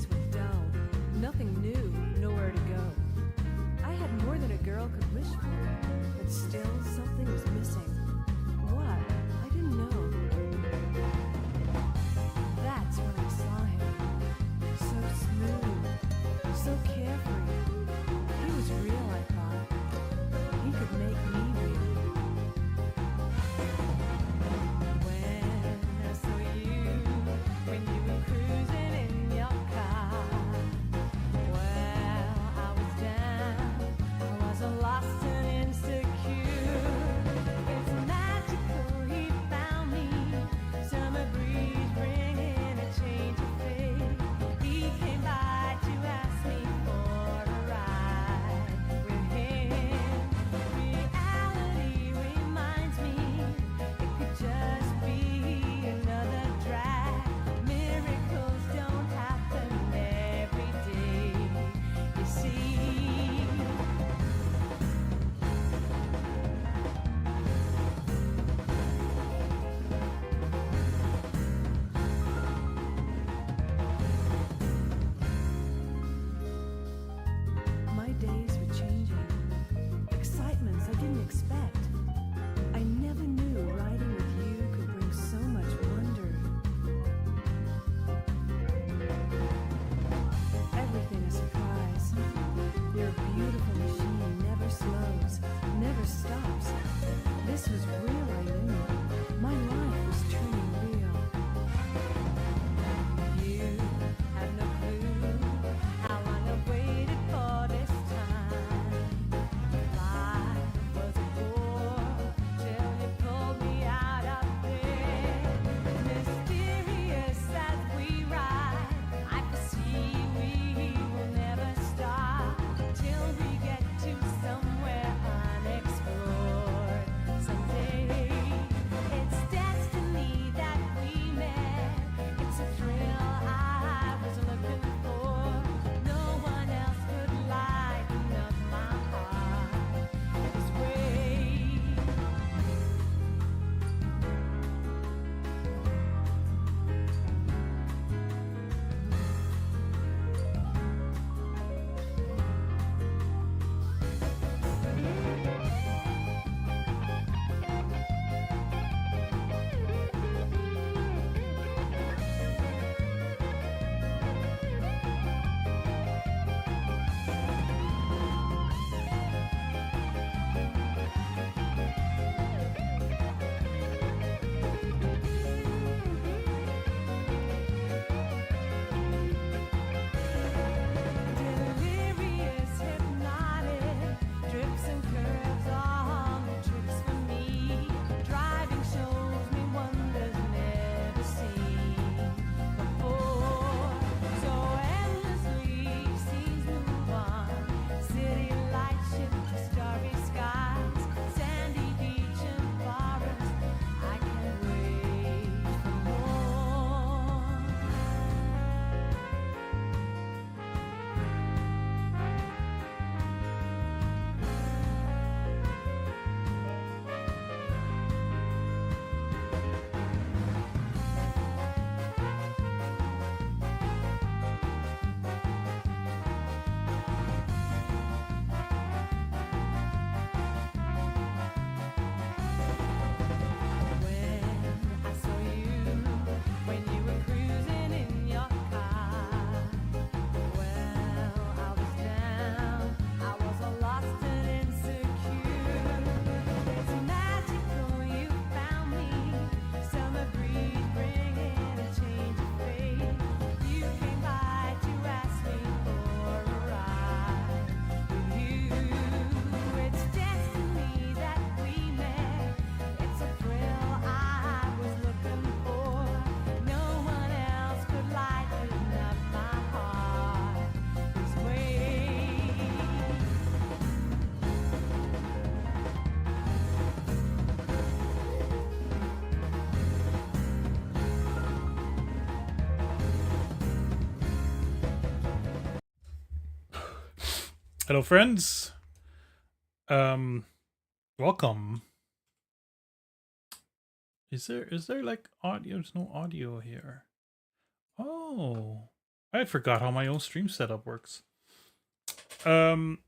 days were dull. Nothing new, nowhere to go. I had more than a girl could wish for, but still something was missing. What? I didn't know. That's when I saw him. So smooth, so carefree. He was real, I thought. He could make me real. When I saw you, when you were cruising in your car, well, I was down, I was lost and insecure. It's magical, he found me, summer breeze bringing a change of fate. He came by to ask me for a ride with him. Reality reminds me it could just be another drag. Miracles don't happen every day, you see. My days were changing. Excitements I didn't expect. I never knew riding with you could bring so much wonder. Everything a surprise. Your beautiful machine never slows, never stops. This was real, I knew. My life was turning real. You have no clue how long I've waited for this time. Life was a bore till you pulled me out of bed. Mysterious as we ride, I foresee we will never stop till we get to somewhere unexplored someday. It's destiny that we met. It's a thrill I was looking for. No one else could lighten up my heart this way. Delirious, hypnotic, drips and curves are the tricks for me. Driving shows me wonders never seen before. So endlessly scenes move on. City lights shift to starry skies, sandy beach and forest. I can't wait for more. When I saw you, when you were cruising in your car, well, I was down, I was all lost and insecure. It's magical, you found me, summer breeze bringing a change of fate. You came by to ask me for a ride with you. It's destiny that we met. It's a thrill I was looking for. No one else could lighten up my heart this way. Hello, friends. Welcome. Is there like audio? There's no audio here. Oh, I forgot how my own stream setup works. Welcome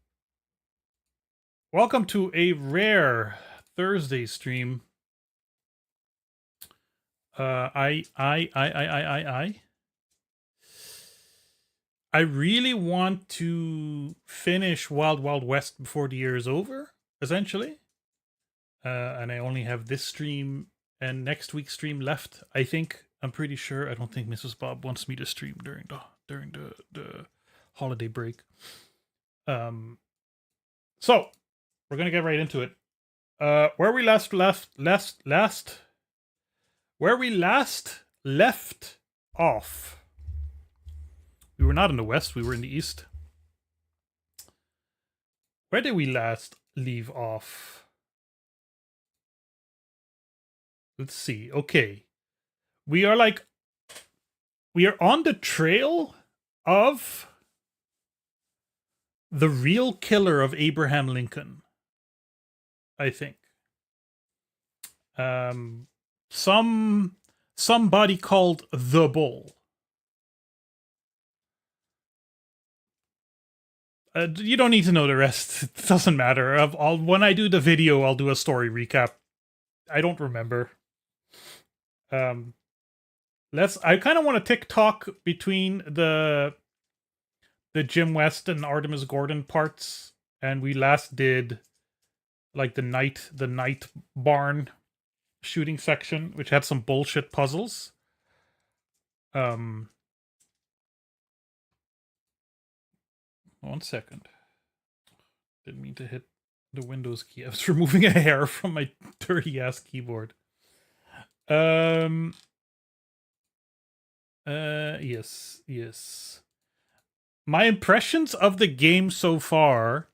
to a rare Thursday stream. I really want to finish Wild Wild West before the year is over, essentially. And I only have this stream and next week's stream left. I think I'm pretty sure. I don't think Mrs. Bob wants me to stream during the holiday break. So we're gonna get right into it. Where we last left off. We were not in the west, we were in the east. Where did we last leave off? Let's see. Okay. We are on the trail of the real killer of Abraham Lincoln, I think. Somebody called the Bull. You don't need to know the rest. It doesn't matter. When I do the video, I'll do a story recap. I don't remember. I kind of want to TikTok between the Jim West and Artemis Gordon parts, and we last did like the night barn shooting section, which had some bullshit puzzles. One second. Didn't mean to hit the Windows key. I was removing a hair from my dirty ass keyboard. Yes. My impressions of the game so far,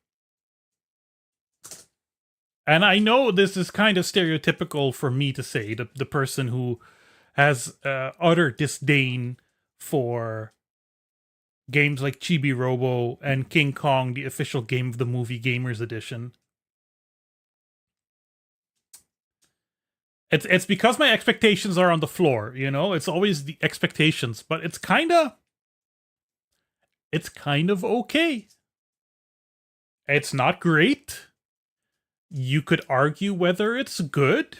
and I know this is kind of stereotypical for me to say, the person who has utter disdain for games like Chibi Robo and King Kong, the official game of the movie Gamers Edition. It's because my expectations are on the floor, you know? It's always the expectations, but it's kind of okay. It's not great. You could argue whether it's good.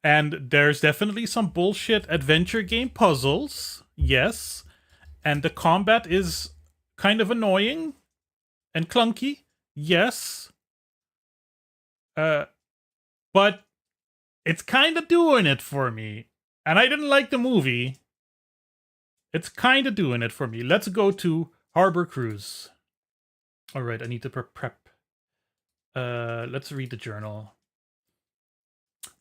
And there's definitely some bullshit adventure game puzzles, yes. And the combat is kind of annoying and clunky, yes. But it's kind of doing it for me. And I didn't like the movie. It's kind of doing it for me. Let's go to Harbor Cruise. All right, I need to prep. Let's read the journal.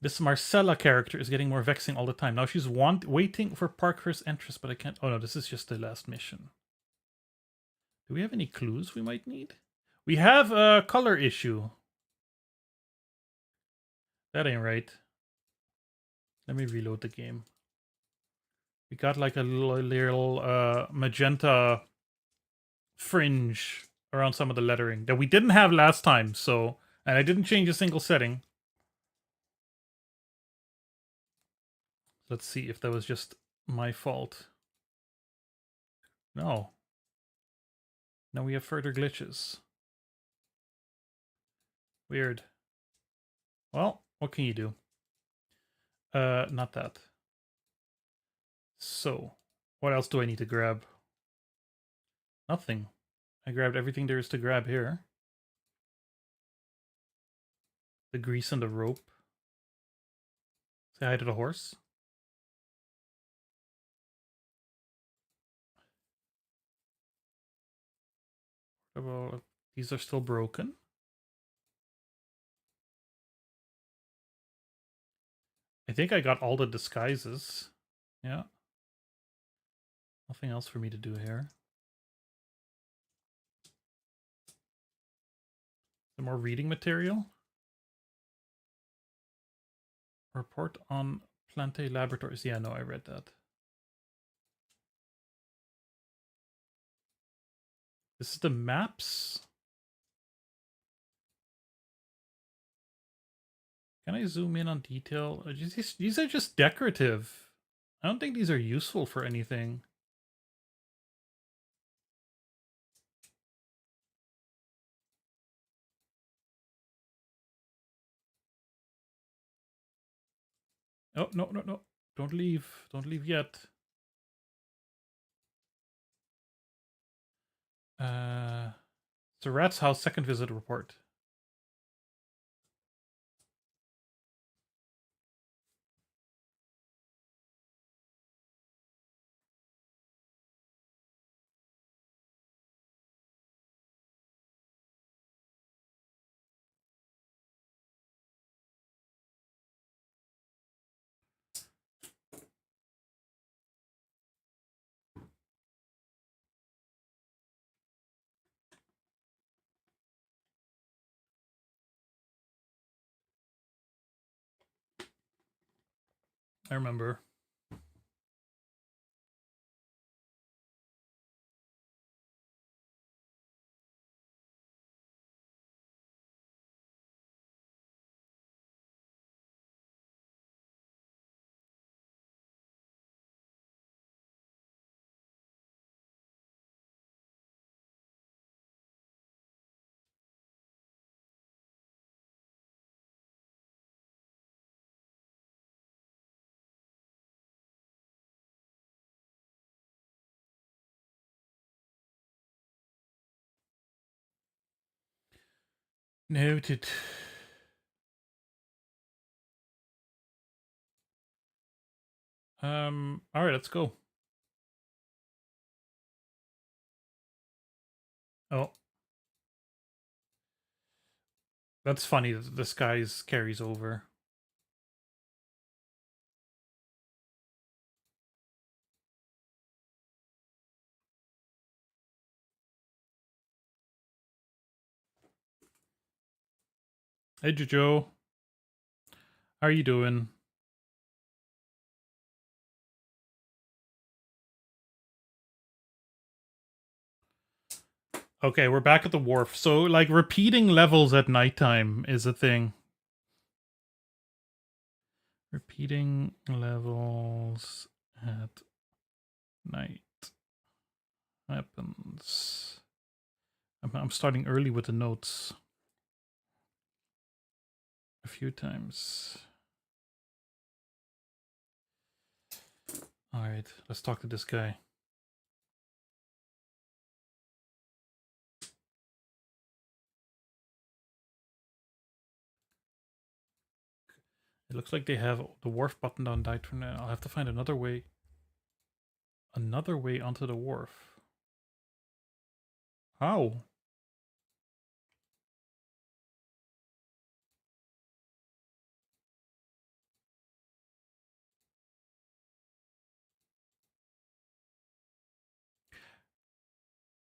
This Marcella character is getting more vexing all the time. Now she's waiting for Parkhurst's entrance, but I can't. Oh no, this is just the last mission. Do we have any clues we might need? We have a color issue. That ain't right. Let me reload the game. We got like a little magenta fringe around some of the lettering that we didn't have last time, so... And I didn't change a single setting. Let's see if that was just my fault. No. Now we have further glitches. Weird. Well, what can you do? Not that. So, what else do I need to grab? Nothing. I grabbed everything there is to grab here. The grease and the rope. Say hi to the horse. Well, these are still broken. I think I got all the disguises. Yeah. Nothing else for me to do here. Some more reading material. Report on Plante Laboratories. Yeah, no, I read that. This is the maps. Can I zoom in on detail? These are just decorative. I don't think these are useful for anything. Oh, no, no, no. Don't leave. Don't leave yet. It's a rat's house second visit report. I remember. Noted. All right, let's go. Oh, that's funny that this guy's carries over. Hey, Jojo. How are you doing? Okay, we're back at the wharf. So, like, repeating levels at nighttime is a thing. Repeating levels at night happens. I'm starting early with the notes. A few times. All right, let's talk to this guy. It looks like they have the wharf button on died for now. I'll have to find another way. Another way onto the wharf. How?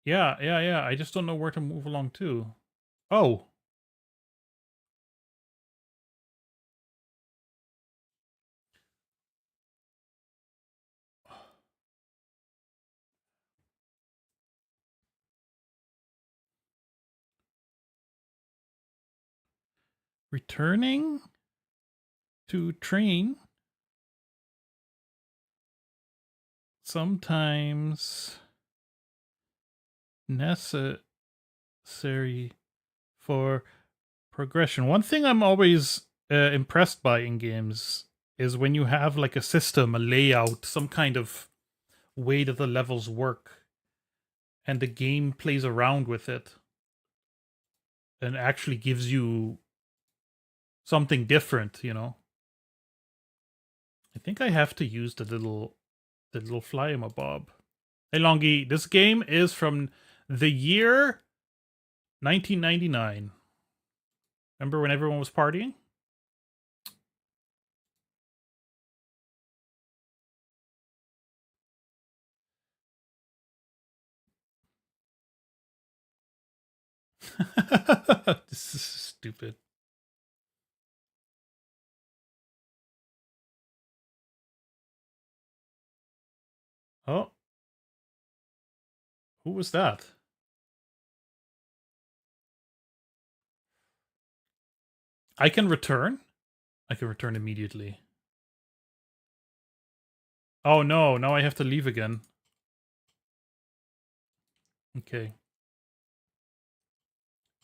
Yeah. I just don't know where to move along to. Oh. Returning to train. Sometimes necessary for progression. One thing I'm always impressed by in games is when you have like a system, a layout, some kind of way that the levels work, and the game plays around with it and actually gives you something different, you know. I think I have to use the little flyamabob. Hey Longy, this game is from the year 1999. Remember when everyone was partying? This is stupid. Oh, who was that? I can return? I can return immediately. Oh no, now I have to leave again. Okay.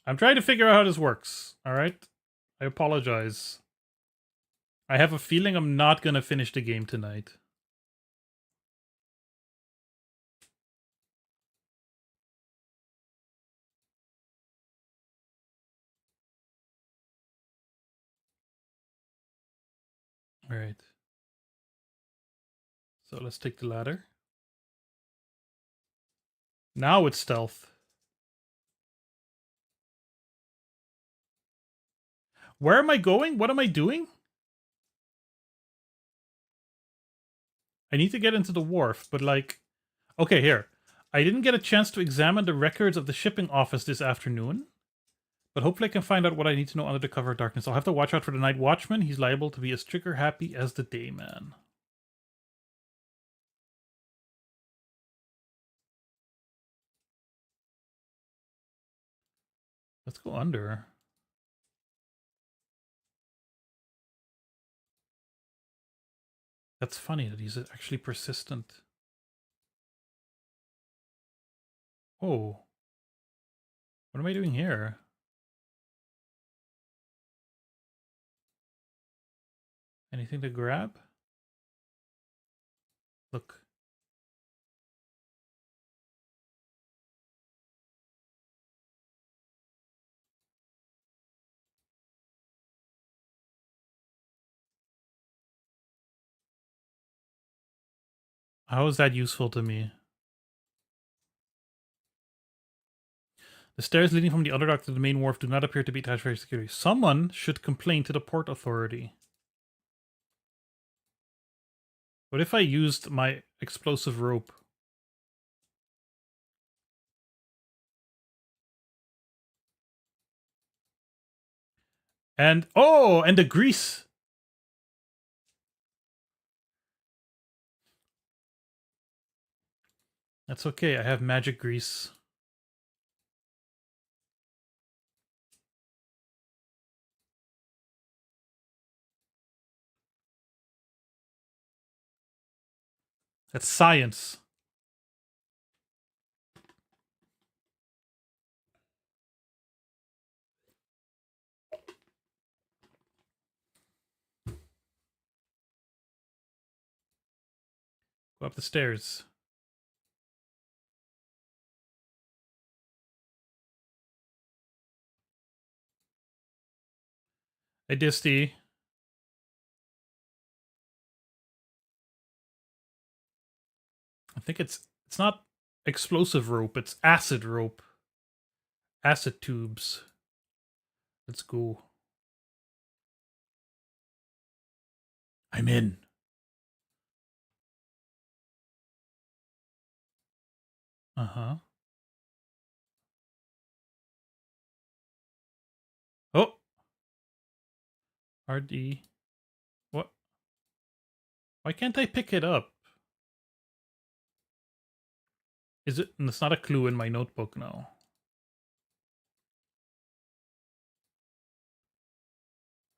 I'm trying to figure out how this works, alright? I apologize. I have a feeling I'm not gonna finish the game tonight. Alright. So let's take the ladder. Now it's stealth. Where am I going? What am I doing? I need to get into the wharf, but like... Okay, here. I didn't get a chance to examine the records of the shipping office this afternoon, but hopefully I can find out what I need to know under the cover of darkness. I'll have to watch out for the night watchman. He's liable to be as trigger happy as the day man. Let's go under. That's funny that he's actually persistent. Oh. What am I doing here? Anything to grab? Look. How is that useful to me? The stairs leading from the other dock to the main wharf do not appear to be attached very securely. Someone should complain to the port authority. What if I used my explosive rope? And, oh, and the grease. That's okay, I have magic grease. That's science. Go up the stairs. Hey, Disty. I think it's not explosive rope, it's acid rope. Acid tubes. Let's go. I'm in. Uh-huh. Oh! RD. What? Why can't I pick it up? Is it? It's not a clue in my notebook now.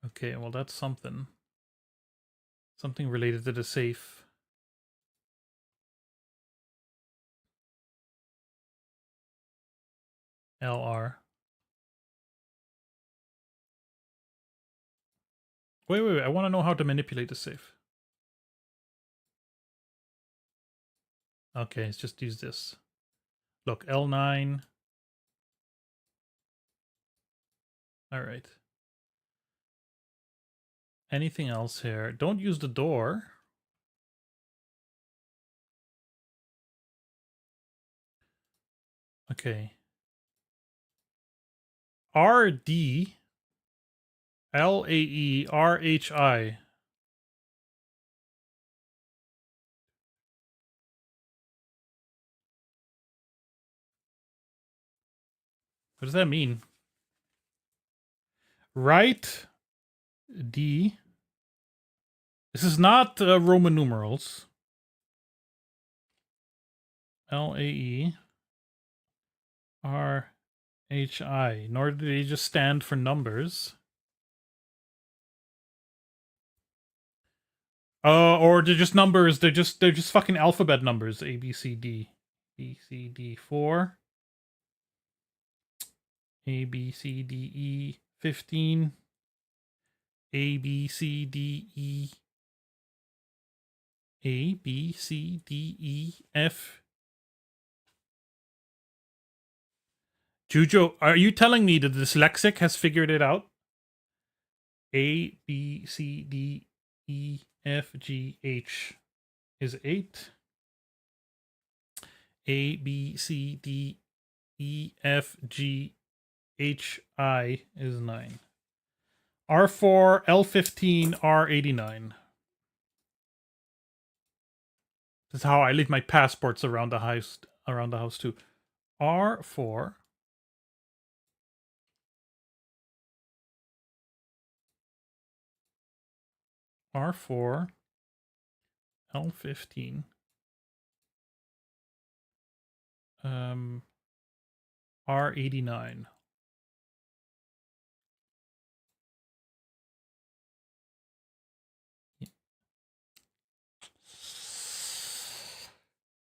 Okay, well that's something. Something related to the safe. LR. Wait. I want to know how to manipulate the safe. Okay, let's just use this. Look, L9. Alright. Anything else here? Don't use the door. Okay. RD. LAERHI. What does that mean? Right D. This is not Roman numerals. LAERHI. Nor do they just stand for numbers. Or they're just numbers. They're just fucking alphabet numbers. A B C D. B C D 4. A B C D E 15. A B C D E. A B C D E F. Jujo, are you telling me that the dyslexic has figured it out? A B C D E F G H is 8. A B C D E F G H I is 9. R4 L15 R89. This is how I leave my passports around the house too. R4 R4 L15 R89.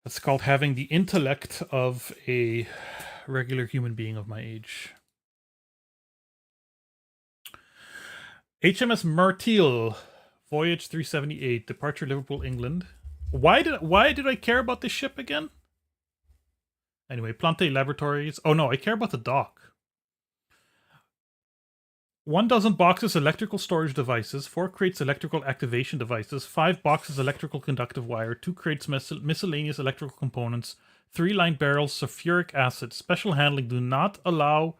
That's called having the intellect of a regular human being of my age. HMS Martil, Voyage 378, departure Liverpool, England. Why did I care about this ship again? Anyway, Plante Laboratories. Oh no, I care about the dock. 1 dozen boxes electrical storage devices, 4 crates electrical activation devices, 5 boxes electrical conductive wire, 2 crates miscellaneous electrical components, 3 lined barrels sulfuric acid. Special handling. Do not allow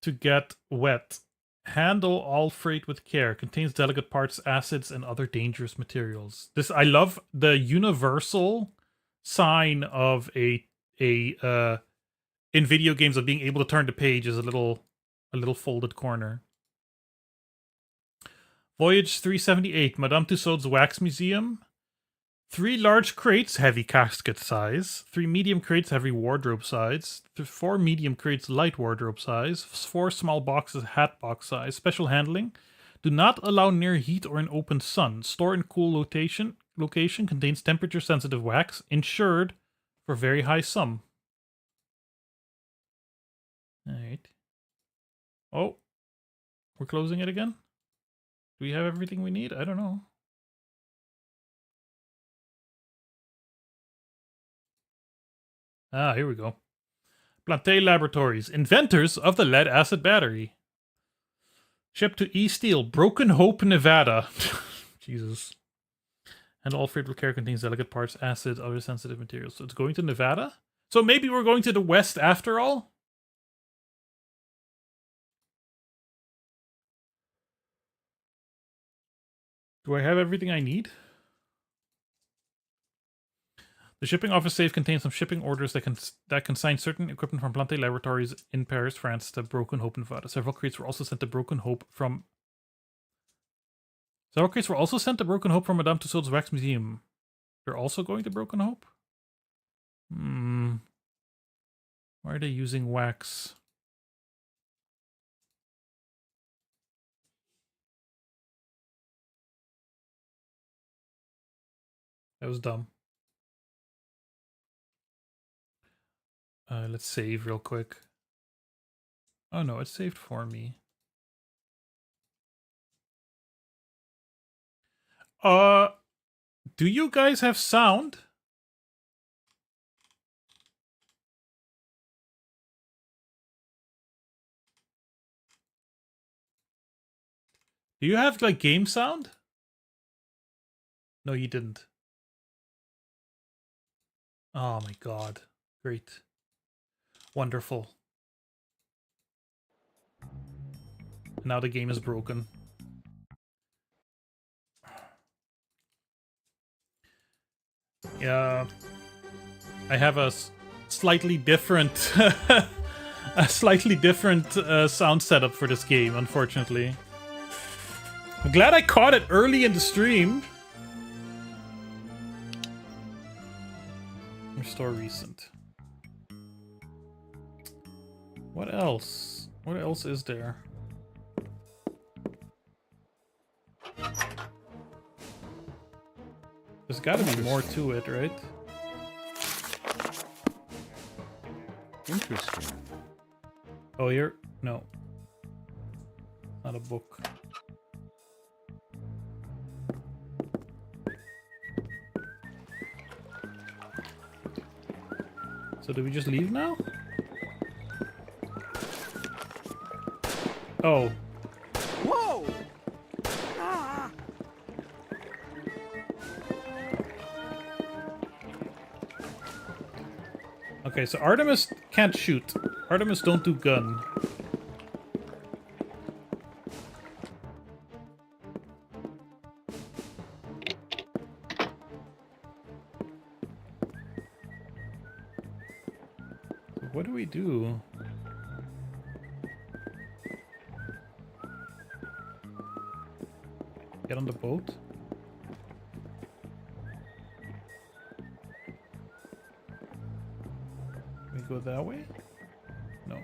to get wet. Handle all freight with care. Contains delicate parts, acids, and other dangerous materials. This, I love the universal sign of a in video games of being able to turn the page is a little folded corner. Voyage 378, Madame Tussauds Wax Museum. 3 large crates, heavy casket size. 3 medium crates, heavy wardrobe size. 4 medium crates, light wardrobe size. 4 small boxes, hat box size. Special handling. Do not allow near heat or in open sun. Store in cool location. Contains temperature sensitive wax. Insured for very high sum. Alright. Oh. We're closing it again? Do we have everything we need? I don't know. Ah, here we go. Plante Laboratories, inventors of the lead acid battery. Shipped to East Steel, Broken Hope, Nevada. Jesus. And all freight with care contains delicate parts, acids, other sensitive materials. So it's going to Nevada? So maybe we're going to the west after all? Do I have everything I need? The shipping office safe contains some shipping orders that consign certain equipment from Plante Laboratories in Paris, France to Broken Hope, Nevada. Several crates were also sent to Broken Hope from Madame Tussauds Wax Museum. They're also going to Broken Hope? Why are they using wax? That was dumb. Let's save real quick. Oh no, it saved for me. Do you guys have sound? Do you have, like, game sound? No, you didn't. Oh my god. Great. Wonderful. Now the game is broken. Yeah. I have a slightly different sound setup for this game, unfortunately. I'm glad I caught it early in the stream. Restore recent. What else? What else is there? gotta be more to it, right? Interesting. Oh, here? No. Not a book. So do we just leave now? Oh. Whoa! Ah! Okay, so Artemis can't shoot. Artemis don't do gun. What do we do? Get on the boat? Can we go that way? No.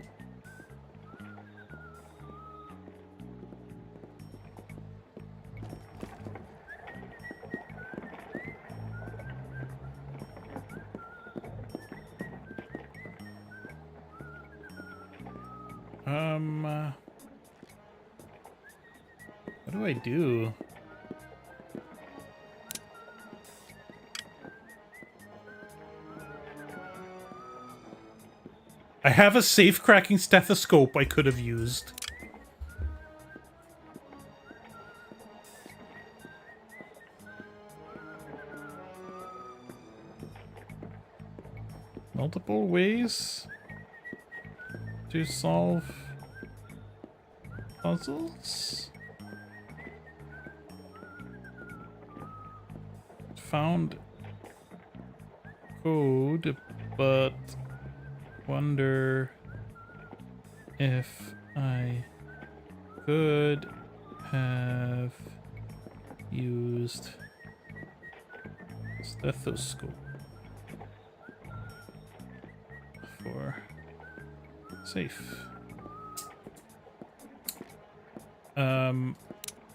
What do I do? I have a safe cracking stethoscope I could have used. Multiple ways to solve puzzles? Found code, but wonder if I could have used stethoscope for safe.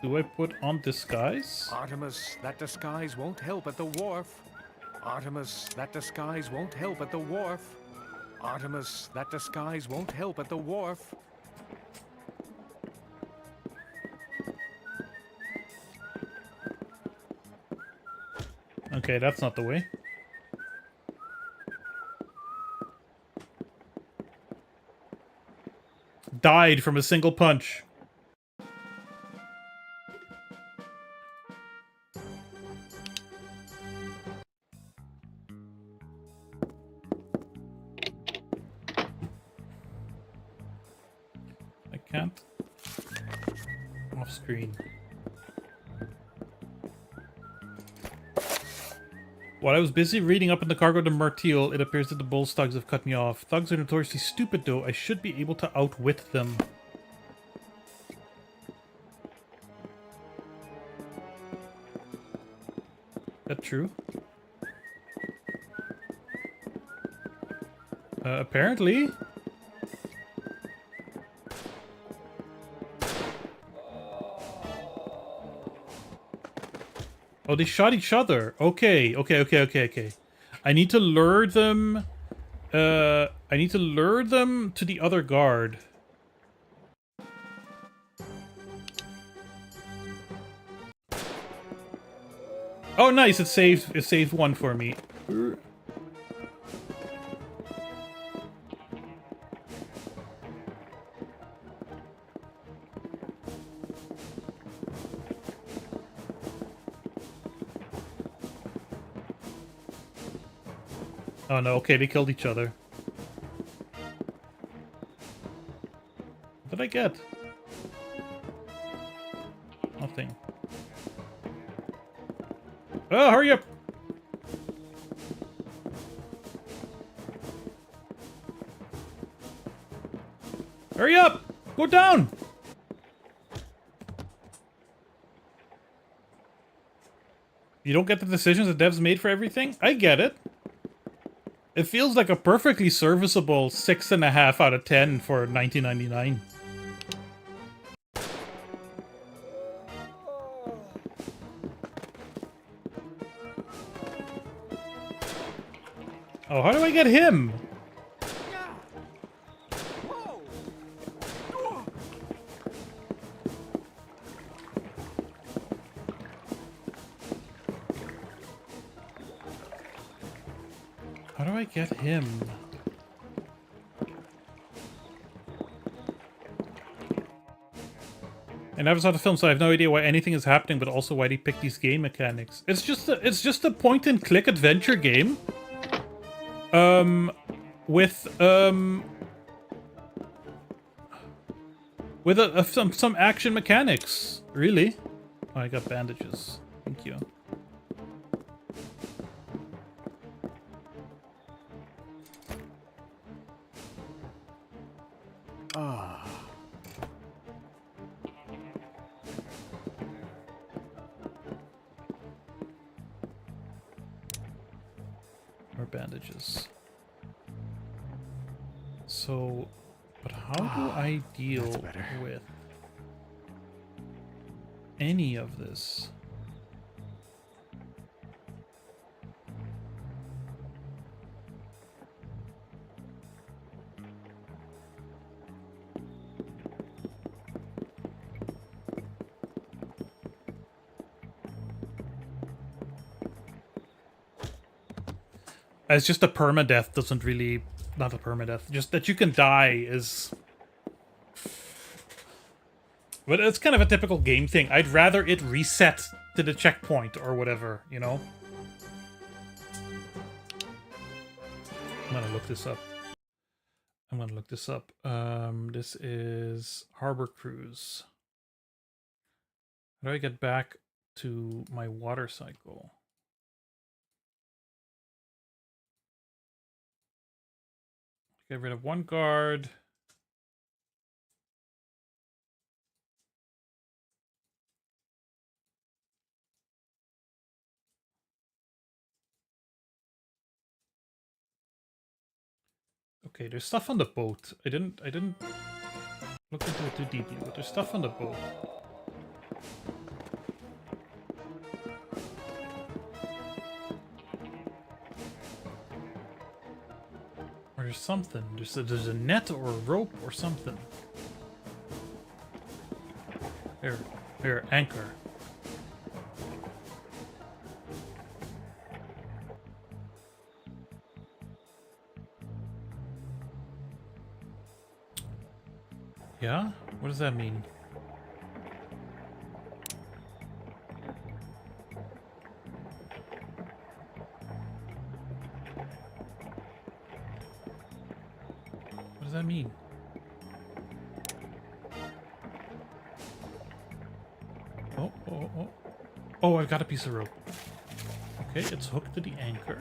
Do I put on disguise? Artemis, that disguise won't help at the wharf. Artemis, that disguise won't help at the wharf. Artemis, that disguise won't help at the wharf. Okay, that's not the way. Died from a single punch. I can't. Off screen. While I was busy reading up in the cargo of the Martial, it appears that the Bulls thugs have cut me off. Thugs are notoriously stupid though. I should be able to outwit them. That true? Apparently. Oh, they shot each other. Okay. I need to lure them. I need to lure them to the other guard. Oh, nice! It saved one for me. Oh no, okay, they killed each other. What did I get? Nothing. Oh, hurry up! Hurry up! Go down! You don't get the decisions the devs made for everything? I get it. It feels like a perfectly serviceable 6.5 out of 10 for 1999. Oh, how do I get him? Yeah. Whoa. How do I get him? I never saw the film, so I have no idea why anything is happening, but also why they picked these game mechanics. It's just a point-and-click adventure game. With some action mechanics, really. Oh, I got bandages. Thank you. Ah. More bandages. So, but how do I deal that's better. with any of this? It's just the permadeath doesn't really... Not the permadeath. Just that you can die is... But it's kind of a typical game thing. I'd rather it reset to the checkpoint or whatever, you know? I'm gonna look this up. This is Harbor Cruise. How do I get back to my water cycle? Get rid of one guard. Okay, there's stuff on the boat. I didn't look into it too deeply, but there's stuff on the boat. Or there's something. There's a net or a rope or something. Here, anchor. Yeah? What does that mean? What does that mean? Oh. Oh, I've got a piece of rope. Okay, it's hooked to the anchor.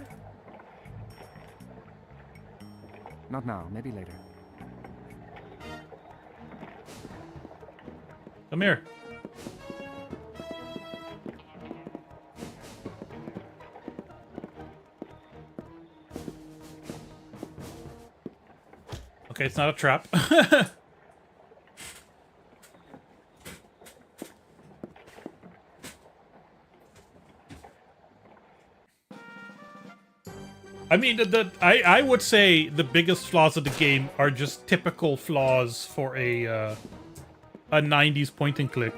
Not now, maybe later. Come here. Okay, it's not a trap. I mean, I would say the biggest flaws of the game are just typical flaws for a 90s point and click.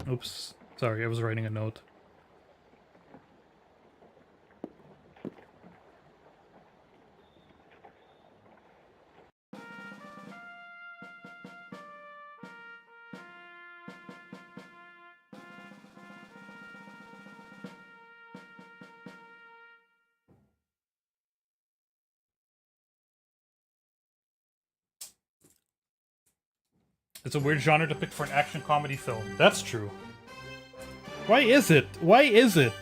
Oops. Sorry, I was writing a note. It's a weird genre to pick for an action comedy film. That's true. Why is it? Why is it?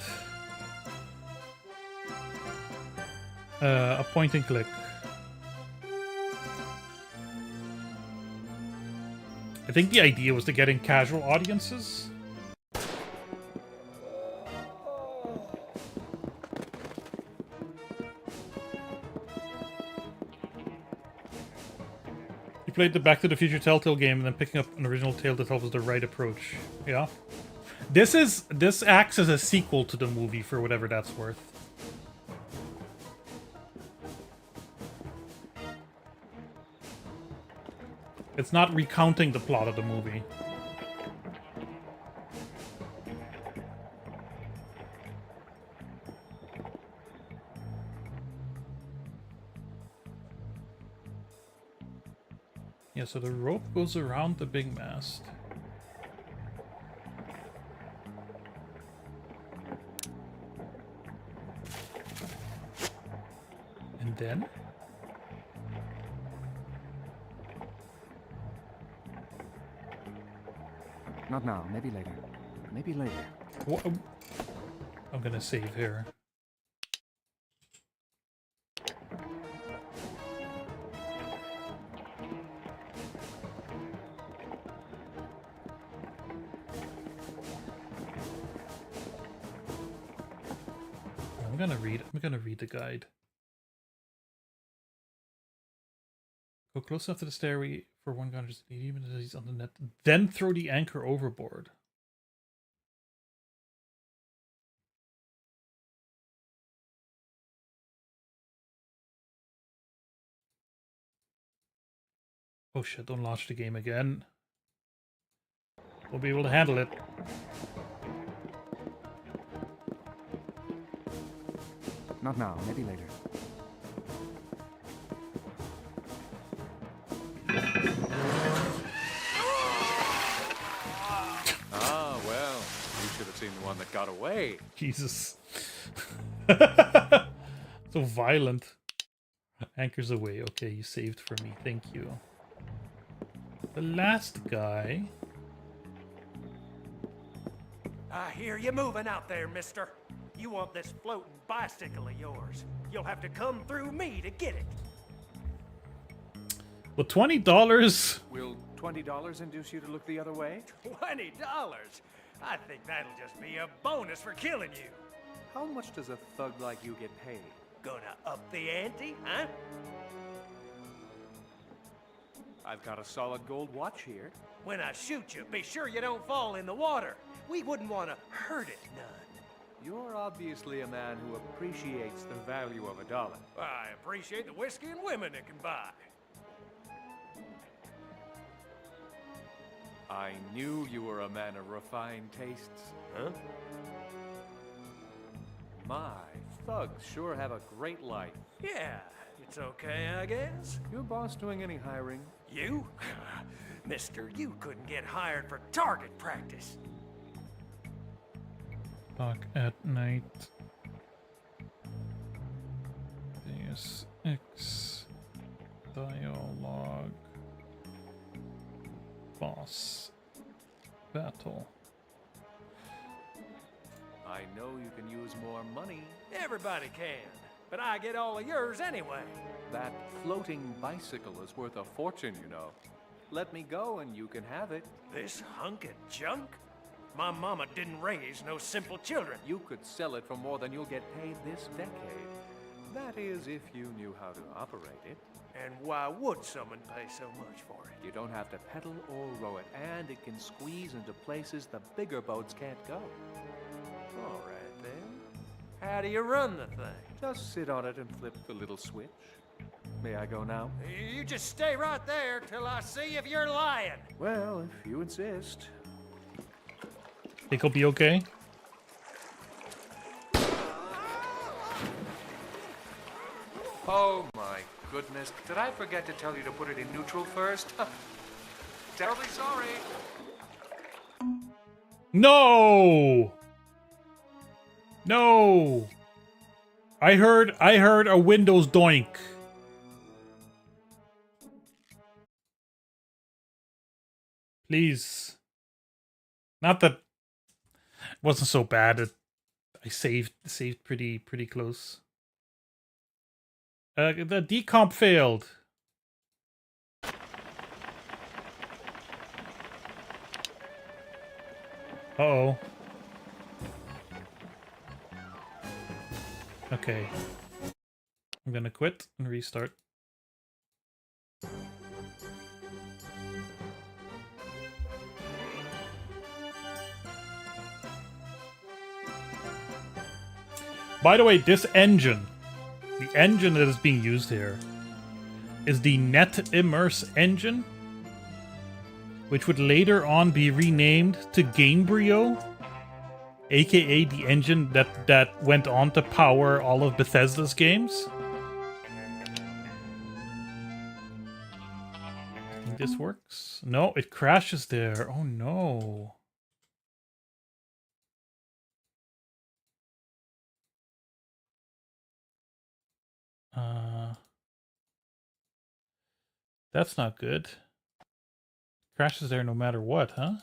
A point and click. I think the idea was to get in casual audiences. You played the Back to the Future Telltale game and then picking up an original tale that tells us the right approach. Yeah? This acts as a sequel to the movie for whatever that's worth. It's not recounting the plot of the movie. Yeah, so the rope goes around the big mast. And then? Not now, maybe later. Maybe later. What? I'm gonna save here. I'm gonna read the guide. Go close enough to the stairway for one gunner to see even as he's on the net. Then throw the anchor overboard. Oh shit, don't launch the game again. We'll be able to handle it. Not now, maybe later. Ah, well, you should have seen the one that got away. Jesus. So violent. Anchors away. Okay, you saved for me. Thank you. The last guy. I hear you moving out there, mister. You want this floating bicycle of yours. You'll have to come through me to get it. Well, $20. Will $20 induce you to look the other way? $20? I think that'll just be a bonus for killing you. How much does a thug like you get paid? Gonna up the ante, huh? I've got a solid gold watch here. When I shoot you, be sure you don't fall in the water. We wouldn't want to hurt it none. You're obviously a man who appreciates the value of $1. I appreciate the whiskey and women it can buy. I knew you were a man of refined tastes. Huh? My, thugs sure have a great life. Yeah, it's okay, I guess. Your boss doing any hiring? You? Mister, you couldn't get hired for target practice. Talk at night. Deus Ex. Dialogue. Boss. Battle. I know you can use more money. Everybody can, but I get all of yours anyway. That floating bicycle is worth a fortune, you know. Let me go and you can have it. This hunk of junk? My mama didn't raise no simple children. You could sell it for more than you'll get paid this decade. That is, if you knew how to operate it. And why would someone pay so much for it? You don't have to pedal or row it, and it can squeeze into places the bigger boats can't go. All right, then. How do you run the thing? Just sit on it and flip the little switch. May I go now? You just stay right there till I see if you're lying. Well, if you insist. Think he'll be okay? Oh my goodness. Did I forget to tell you to put it in neutral first? Terribly sorry. No! No! I heard a Windows doink. Please. Not that it wasn't so bad. I saved pretty close. The decomp failed. Uh-oh. Okay. I'm gonna quit and restart. By the way, this engine, the engine that is being used here, is the Net Immerse engine, which would later on be renamed to Gamebryo, aka the engine that went on to power all of Bethesda's games. I think this works. No, it crashes there. Oh no. That's not good. Crashes there no matter what, huh?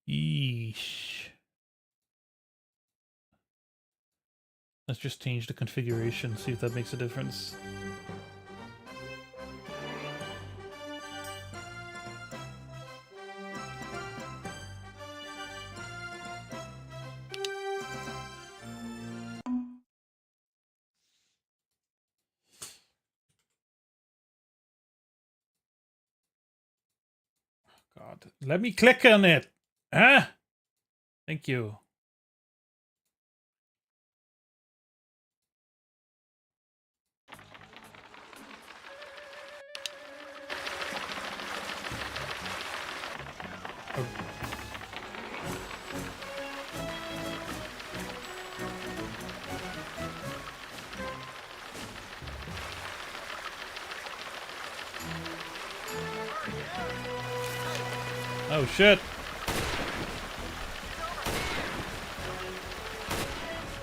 Yeesh. Let's just change the configuration, see if that makes a difference. God, let me click on it. Ah, thank you. Oh shit.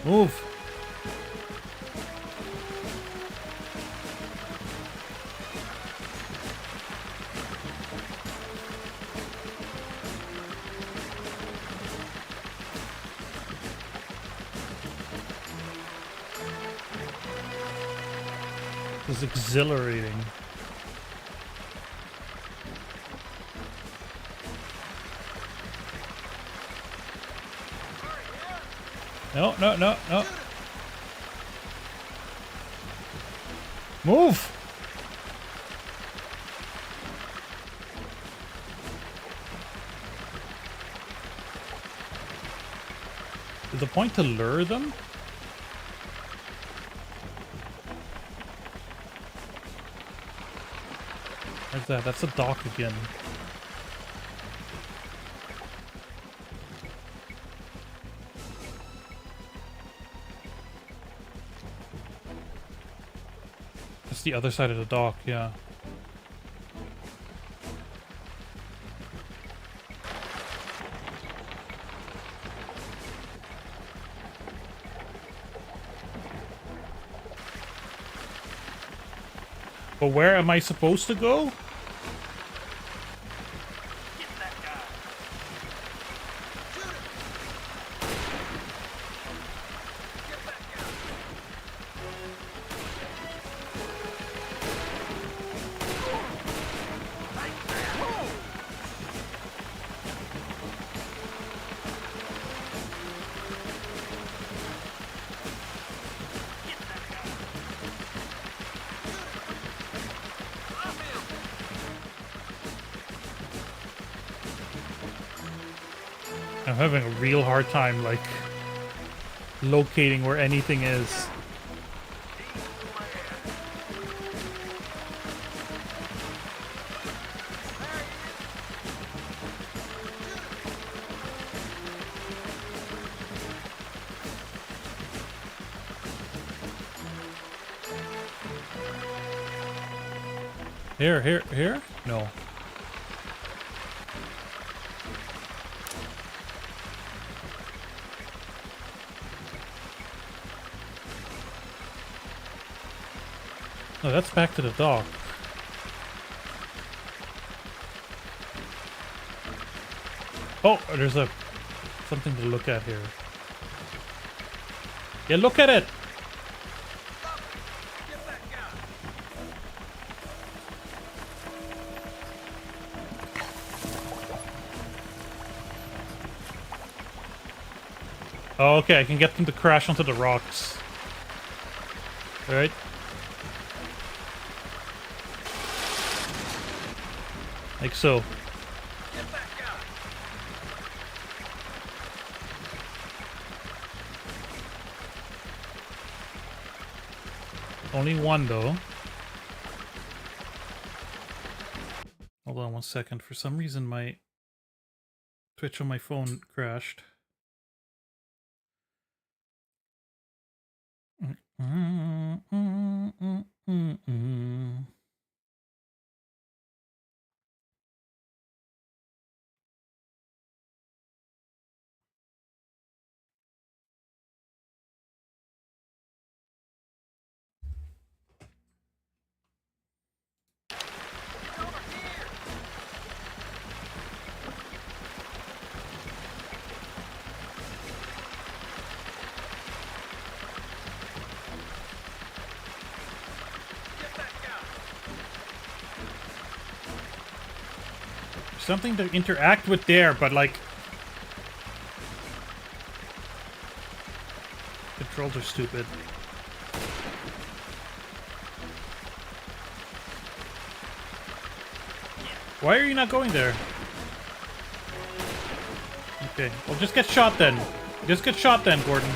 Move. This is exhilarating. No, no, no, no. Move! Is the point to lure them? Where's that? That's a dock again. That's the other side of the dock, yeah. But where am I supposed to go? I'm having a real hard time, like, locating where anything is. Here? No. No, that's back to the dock. Oh, there's something to look at here. Yeah, look at it! Oh, okay, I can get them to crash onto the rocks. Alright. Like so. Only one, though. Hold on 1 second. For some reason, my Twitch on my phone crashed. Something to interact with there, but like... Controls are stupid. Why are you not going there? Okay, well just get shot then. Just get shot then, Gordon.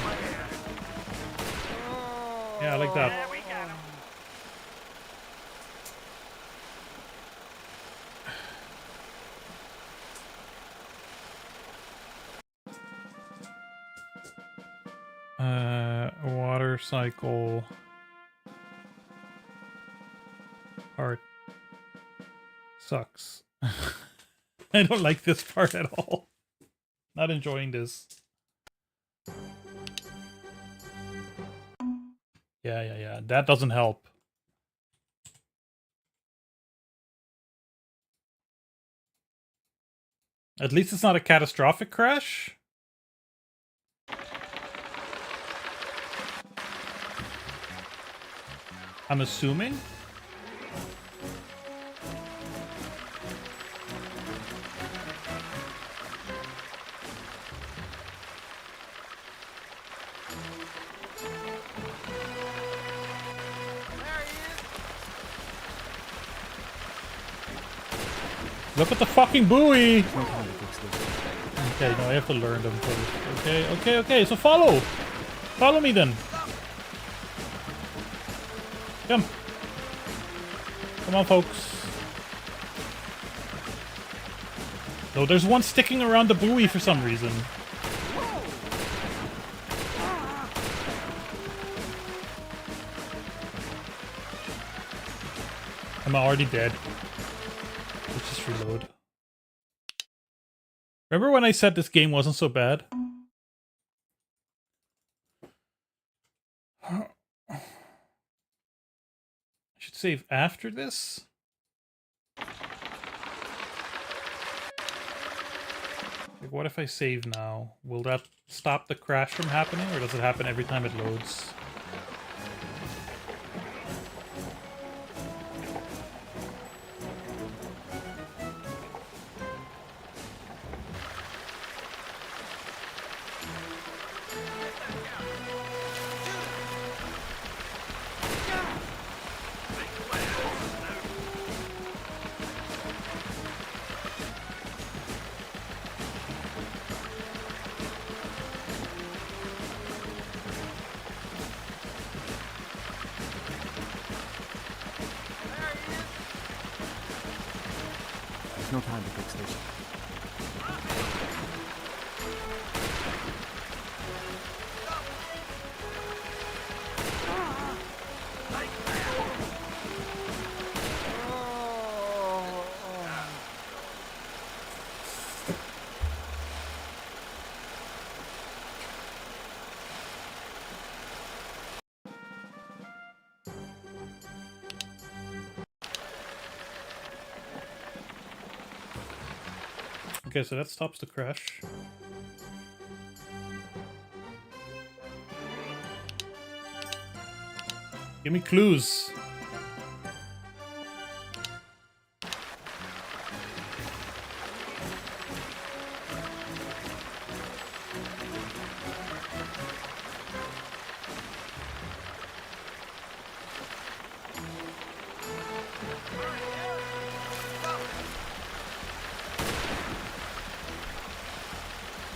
Yeah, I like that. Yeah, we got him. Water cycle. Part. Sucks. I don't like this part at all. Not enjoying this. Yeah. That doesn't help. At least it's not a catastrophic crash. I'm assuming. Look at the fucking buoy! Okay, no, I have to learn them first. Okay, so follow! Follow me then! Come! Come on, folks. No, there's one sticking around the buoy for some reason. I'm already dead. Let's just reload. Remember when I said this game wasn't so bad? I should save after this? Like, what if I save now? Will that stop the crash from happening, or does it happen every time it loads? There's no time to fix this. Okay, so that stops the crash. Give me clues.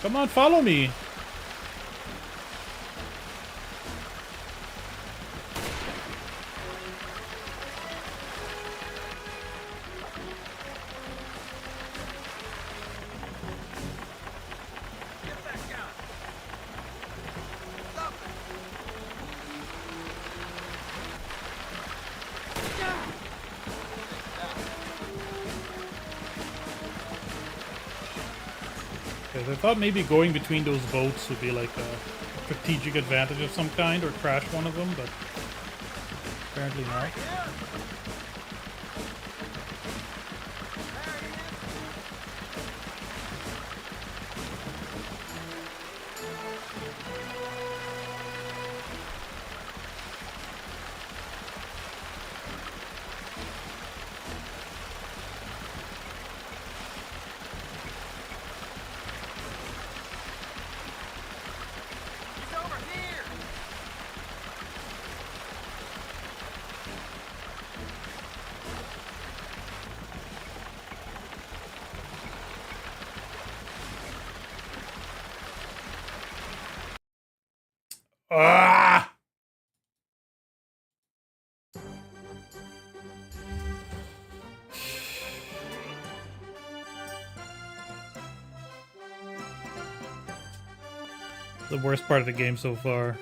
Come on, follow me. Okay, I thought maybe going between those boats would be like a strategic advantage of some kind, or crash one of them, but apparently not. Ah! The worst part of the game so far.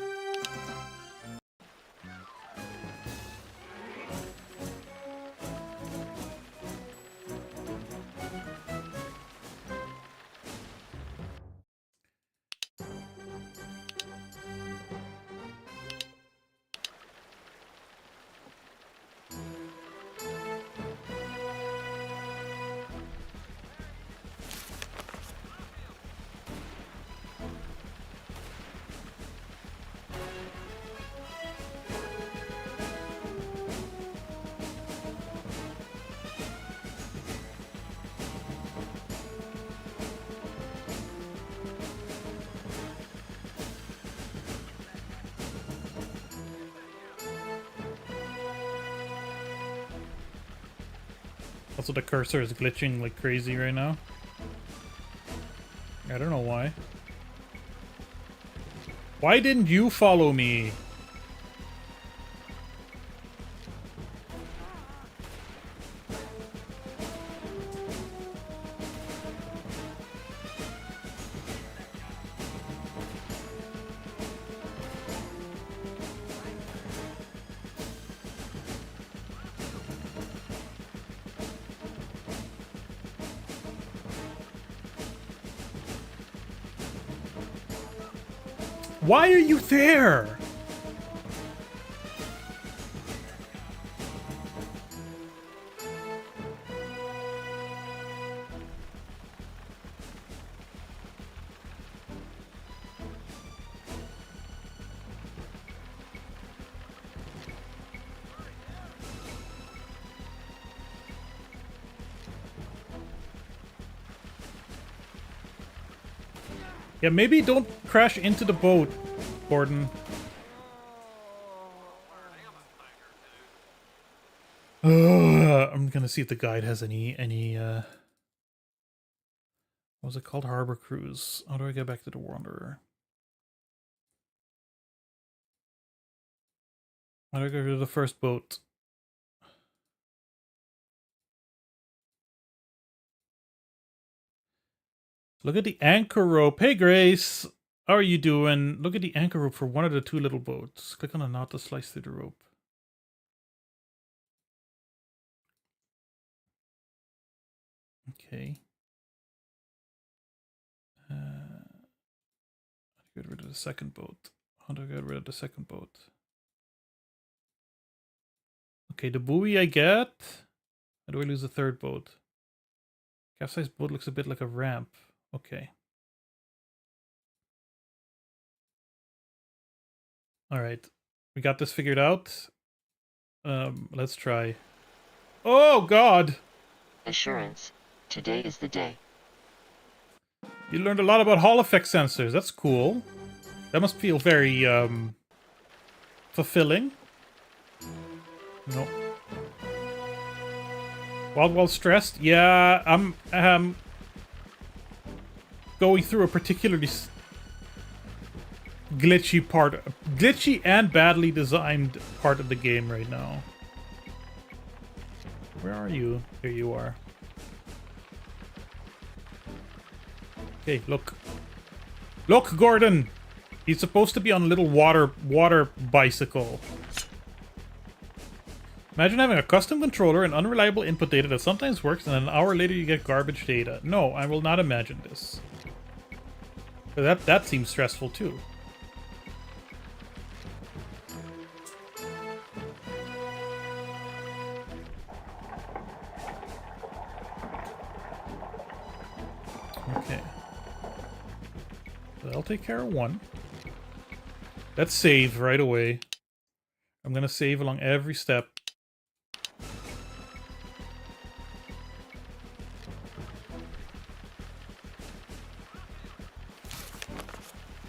Also, the cursor is glitching like crazy right now. I don't know why. Why didn't you follow me? Why are you there? Yeah, maybe don't crash into the boat, Gordon. I'm gonna see if the guide has any what was it called? Harbor Cruise. How do I get back to the Wanderer? How do I go to the first boat? Look at the anchor rope. Hey, Grace. How are you doing? Look at the anchor rope for one of the two little boats. Click on the knot to slice through the rope. Okay. Get rid of the second boat. How do I get rid of the second boat? Okay, the buoy I get. How do I lose the third boat? Capsized boat looks a bit like a ramp. Okay. Alright. We got this figured out. Let's try. Oh, God! Assurance. Today is the day. You learned a lot about Hall effect sensors. That's cool. That must feel very, fulfilling. No. While stressed? Yeah, I'm going through a particularly glitchy and badly designed part of the game right now. Where are you? Here you are. Okay, look. Look, Gordon! He's supposed to be on a little water bicycle. Imagine having a custom controller and unreliable input data that sometimes works and then an hour later you get garbage data. No, I will not imagine this. But that seems stressful too. Okay. So I'll take care of one. Let's save right away. I'm gonna save along every step.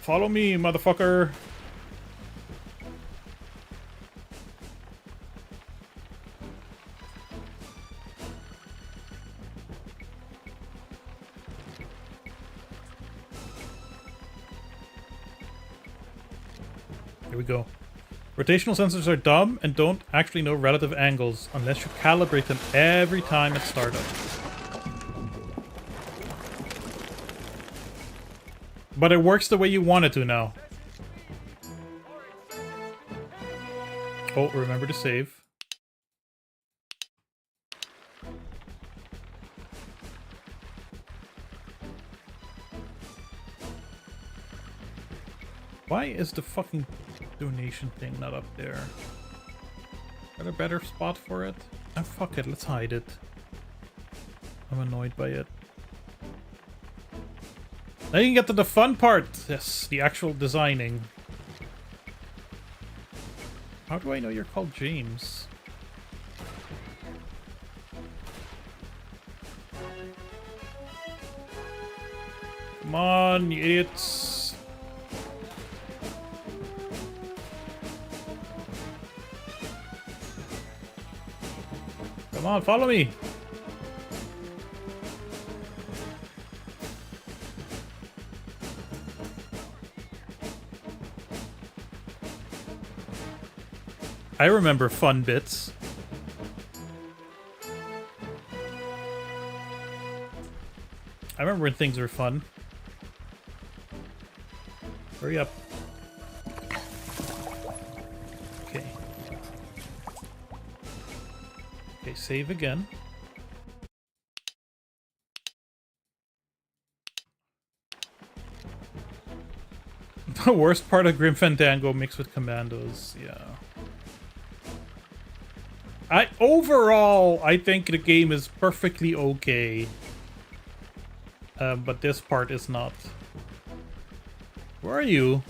Follow me, motherfucker. Here we go. Rotational sensors are dumb and don't actually know relative angles unless you calibrate them every time at startup. But it works the way you want it to now. Oh, remember to save. Why is the fucking donation thing not up there? Is there a better spot for it? Ah, fuck it, let's hide it. I'm annoyed by it. Now you can get to the fun part! Yes, the actual designing. How do I know you're called James? Come on, you idiots! Come on, follow me! I remember fun bits. I remember when things were fun. Hurry up. Okay. Okay, save again. The worst part of Grim Fandango mixed with Commandos, yeah. Overall, I think the game is perfectly okay. But this part is not. Where are you?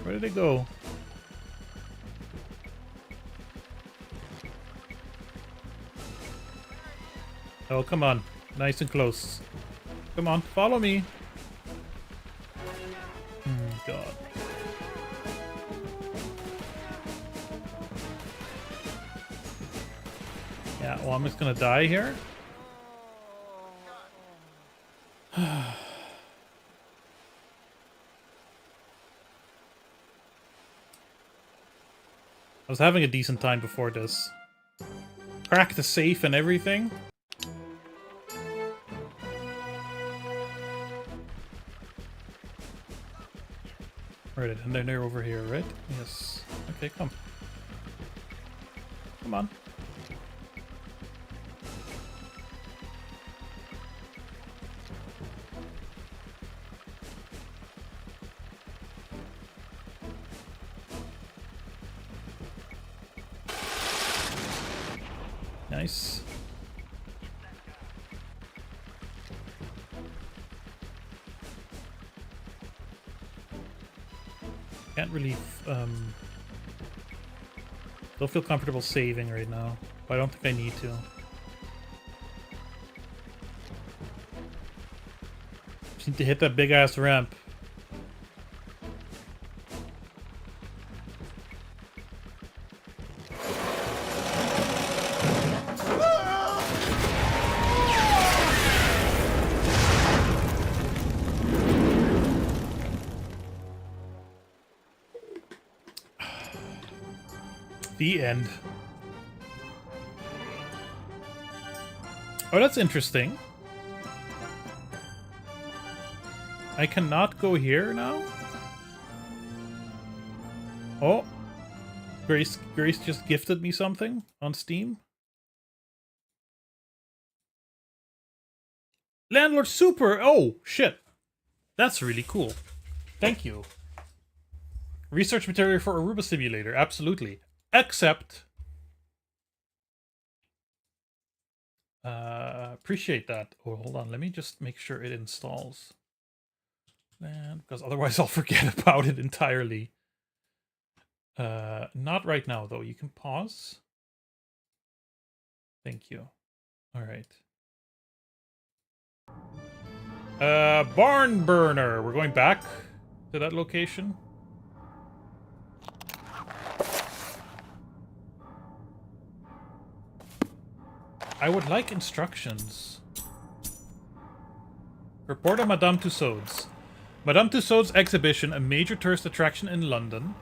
Where did it go? Oh, come on. Nice and close. Come on, follow me. God. Yeah, well, I'm just gonna die here. I was having a decent time before this. Crack the safe and everything. Right, and then they're over here, right? Yes. Okay, come. Come on. Nice. Can't really, don't feel comfortable saving right now, but I don't think I need to. Just need to hit that big ass ramp. The end. Oh, that's interesting. I cannot go here now? Oh. Grace just gifted me something on Steam. Landlord Super! Oh, shit. That's really cool. Thank you. Research material for Aruba Simulator. Absolutely. Except... appreciate that. Oh, hold on. Let me just make sure it installs. Because otherwise I'll forget about it entirely. Not right now, though. You can pause. Thank you. All right. Barn burner. We're going back to that location. I would like instructions. Report on Madame Tussauds. Madame Tussauds exhibition, a major tourist attraction in London,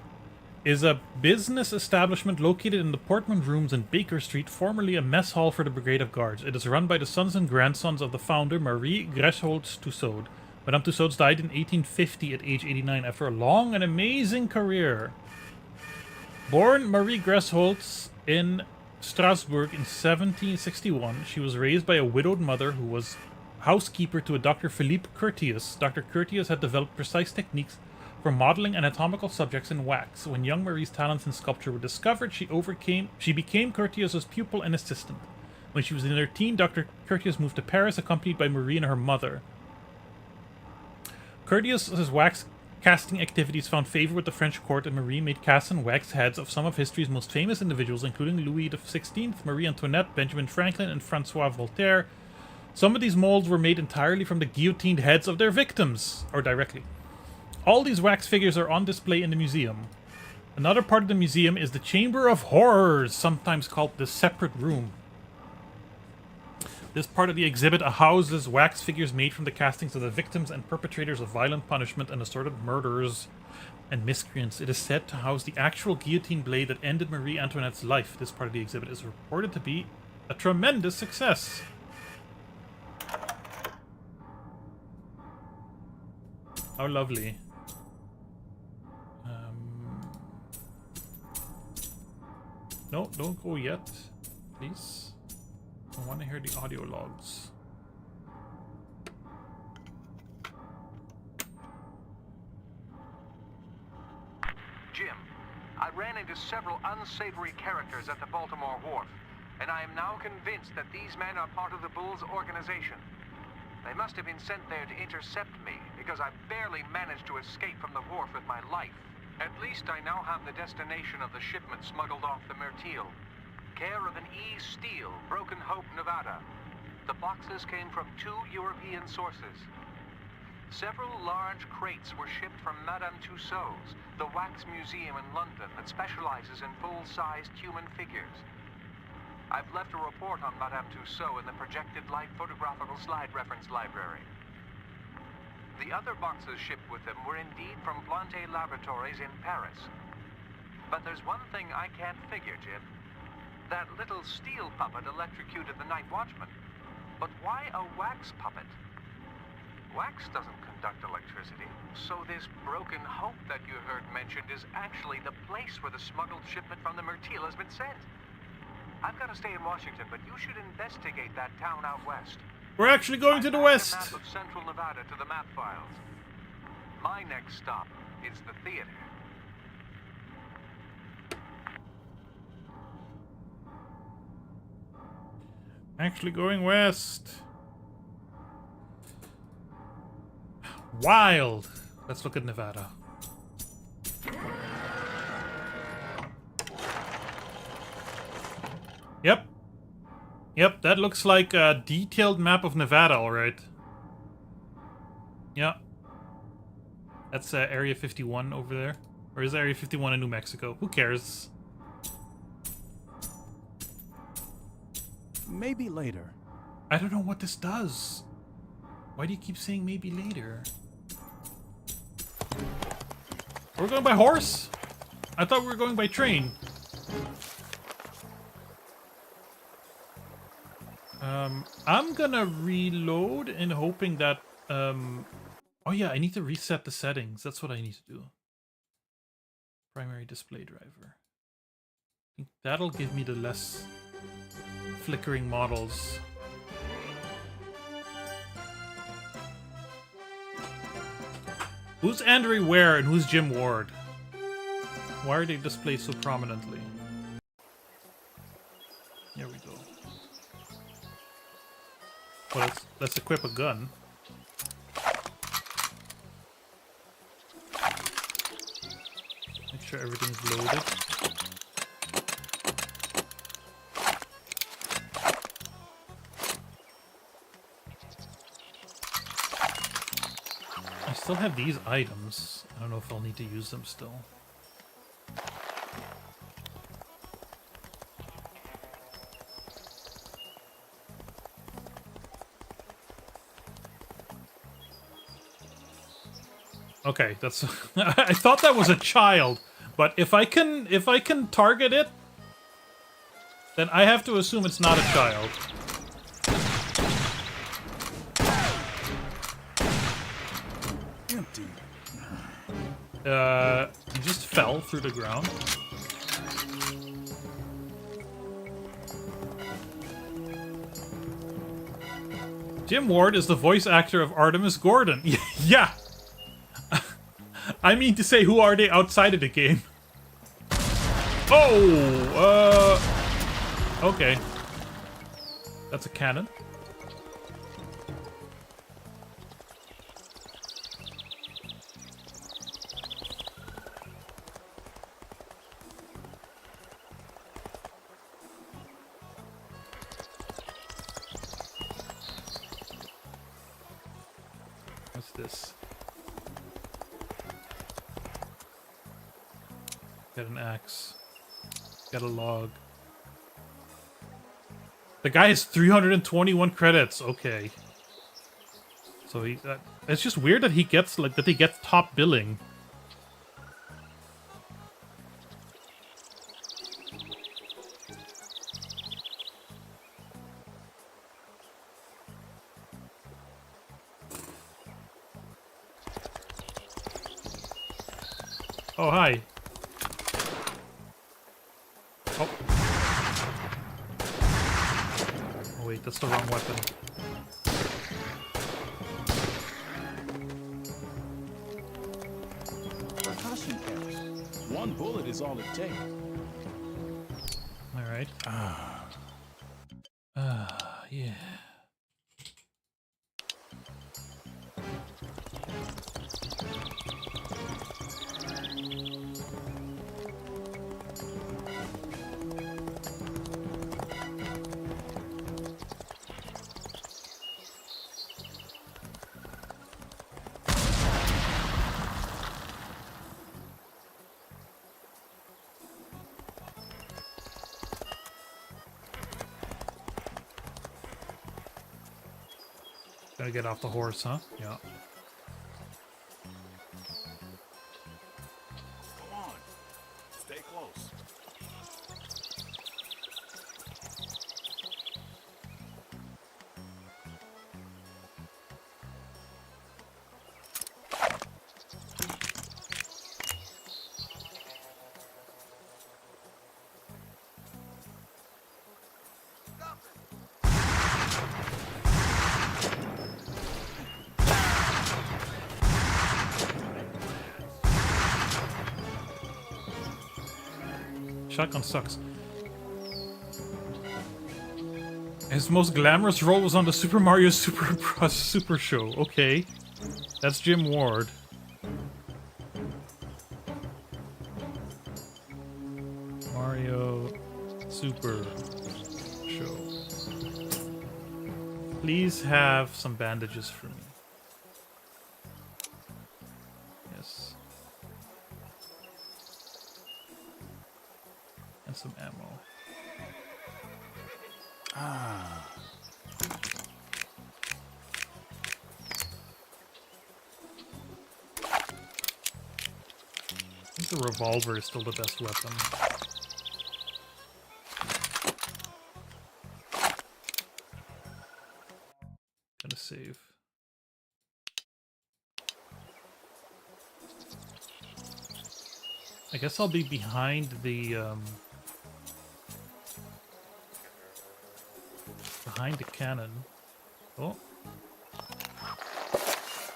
is a business establishment located in the Portman Rooms in Baker Street, formerly a mess hall for the Brigade of Guards. It is run by the sons and grandsons of the founder, Marie Gresholz Tussaud. Madame Tussauds died in 1850 at age 89 after a long and amazing career. Born Marie Gresholz in Strasbourg in 1761, she was raised by a widowed mother who was housekeeper to a Dr. Philippe Curtius. Dr. Curtius had developed precise techniques for modeling anatomical subjects in wax. When young Marie's talents in sculpture were discovered, she became Curtius's pupil and assistant. When she was in her teen, Dr. Curtius moved to Paris, accompanied by Marie and her mother. Curtius's wax casting activities found favor with the French court, and Marie made cast and wax heads of some of history's most famous individuals, including Louis XVI, Marie Antoinette, Benjamin Franklin, and Francois Voltaire. Some of these molds were made entirely from the guillotined heads of their victims, or directly. All these wax figures are on display in the museum. Another part of the museum is the Chamber of Horrors, sometimes called the Separate Room. This part of the exhibit houses wax figures made from the castings of the victims and perpetrators of violent punishment and assorted murders and miscreants. It is said to house the actual guillotine blade that ended Marie Antoinette's life. This part of the exhibit is reported to be a tremendous success. How lovely. No, don't go yet, please. I want to hear the audio logs. Jim, I ran into several unsavory characters at the Baltimore Wharf, and I am now convinced that these men are part of the Bulls organization. They must have been sent there to intercept me, because I barely managed to escape from the wharf with my life. At least I now have the destination of the shipment smuggled off the Myrtille. Care of an E. Steele, Broken Hope, Nevada. The boxes came from 2 European sources. Several large crates were shipped from Madame Tussauds, the wax museum in London that specializes in full-sized human figures. I've left a report on Madame Tussauds in the projected light photographical slide reference library. The other boxes shipped with them were indeed from Plante Laboratories in Paris. But there's one thing I can't figure, Jim. That little steel puppet electrocuted the night watchman. But why a wax puppet? Wax doesn't conduct electricity, so this Broken Hope that you heard mentioned is actually the place where the smuggled shipment from the Myrtille has been sent. I've got to stay in Washington, but you should investigate that town out west. We're actually going to the west. I've added a map of central Nevada to the map files. My next stop is the theater. Actually going west. Wild. Let's look at Nevada. Yep. Yep, that looks like a detailed map of Nevada, alright. Yeah. That's Area 51 over there. Or is Area 51 in New Mexico? Who cares? Maybe later. I don't know what this does. Why do you keep saying maybe later? We're going by horse? I thought we were going by train. I'm gonna reload in hoping that... Oh yeah, I need to reset the settings. That's what I need to do. Primary display driver. I think that'll give me the less flickering models. Who's Andrew Ware and who's Jim Ward? Why are they displayed so prominently? Here we go. Well, let's equip a gun. Make sure everything's loaded. I still have these items. I don't know if I'll need to use them still. Okay, that's... I thought that was a child, but if I can target it, then I have to assume it's not a child. Empty. He just fell through the ground. Jim Ward is the voice actor of Artemis Gordon. Yeah! I mean to say, who are they outside of the game? Oh! Okay. That's a cannon. What's this? Get an axe. Get a log. The guy has 321 credits. Okay. So he... it's just weird that he gets, like, that he gets top billing. Oh, hi. Oh. Oh wait, that's the wrong weapon. Percussion caps. One bullet is all it takes. Alright. Yeah. Gotta get off the horse, huh? Yeah. Come on. Stay close. Shotgun sucks. His most glamorous role was on the Super Mario Super Bros. Super Show. Okay. That's Jim Ward. Mario Super Show. Please have some bandages for me. Yes. And some ammo. I think the revolver is still the best weapon. I guess I'll be behind the cannon. Oh.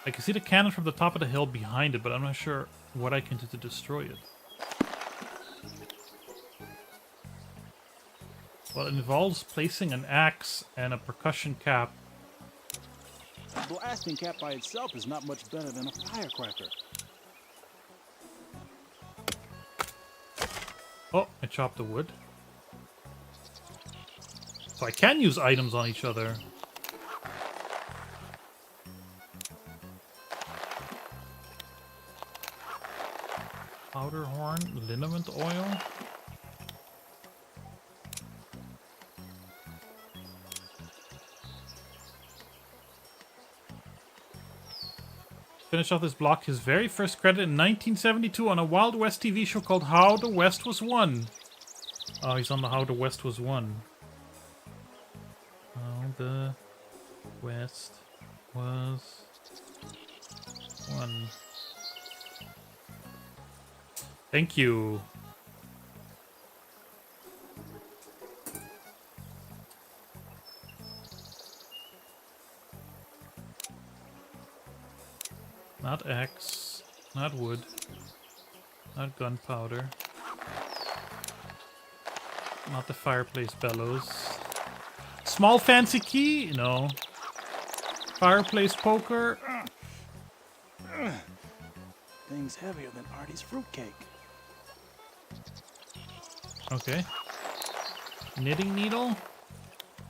I can see the cannon from the top of the hill behind it, but I'm not sure what I can do to destroy it. Well, it involves placing an axe and a percussion cap. A blasting cap by itself is not much better than a firecracker. Oh, I chopped the wood. So I can use items on each other. Powder horn, liniment oil. Finish off this block, his very first credit in 1972 on a Wild West TV show called How the West Was Won. Oh, he's on the How the West Was Won. How the West was won. Thank you. Not axe, not wood, not gunpowder, not the fireplace bellows. Small fancy key? No. Fireplace poker? Thing's heavier than Artie's fruitcake. Okay. Knitting needle?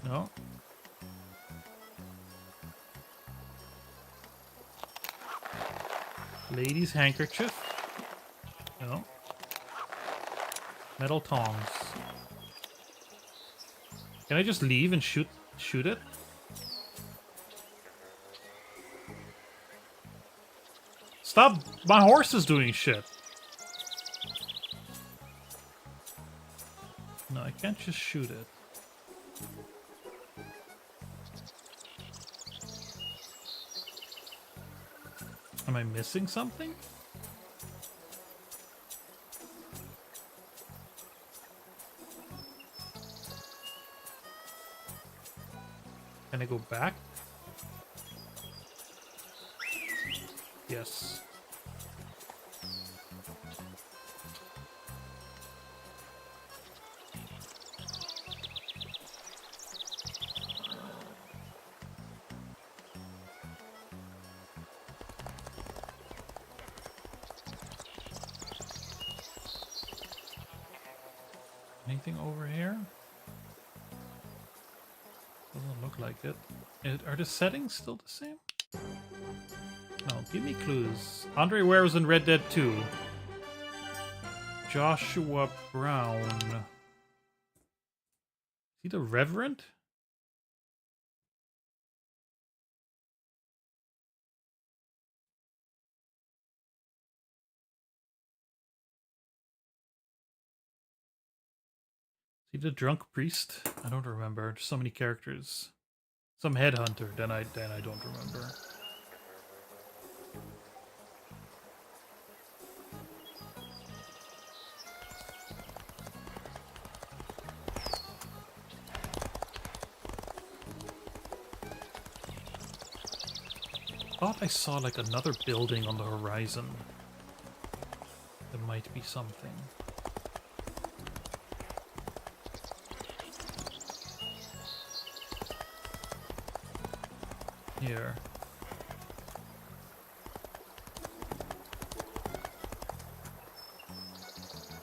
No. Lady's handkerchief? No. Metal tongs. Can I just leave and shoot it? Stop! My horse is doing shit! No, I can't just shoot it. Am I missing something? Can I go back? Yes. Anything over here? Doesn't look like it. Are the settings still the same? No, give me clues. Andre Ware was in Red Dead 2. Joshua Brown. Is he the Reverend? Is he the drunk priest? I don't remember. There's so many characters. Some headhunter. Then I don't remember. I thought I saw like another building on the horizon. There might be something. Here.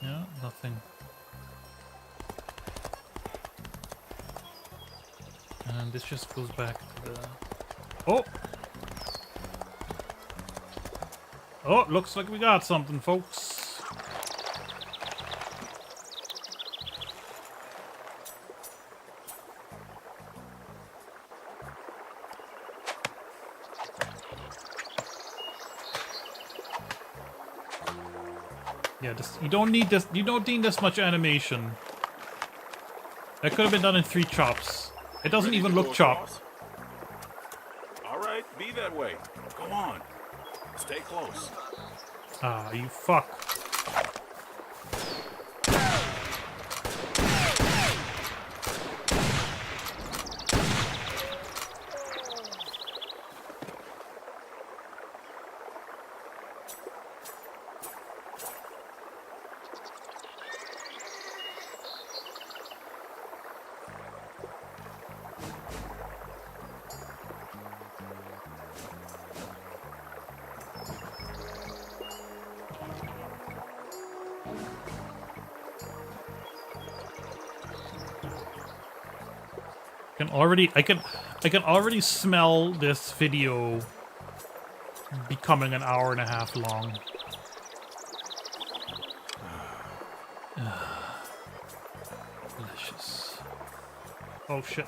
Yeah, nothing. And this just goes back to the... Oh! Oh, looks like we got something, folks. Yeah, you don't need this. You don't need this much animation. That could have been done in 3 chops. It doesn't Ready even to look go chopped. across? All right, be that way. Go on. Stay close. Ah, you fuck. I can already smell this video becoming an hour and a half long. Delicious. Oh shit.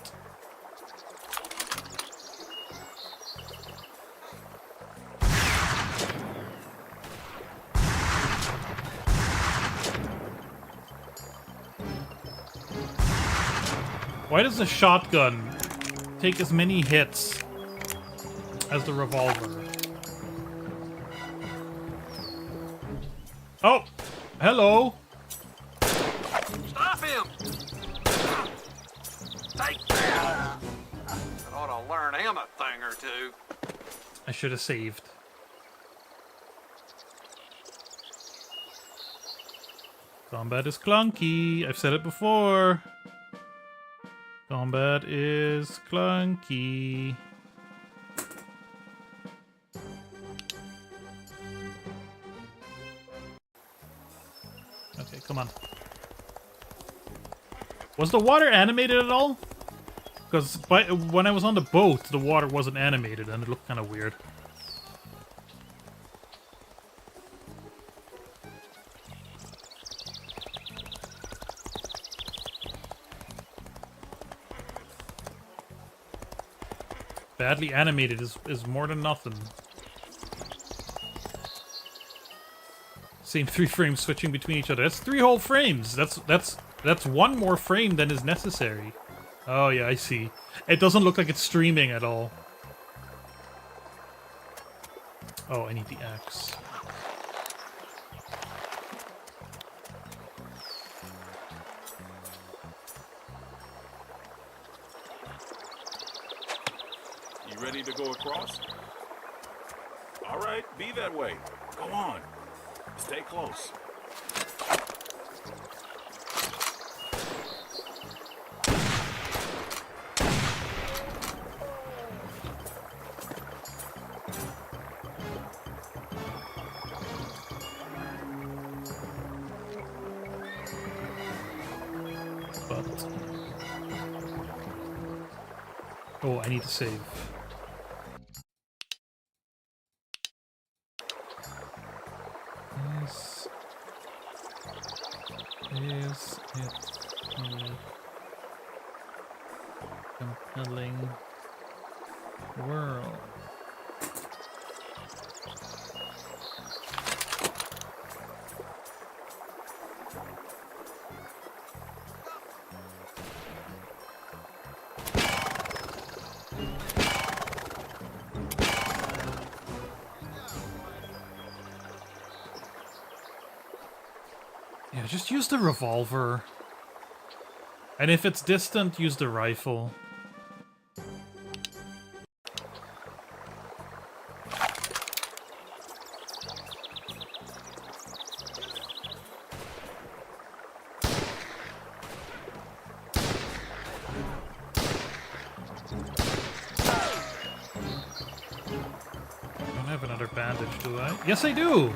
Why does the shotgun take as many hits as the revolver? Oh! Hello! Stop him! Take that! I ought to learn him a thing or two. I should have saved. Combat is clunky. I've said it before. Combat is clunky. Okay, come on. Was the water animated at all? Because when I was on the boat, the water wasn't animated and it looked kind of weird. Badly animated is more than nothing. Same 3 frames switching between each other. That's 3 whole frames. That's 1 more frame than is necessary. Oh yeah, I see. It doesn't look like it's streaming at all. Oh, I need the axe. You ready to go across? All right, be that way. Go on. Stay close. But... oh, I need to save. Is it a compelling world? Yeah, just use the revolver. And if it's distant, use the rifle. I don't have another bandage, do I? Yes, I do!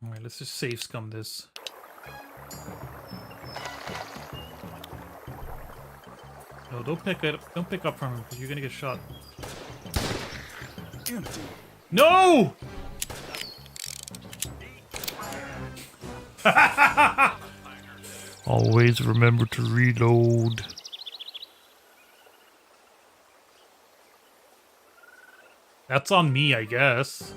Alright, let's just save scum this. No, don't pick up from him, because you're gonna get shot. Empty. No! Always remember to reload. That's on me, I guess.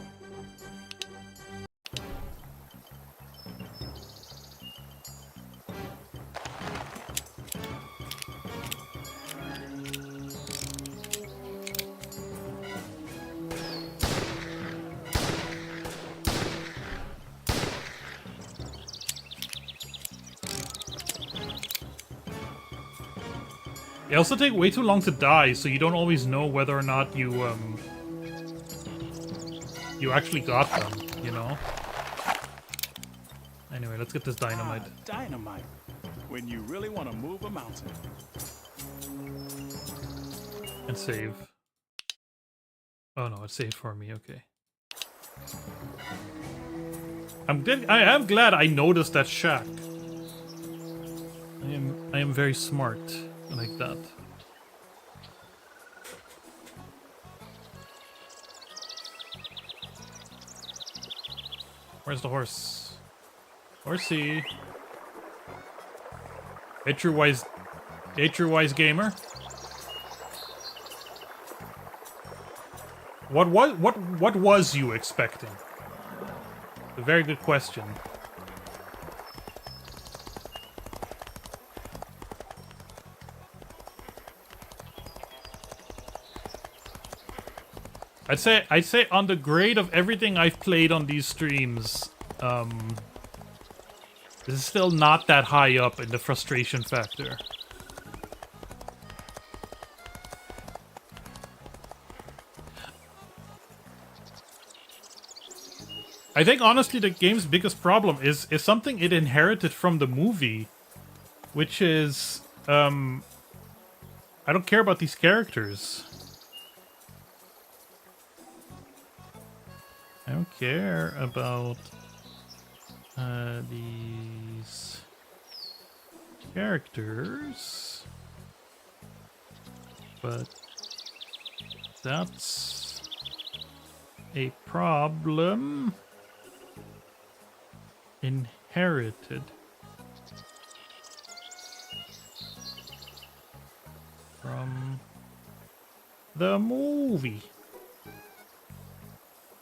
They also take way too long to die, so you don't always know whether or not you actually got them, you know? Anyway, let's get this dynamite. Dynamite. When you really want to move a mountain. And save. Oh no, it saved for me, okay. I am glad I noticed that shack. I am very smart like that. Where's the horse? Horsey. Nature wise gamer. What was you expecting? A very good question. I'd say on the grade of everything I've played on these streams, this is still not that high up in the frustration factor. I think honestly the game's biggest problem is something it inherited from the movie, which is I don't care about these characters. I don't care about these characters, but that's a problem inherited from the movie.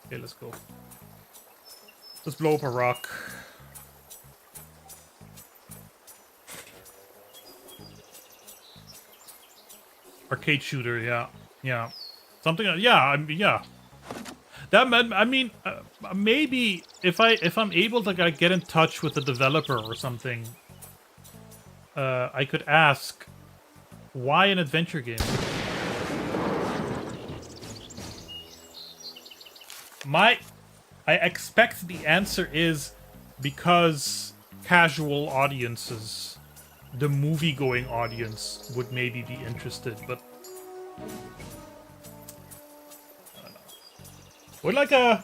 Okay, let's go. Let's blow up a rock. Arcade shooter, yeah. Yeah. Something, yeah, yeah. That meant, I mean, maybe if I'm able to get in touch with the developer or something, I could ask, why an adventure game? I expect the answer is because casual audiences, the movie-going audience, would maybe be interested, but I don't know. Would like a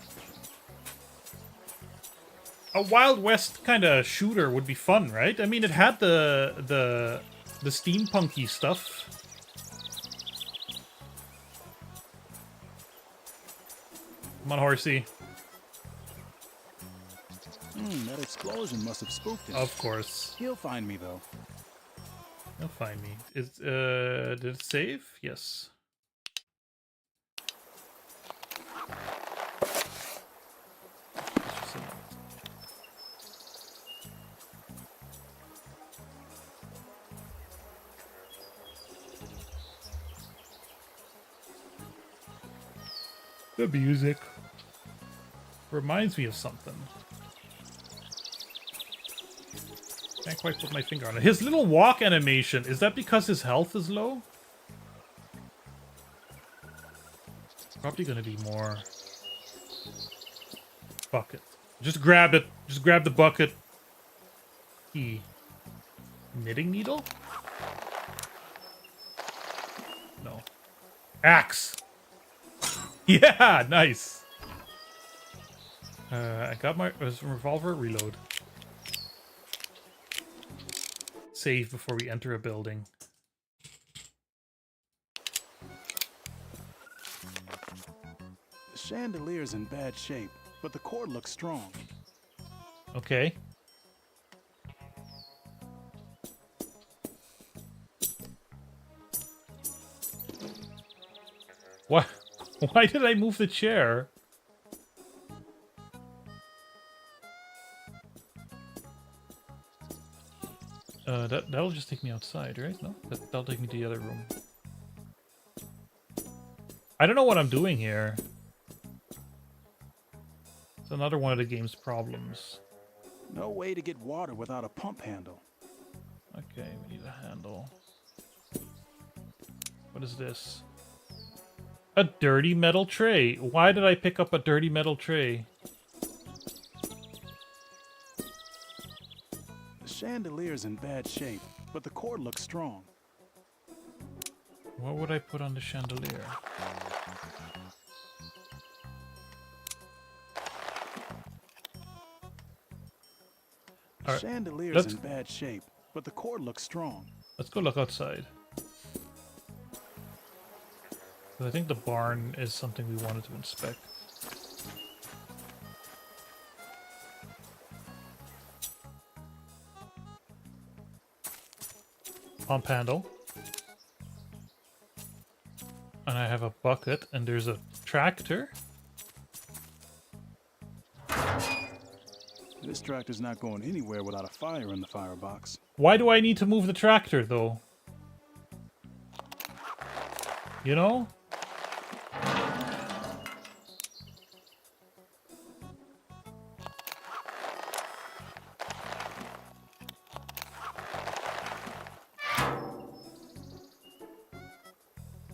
Wild West kind of shooter would be fun, right? I mean, it had the steampunky stuff. Come on, horsey. That explosion must have spooked him. Of course. He'll find me, though. He'll find me. Did it save? Yes. The music reminds me of something. Can't quite put my finger on it. His little walk animation, is that because his health is low? Probably gonna be more. Bucket. Just grab it. Just grab the bucket. Key. Knitting needle? No. Axe! Yeah, nice. I got my revolver. Reload. Save before we enter a building. The chandelier's in bad shape, but the cord looks strong. Okay. What? Why did I move the chair? That'll just take me outside, right? No? That'll take me to the other room. I don't know what I'm doing here. It's another one of the game's problems. No way to get water without a pump handle. Okay, we need a handle. What is this? A dirty metal tray. Why did I pick up a dirty metal tray? The chandelier's in bad shape, but the cord looks strong. What would I put on the chandelier? The chandelier's in bad shape, but the cord looks strong. Let's go look outside. 'Cause I think the barn is something we wanted to inspect. Pump handle. And I have a bucket, and there's a tractor. This tractor's not going anywhere without a fire in the firebox. Why do I need to move the tractor, though? You know?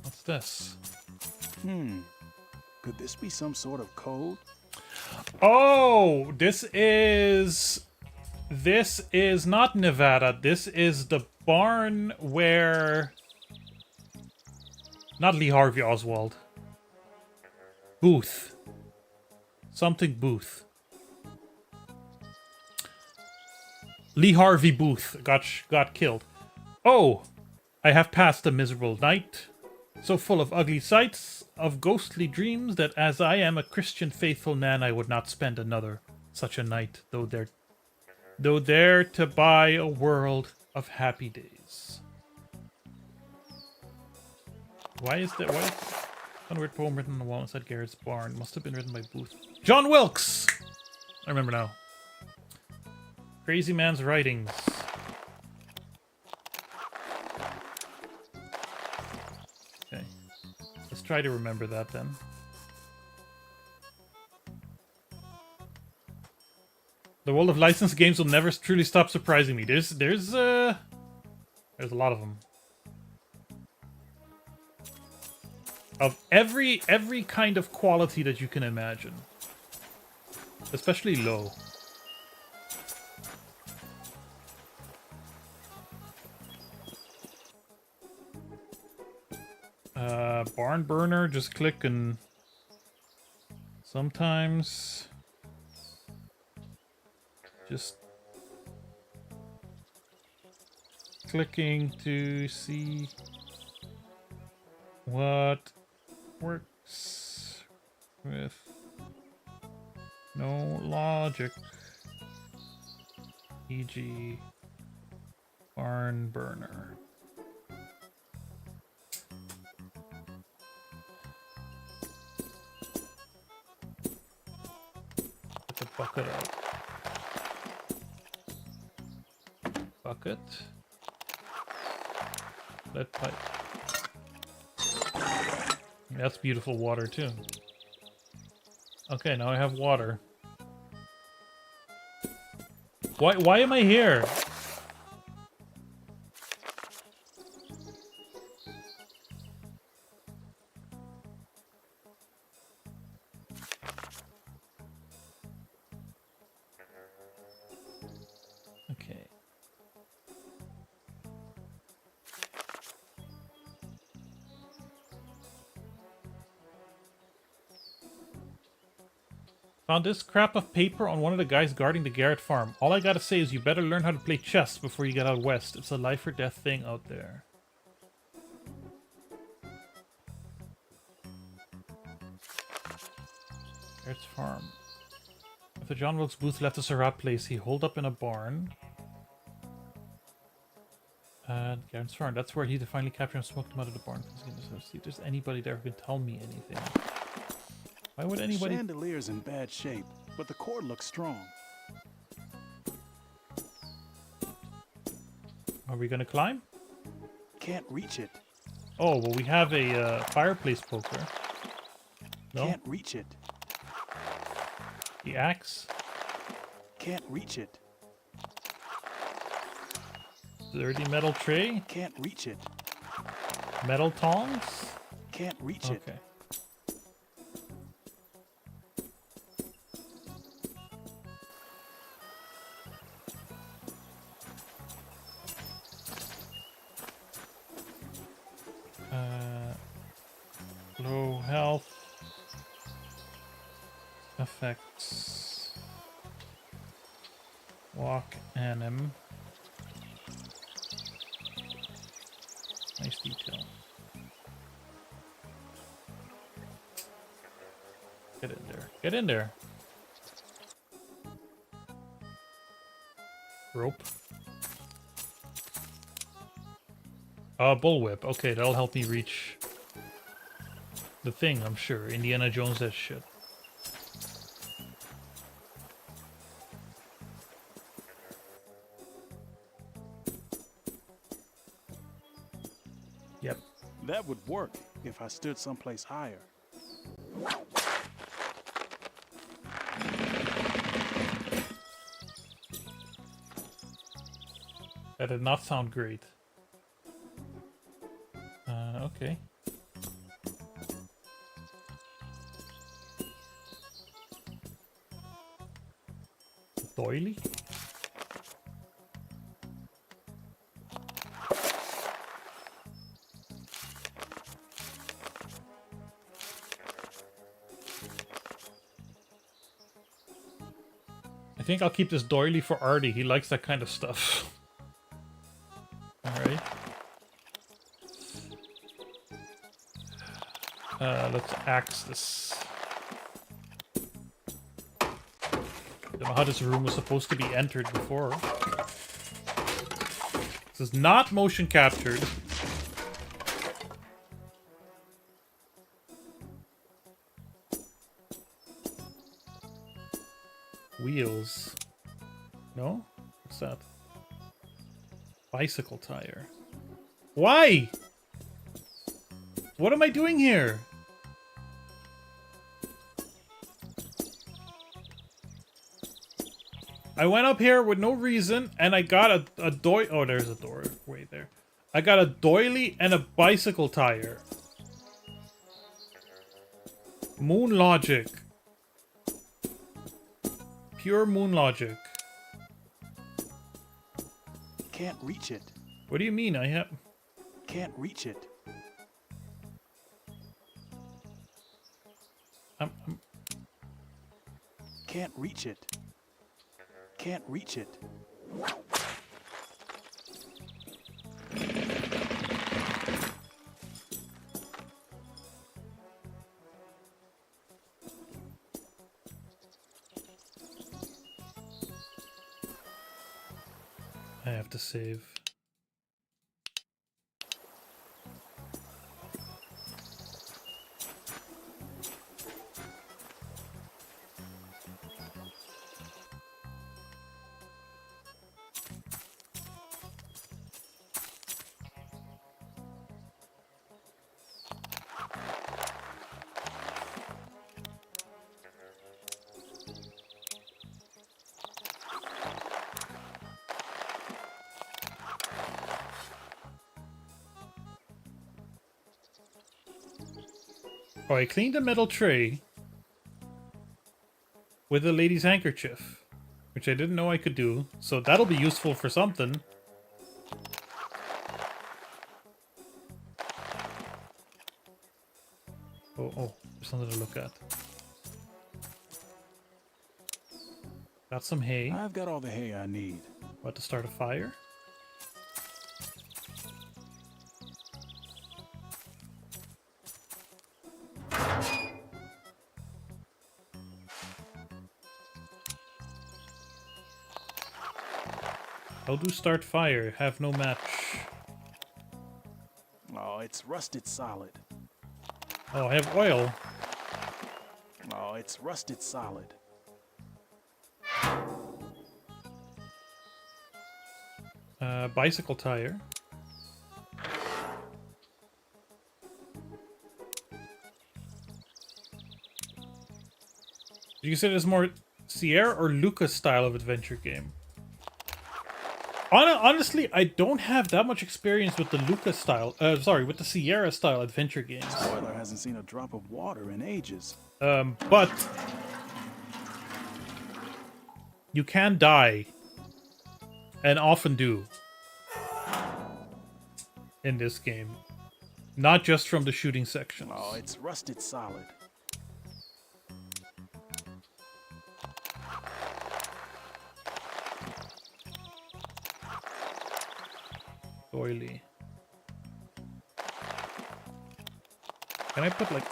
What's this? Could this be some sort of code? Oh, this is not Nevada. This is the barn where not Lee Harvey Oswald. Booth. Something Booth. Lee Harvey Booth got killed. Oh, I have passed a miserable night, so full of ugly sights, of ghostly dreams, that as I am a Christian faithful man, I would not spend another such a night, though there to buy a world of happy days. Why is unweird poem written on the wall inside Garrett's barn? Must have been written by Booth. John Wilkes! I remember now. Crazy man's writings. Okay. Let's try to remember that then. The world of licensed games will never truly stop surprising me. There's a lot of them. Of every kind of quality that you can imagine. Especially low. Barn burner, just click and sometimes just clicking to see what works with no logic, e.g. barn burner. Get the bucket out. Bucket. Lead pipe. That's beautiful water too. Okay, now I have water. Why am I here? Okay. Found this scrap of paper on one of the guys guarding the Garrett farm. All I gotta say is you better learn how to play chess before you get out west. It's a life or death thing out there. Garrett's farm. After John Wilkes Booth left the Surratt place, he holed up in a barn. And Garrett's farm. That's where he finally captured and smoked him out of the barn. See if there's anybody there who can tell me anything. Why would anybody... The chandelier's in bad shape, but the cord looks strong. Are we gonna climb? Can't reach it. Oh, well, we have a fireplace poker. No? Can't reach it. The axe? Can't reach it. Dirty metal tray? Can't reach it. Metal tongs? Can't reach it. Okay. Low health effects. Walk anim. detail. Get in there. Get in there. Rope. Bullwhip. Okay, that'll help me reach the thing, I'm sure. Indiana Jones, that shit. Yep. That would work if I stood someplace higher. That did not sound great. Okay. Doily? I think I'll keep this doily for Artie. He likes that kind of stuff. Alright. Let's axe this. Don't know how this room was supposed to be entered before. This is not motion captured. Wheels. No? What's that? Bicycle tire. Why? What am I doing here? I went up here with no reason, and I got a doily. Oh, there's a door way there. I got a doily and a bicycle tire. Moon logic. Pure moon logic. Can't reach it. What do you mean? I have... Can't reach it. Can't reach it. Can't reach it. I have to save. Oh, I cleaned a metal tray with a lady's handkerchief, which I didn't know I could do, so that'll be useful for something. Oh, there's something to look at. Got some hay. I've got all the hay I need. About to start a fire. How do start fire? Have no match. Oh, it's rusted solid. Oh, I have oil. Oh, it's rusted solid. Bicycle tire. You consider this more Sierra or Lucas style of adventure game? Honestly, I don't have that much experience with the Lucas style. With the Sierra style adventure games. Spoiler hasn't seen a drop of water in ages. But you can die, and often do, in this game. Not just from the shooting sections. Oh, it's rusted solid. Oily. Can I put like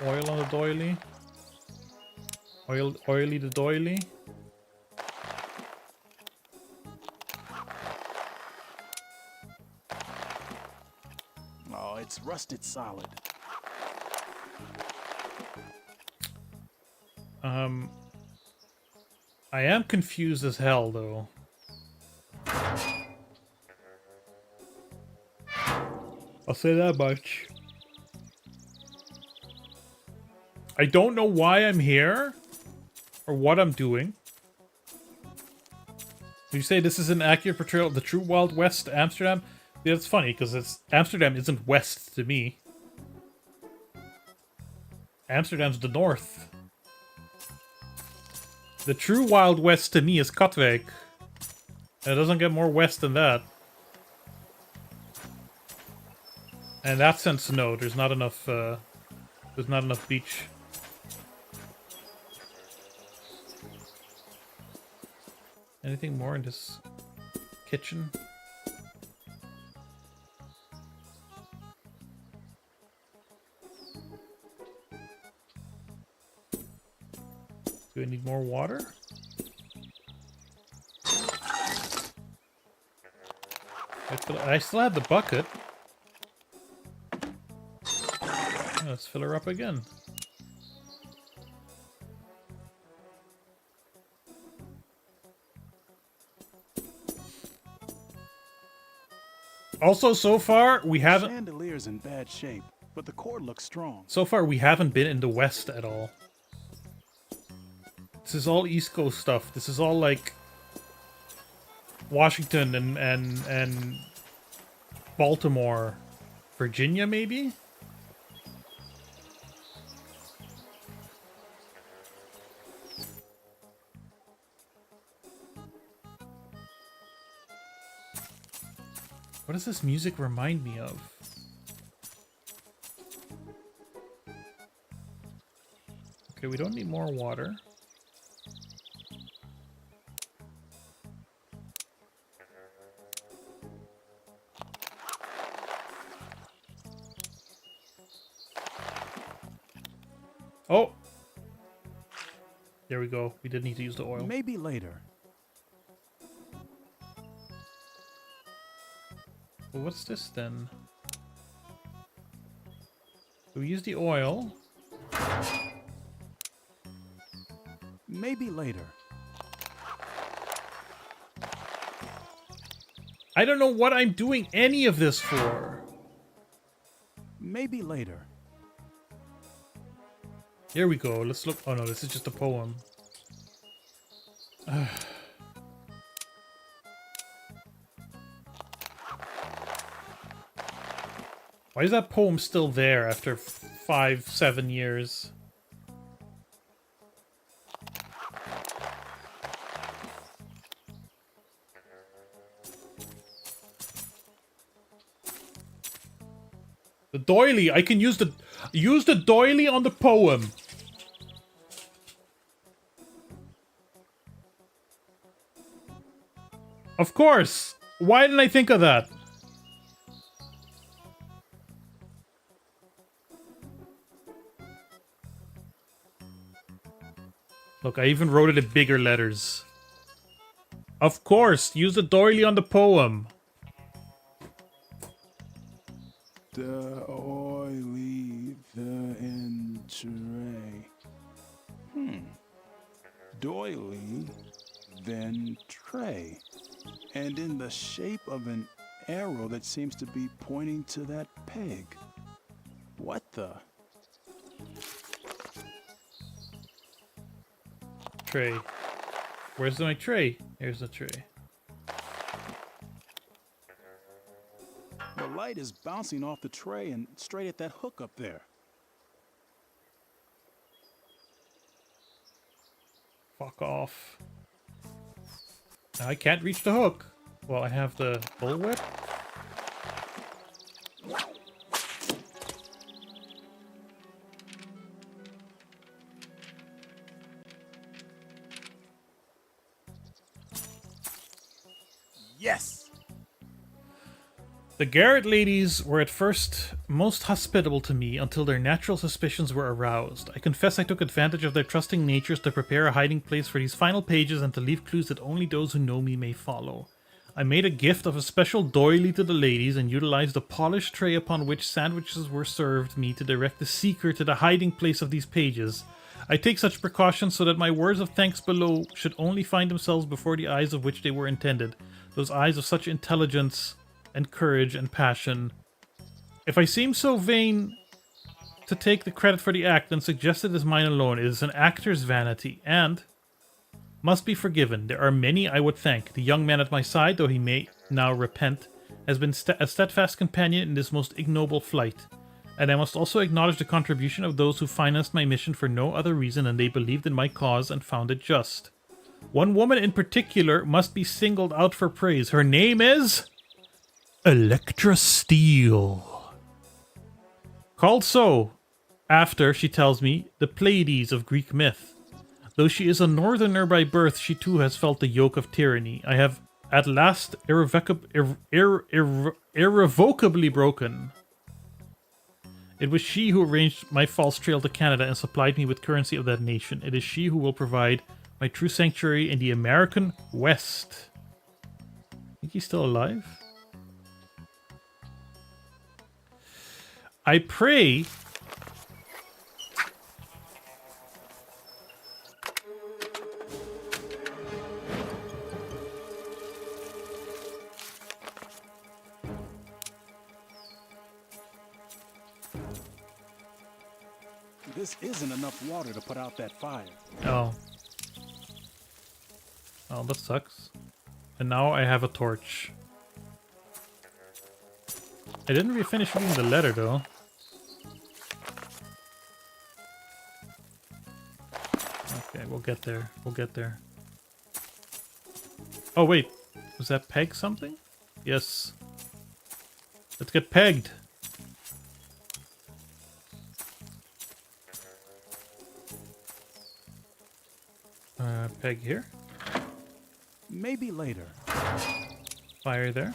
oil on the doily? Oily the doily? Oh, it's rusted solid. I am confused as hell though. I'll say that much. I don't know why I'm here or what I'm doing. You say this is an accurate portrayal of the true Wild West Amsterdam? Yeah, it's funny because Amsterdam isn't west to me. Amsterdam's the north. The true Wild West to me is Katwijk. And it doesn't get more west than that. And in that sense, no, there's not enough beach. Anything more in this kitchen? Do I need more water? I still have the bucket. Let's fill her up again. Also, so far, we haven't... Chandelier's in bad shape, but the cord looks strong. So far, we haven't been in the West at all. This is all East Coast stuff. This is all, like... Washington and Baltimore. Virginia, maybe? What does this music remind me of? Okay, we don't need more water. Oh! There we go. We did need to use the oil. Maybe later. Well, what's this then? So we use the oil. Maybe later. I don't know what I'm doing any of this for. Maybe later. Here we go. Let's look. Oh no, this is just a poem. Why is that poem still there after 5-7 years? The doily. I can use the doily on the poem. Of course. Why didn't I think of that? Look, I even wrote it in bigger letters. Of course, use the doily on the poem. The oily, the entray. Doily, then tray. And in the shape of an arrow that seems to be pointing to that peg. What the? Tray. Where's my tray? Here's the tray. The light is bouncing off the tray and straight at that hook up there. Fuck off. I can't reach the hook. Well, I have the bullwhip. Yes! The Garrett ladies were at first most hospitable to me until their natural suspicions were aroused. I confess I took advantage of their trusting natures to prepare a hiding place for these final pages and to leave clues that only those who know me may follow. I made a gift of a special doily to the ladies and utilized a polished tray upon which sandwiches were served me to direct the seeker to the hiding place of these pages. I take such precautions so that my words of thanks below should only find themselves before the eyes of which they were intended, those eyes of such intelligence and courage and passion. If I seem so vain to take the credit for the act, then suggest it is mine alone. It is an actor's vanity, and must be forgiven. There are many I would thank. The young man at my side, though he may now repent, has been a steadfast companion in this most ignoble flight. And I must also acknowledge the contribution of those who financed my mission for no other reason than they believed in my cause and found it just. One woman in particular must be singled out for praise. Her name is Electra Steele. Called so after, she tells me, the Pleiades of Greek myth. Though she is a northerner by birth, she too has felt the yoke of tyranny. I have at last irrevocably broken. It was she who arranged my false trail to Canada and supplied me with currency of that nation. It is she who will provide my true sanctuary in the American West. Think he's still alive? I pray This isn't enough water to put out that fire. Oh. Oh, that sucks. And now I have a torch. I didn't really finish reading the letter though. Okay, we'll get there. We'll get there. Oh wait, was that peg something? Yes. Let's get pegged. Peg here. Maybe later. Fire there.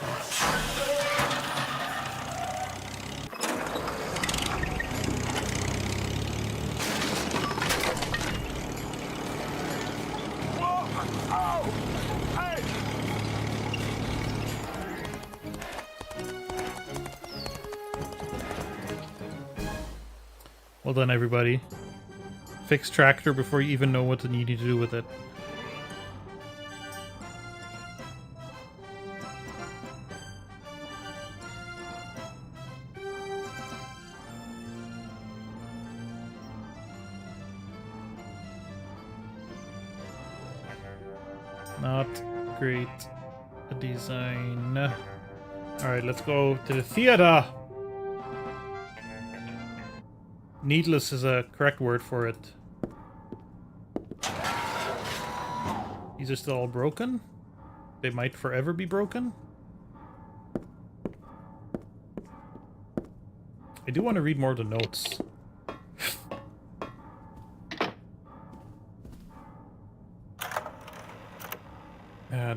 Well done, everybody. Fix tractor before you even know what you need to do with it. Not great a design. Alright, let's go to the theater. Needless is a correct word for it. These are still all broken. They might forever be broken. I do want to read more of the notes.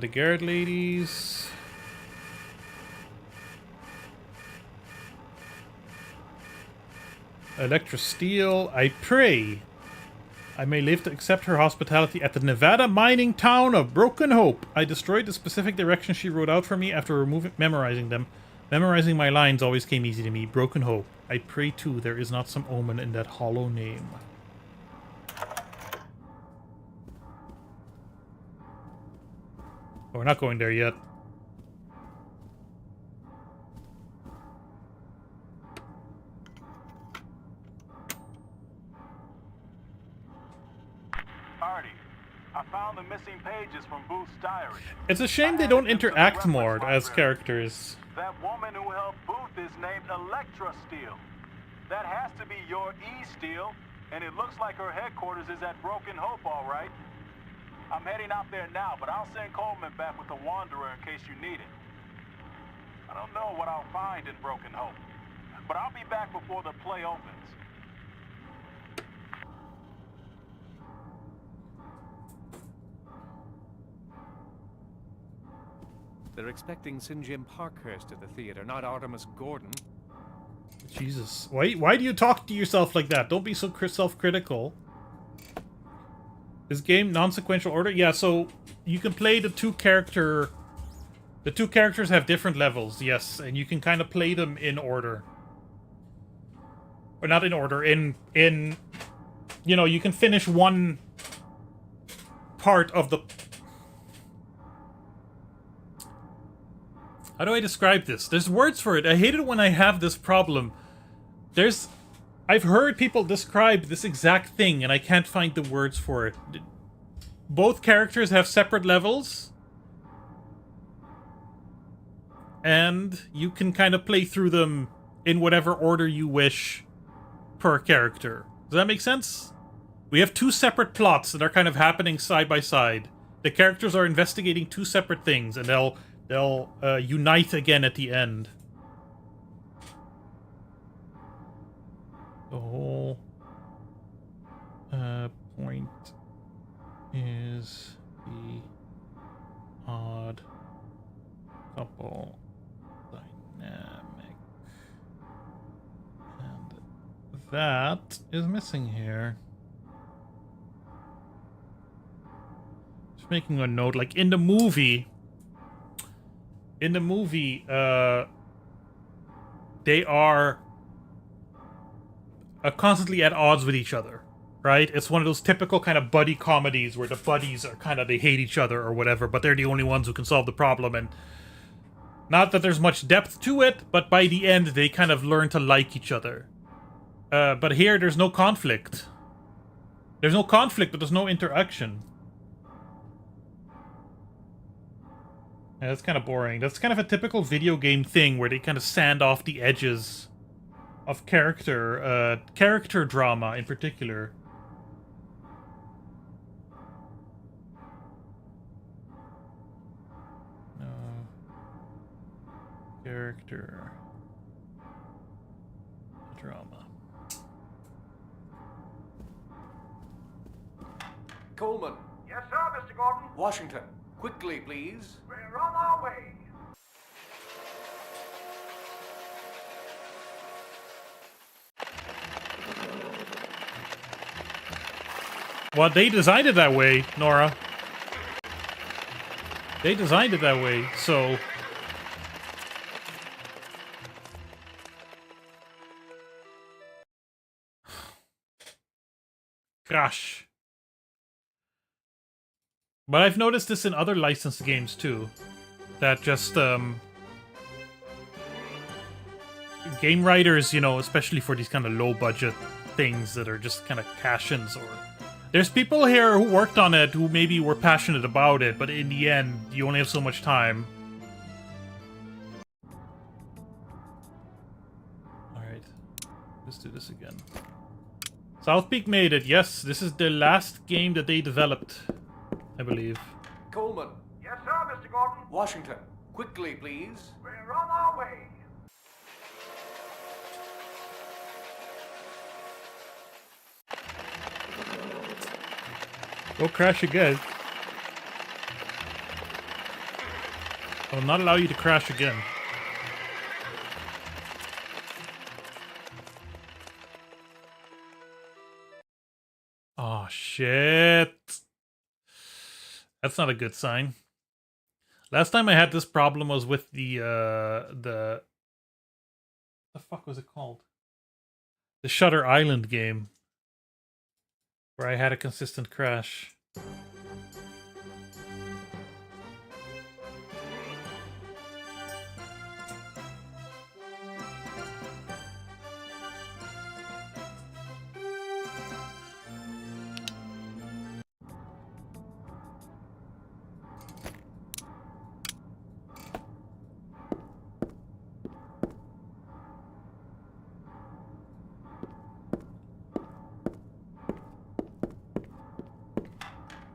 The Garrett ladies. Electra Steele, I pray I may live to accept her hospitality at the Nevada mining town of Broken Hope. I destroyed the specific directions she wrote out for me after memorizing them. Memorizing my lines always came easy to me. Broken Hope. I pray too there is not some omen in that hollow name. Oh, we're not going there yet. Artie, I found the missing pages from Booth's diary. It's a shame they don't interact more as characters. That woman who helped Booth is named Electra Steele. That has to be your E Steele, and it looks like her headquarters is at Broken Hope, all right. I'm heading out there now, but I'll send Coleman back with the Wanderer in case you need it. I don't know what I'll find in Broken Hope, but I'll be back before the play opens. They're expecting St. Jim Parkhurst at the theater, not Artemis Gordon. Jesus. Why do you talk to yourself like that? Don't be so self-critical. This game, non-sequential order? Yeah, so you can play the two characters have different levels, yes, and you can kind of play them in order. Or not in order, in you know, you can finish one part of the... How do I describe this? There's words for it. I hate it when I have this problem. I've heard people describe this exact thing, and I can't find the words for it. Both characters have separate levels, and you can kind of play through them in whatever order you wish per character. Does that make sense? We have two separate plots that are kind of happening side by side. The characters are investigating two separate things, and they'll unite again at the end. The whole point is the odd couple dynamic. And that is missing here. Just making a note, like in the movie, they are constantly at odds with each other, right? It's one of those typical kind of buddy comedies where the buddies are kind of, they hate each other or whatever, but they're the only ones who can solve the problem. And not that there's much depth to it, but by the end, they kind of learn to like each other. But here, there's no conflict. There's no conflict, but there's no interaction. Yeah, that's kind of boring. That's kind of a typical video game thing where they kind of sand off the edges of character drama in particular. No. Character drama. Coleman. Yes, sir, Mr. Gordon. Washington. Quickly, please. We're on our way. Well, they designed it that way, Nora. They designed it that way, so... Gosh. But I've noticed this in other licensed games, too. That just, game writers, you know, especially for these kind of low-budget things that are just kind of cash-ins, or... There's people here who worked on it who maybe were passionate about it, but in the end, you only have so much time. Alright. Let's do this again. South Peak made it. Yes, this is the last game that they developed, I believe. Coleman. Yes, sir, Mr. Gordon. Washington. Quickly, please. We're on our way. Go crash again. I will not allow you to crash again. Oh, shit. That's not a good sign. Last time I had this problem was with the fuck was it called? The Shutter Island game, where I had a consistent crash.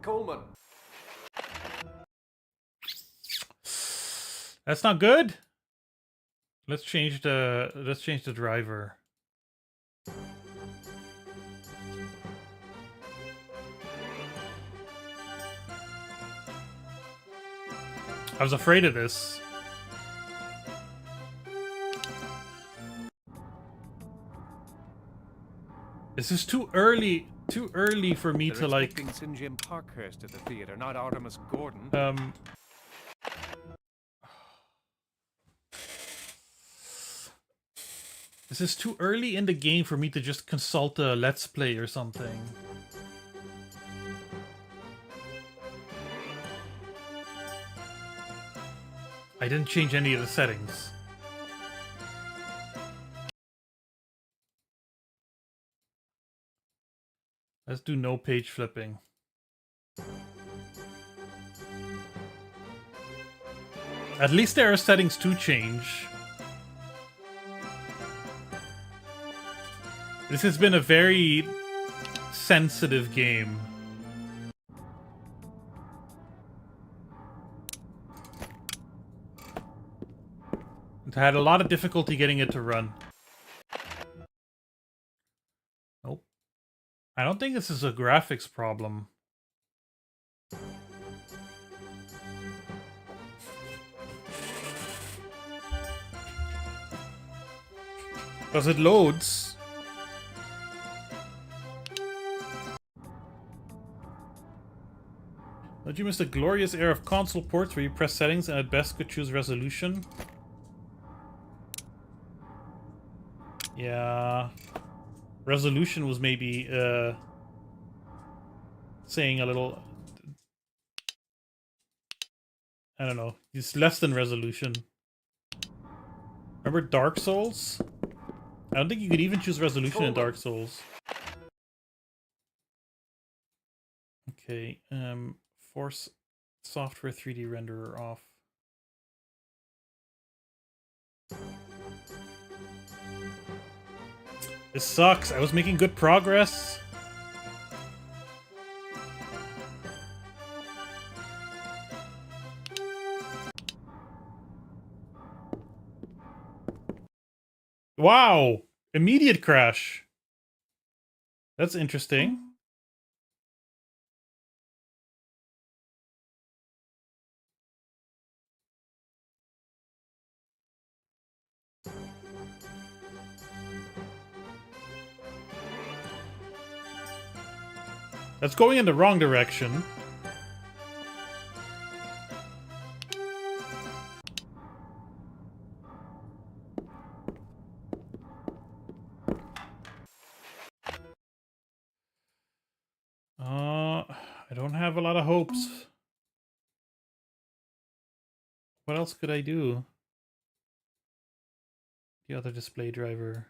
Coleman. That's not good. Let's change the driver. I was afraid of this. This is too early for me They're to like. expecting St. Jim Parkhurst at the theater, not Artemis Gordon. This is too early in the game for me to just consult a Let's Play or something. I didn't change any of the settings. Let's do no page flipping. At least there are settings to change. This has been a very sensitive game. I had a lot of difficulty getting it to run. Nope. I don't think this is a graphics problem. Because it loads. Don't you miss the glorious era of console ports where you press settings and at best could choose resolution? Yeah. Resolution was maybe saying a little, I don't know, it's less than resolution. Remember Dark Souls? I don't think you could even choose resolution in Dark Souls. Okay, force software 3D renderer off. This sucks. I was making good progress. Wow! Immediate crash. That's interesting. That's going in the wrong direction. I don't have a lot of hopes. What else could I do? The other display driver.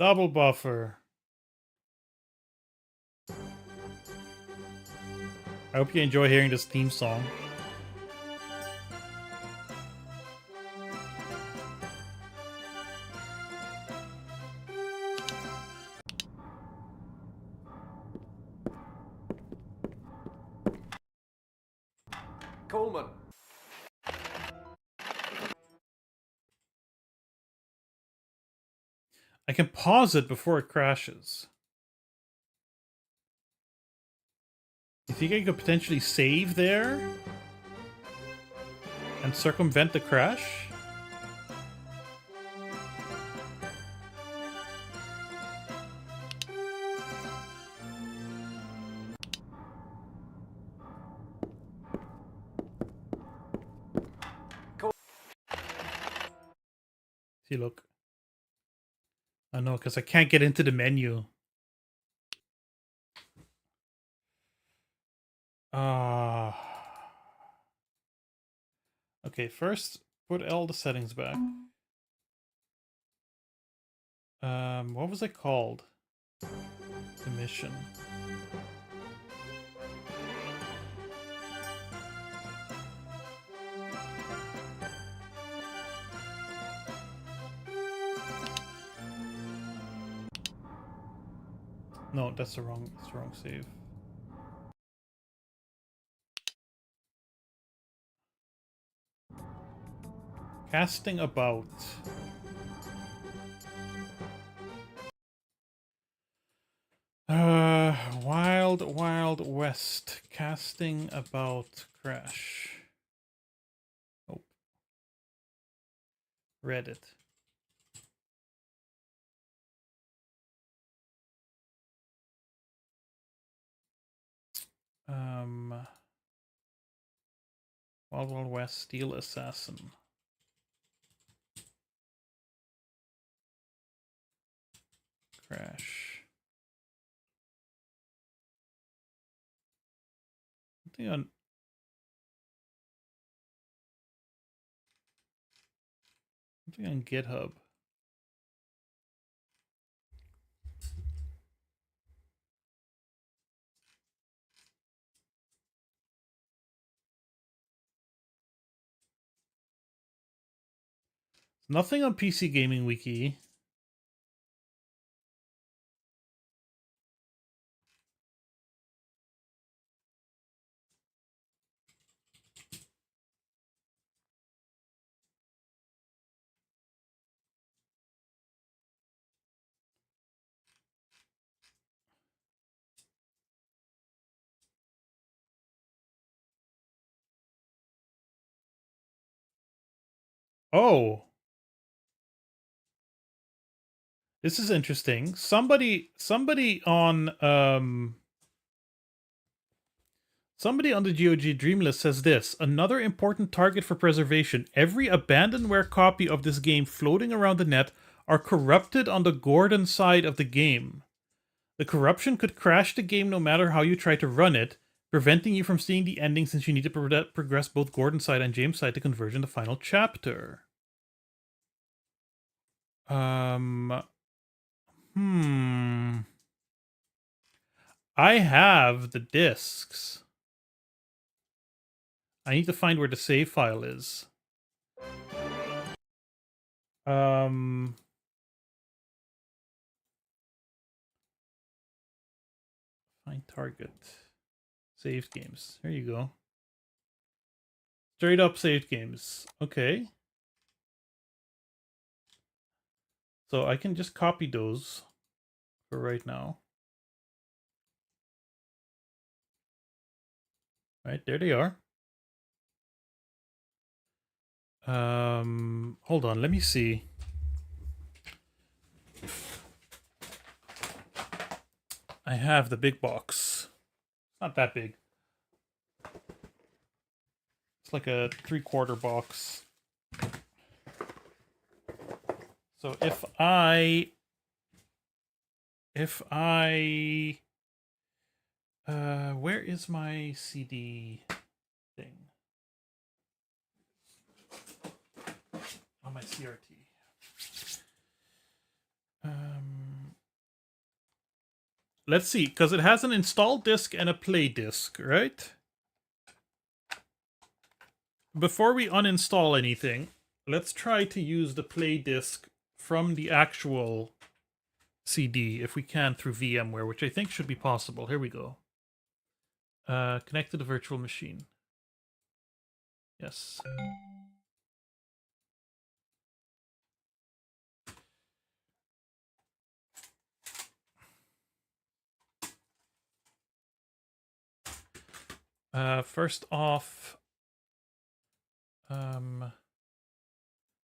Double buffer. I hope you enjoy hearing this theme song. Coleman. I can pause it before it crashes. You think I could potentially save there? And circumvent the crash? See, look. I know, because I can't get into the menu. Okay, first, put all the settings back. What was it called? The mission. No, that's the wrong save. Casting about. Wild Wild West. Casting about crash. Oh. Reddit. Wild Wild West Steel Assassin. Crash. Something on GitHub. Nothing on PC Gaming Wiki. Oh. This is interesting. Somebody on Somebody on the GOG Dream List says this. Another important target for preservation. Every abandonware copy of this game floating around the net are corrupted on the Gordon side of the game. The corruption could crash the game no matter how you try to run it, preventing you from seeing the ending since you need to progress both Gordon's side and James' side to converge in the final chapter. I have the discs. I need to find where the save file is. Find target. Saved games. There you go. Straight up saved games. Okay. So I can just copy those for right now. Right, there they are. Hold on, let me see. I have the big box. Not that big. It's like a 3/4 box. So if I where is my CD thing? On my CRT. Let's see, because it has an install disc and a play disc, right? Before we uninstall anything, let's try to use the play disc from the actual CD, if we can, through VMware, which I think should be possible. Here we go. Connect to the virtual machine. Yes. First off,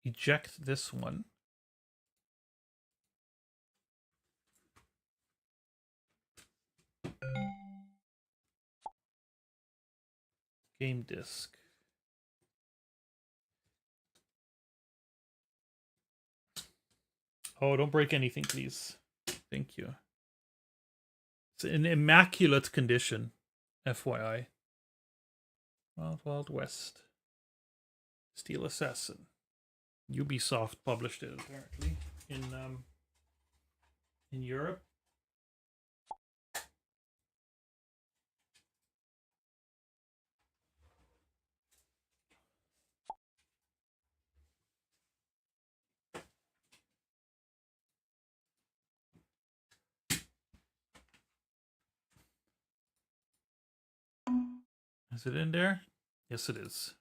eject this one. Game disk. Oh, don't break anything, please. Thank you. It's in immaculate condition, FYI. Wild Wild West. Steel Assassin. Ubisoft published it, apparently, in Europe. Is it in there? Yes, it is.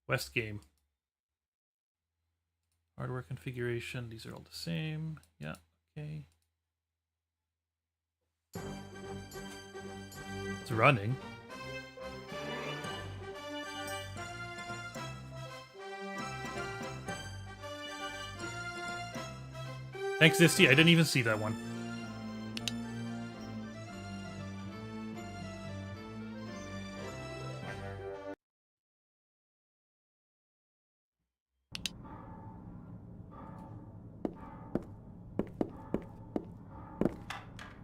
West game. Hardware configuration. These are all the same. Yeah, okay. It's running. Thanks, Disty. I didn't even see that one.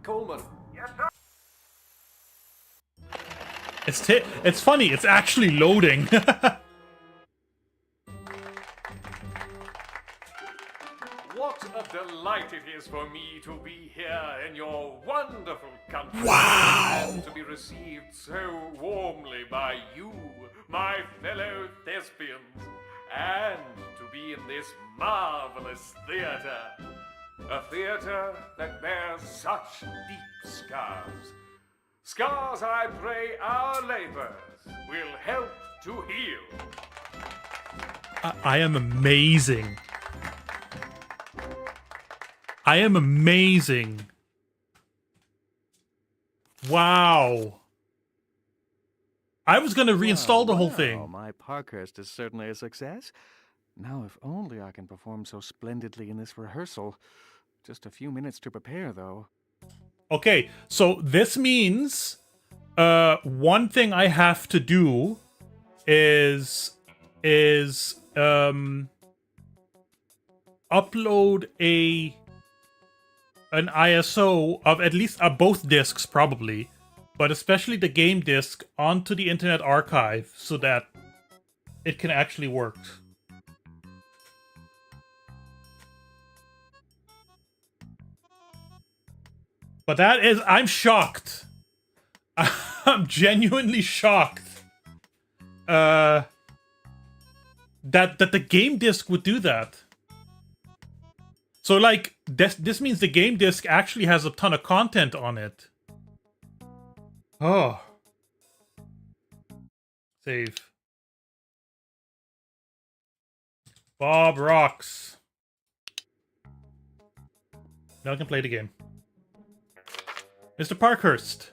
Coleman. Yes, sir. It's funny. It's actually loading. What a delight it is for me to be here in your wonderful country. Wow. And to be received so warmly by you, my fellow thespians. And to be in this marvelous theater. A theater that bears such deep scars. Scars, I pray, our labors will help to heal. I am amazing. I am amazing. Wow. I was going to reinstall the whole thing. My Parkhurst is certainly a success. Now, if only I can perform so splendidly in this rehearsal. Just a few minutes to prepare, though. Okay, so this means one thing I have to do is upload an ISO of at least both discs, probably, but especially the game disc, onto the Internet Archive so that it can actually work. But that is, I'm shocked. I'm genuinely shocked. That the game disc would do that. So like this means the game disc actually has a ton of content on it. Oh. Save. Bob rocks. Now I can play the game. Mr. Parkhurst,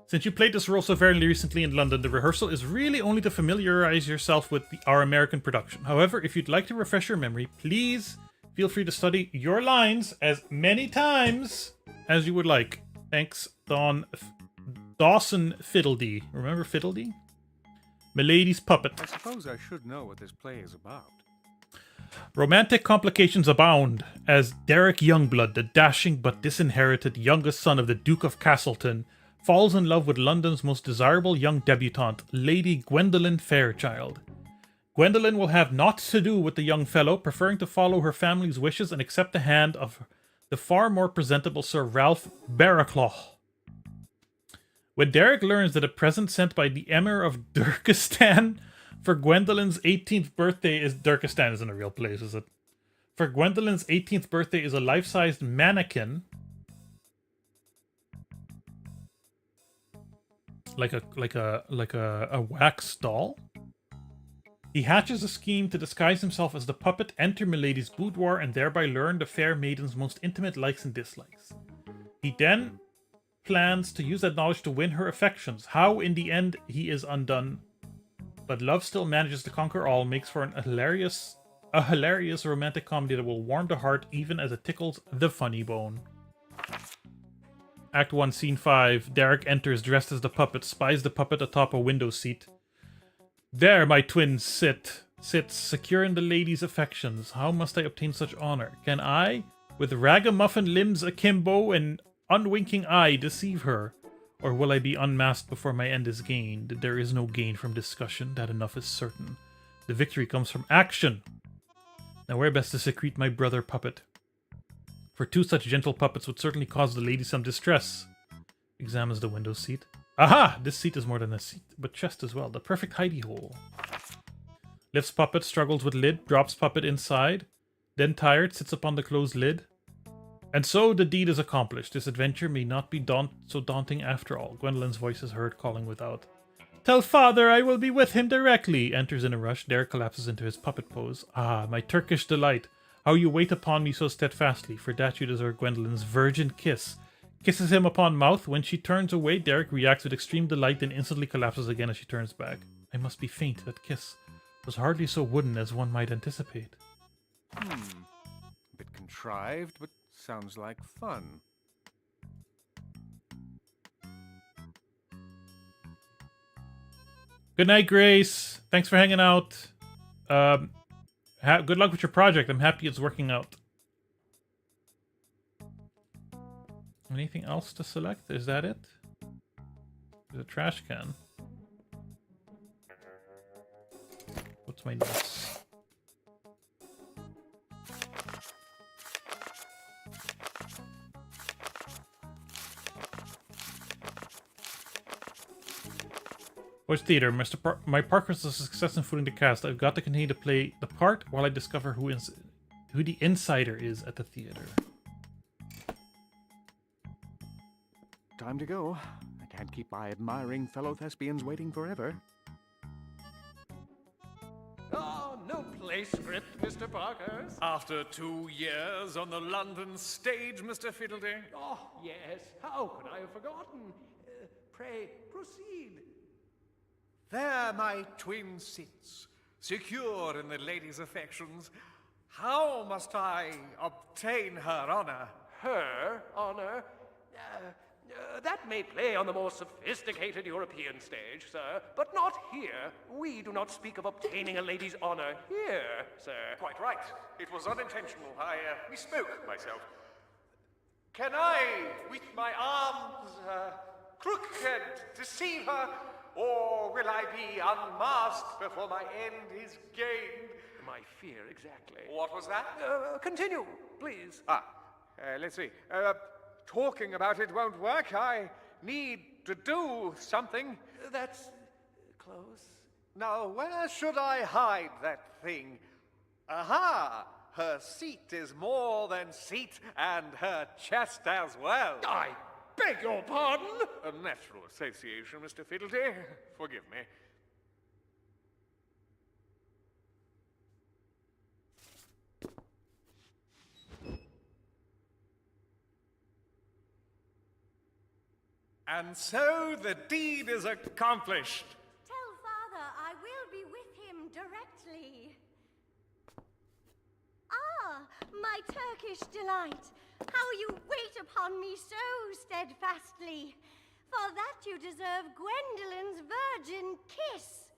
since you played this role so very recently in London, the rehearsal is really only to familiarize yourself with our American production. However, if you'd like to refresh your memory, please feel free to study your lines as many times as you would like. Thanks, Dawson Fiddledee. Remember Fiddledee? Milady's puppet. I suppose I should know what this play is about. Romantic complications abound as Derek Youngblood, the dashing but disinherited youngest son of the Duke of Castleton, falls in love with London's most desirable young debutante, Lady Gwendolen Fairchild. Gwendolen will have naught to do with the young fellow, preferring to follow her family's wishes and accept the hand of the far more presentable Sir Ralph Barraclough. When Derek learns that a present sent by the Emir of Durkistan for Gwendolen's 18th birthday is... Durkistan isn't a real place, is it? For Gwendolen's 18th birthday is a life-sized mannequin. Like a wax doll? He hatches a scheme to disguise himself as the puppet, enter Milady's boudoir, and thereby learn the fair maiden's most intimate likes and dislikes. He then plans to use that knowledge to win her affections. How, in the end, he is undone. But love still manages to conquer all, makes for a hilarious romantic comedy that will warm the heart even as it tickles the funny bone. Act 1, Scene 5. Derek enters dressed as the puppet, spies the puppet atop a window seat. There, my twin sits, secure in the lady's affections. How must I obtain such honor? Can I, with ragamuffin limbs akimbo and unwinking eye, deceive her? Or will I be unmasked before my end is gained? There is no gain from discussion, that enough is certain. The victory comes from action. Now where best to secrete my brother puppet? For two such gentle puppets would certainly cause the lady some distress. Examines the window seat. Aha! This seat is more than a seat, but chest as well. The perfect hidey hole. Lifts puppet, struggles with lid, drops puppet inside. Then tired, sits upon the closed lid. And so the deed is accomplished. This adventure may not be so daunting after all. Gwendolyn's voice is heard calling without. Tell father I will be with him directly. Enters in a rush. Derek collapses into his puppet pose. Ah, my Turkish delight. How you wait upon me so steadfastly. For that you deserve Gwendolyn's virgin kiss. Kisses him upon mouth. When she turns away, Derek reacts with extreme delight, then instantly collapses again as she turns back. I must be faint. That kiss was hardly so wooden as one might anticipate. A bit contrived, but sounds like fun. Good night, Grace. Thanks for hanging out. Good luck with your project. I'm happy it's working out. Anything else to select? Is that it? There's a trash can. What's my notes? Voice Theater. My Parker's a success in fooling the cast. I've got to continue to play the part while I discover who the insider is at the theater. Time to go. I can't keep my admiring fellow thespians waiting forever. Oh, no play script, Mr. Parkhurst. After 2 years on the London stage, Mr. Fiddledy. Oh, yes. How could I have forgotten? Pray, proceed. There my twin sits, secure in the lady's affections. How must I obtain her honor? Her honor? That may play on the more sophisticated European stage, sir, but not here. We do not speak of obtaining a lady's honor here, sir. Quite right. It was unintentional. I misspoke myself. Can I, with my arms crooked, deceive her? Or will I be unmasked before my end is gained? My fear, exactly. What was that? Continue, please. Let's see. Talking about it won't work. I need to do something. That's close. Now, where should I hide that thing? Aha! Her seat is more than seat, and her chest as well. I beg your pardon? A natural association, Mr. Fiddledy. Forgive me. And so the deed is accomplished. Tell father I will be with him directly. Ah, my Turkish delight. How you wait upon me so steadfastly. For that you deserve Gwendolyn's virgin kiss.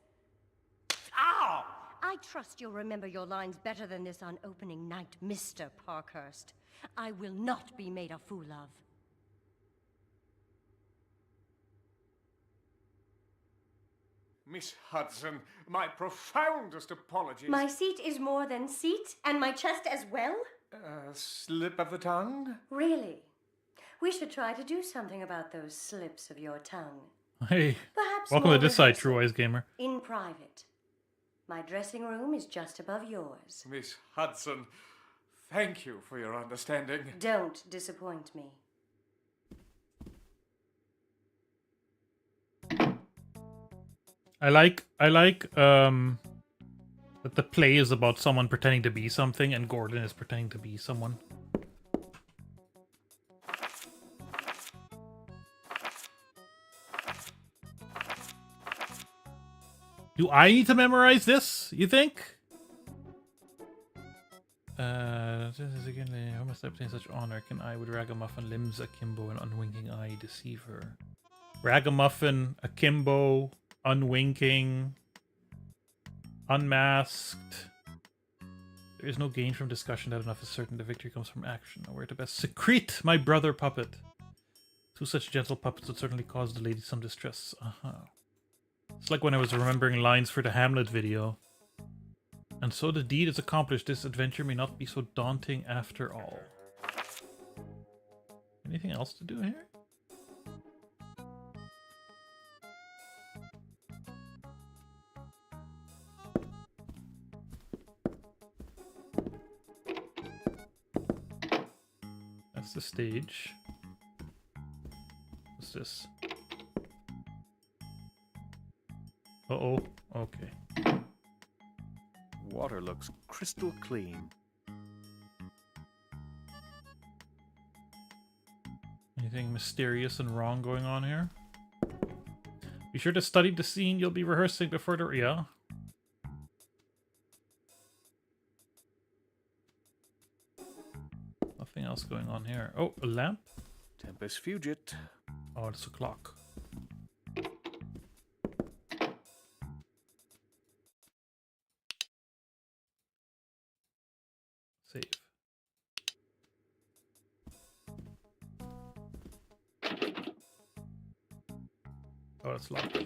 Ow! I trust you'll remember your lines better than this on opening night, Mr. Parkhurst. I will not be made a fool of. Miss Hudson, my profoundest apologies. My seat is more than seat, and my chest as well? Slip of the tongue? Really? We should try to do something about those slips of your tongue. Hey, Perhaps welcome more to this side, rehearsal. True Wise Gamer. In private. My dressing room is just above yours. Miss Hudson, thank you for your understanding. Don't disappoint me. I like that the play is about someone pretending to be something, and Gordon is pretending to be someone. Do I need to memorize this, you think? How must I obtain such honor? Can I, with ragamuffin limbs, akimbo, and unwinking eye, deceive her? Ragamuffin, akimbo, unwinking, unmasked. There is no gain from discussion that enough is certain. The victory comes from action. Now where to best secrete my brother puppet. Two such gentle puppets would certainly cause the lady some distress. It's like when I was remembering lines for the Hamlet video. And so the deed is accomplished. This adventure may not be so daunting after all. Anything else to do here? That's the stage. What's this? Uh-oh. Okay. Water looks crystal clean. Anything mysterious and wrong going on here? Be sure to study the scene you'll be rehearsing before the... Yeah. Nothing else going on here. Oh, a lamp? Tempest Fugit. Oh, it's a clock. Save. Oh, it's locked.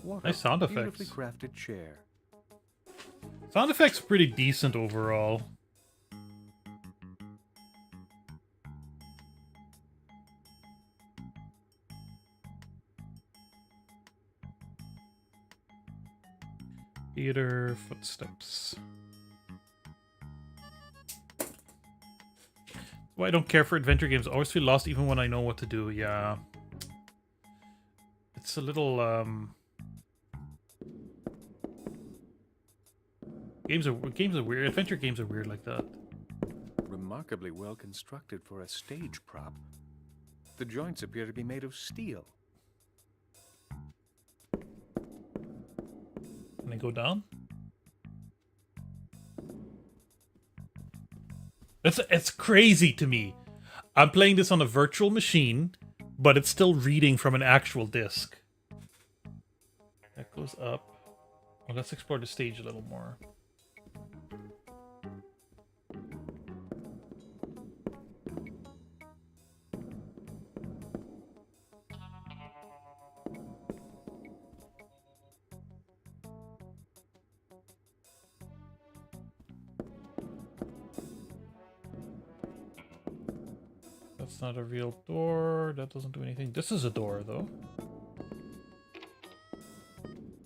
What Nice a sound beautifully effects. crafted chair. Sound effects pretty decent overall. Theater footsteps. Well, I don't care for adventure games. I always feel lost even when I know what to do. Yeah. It's a little games are weird. Adventure games are weird like that. Remarkably well constructed for a stage prop. The joints appear to be made of steel. Can I go down? It's crazy to me. I'm playing this on a virtual machine, but it's still reading from an actual disc. That goes up. Well, let's explore the stage a little more. That's not a real door. That doesn't do anything. This is a door, though.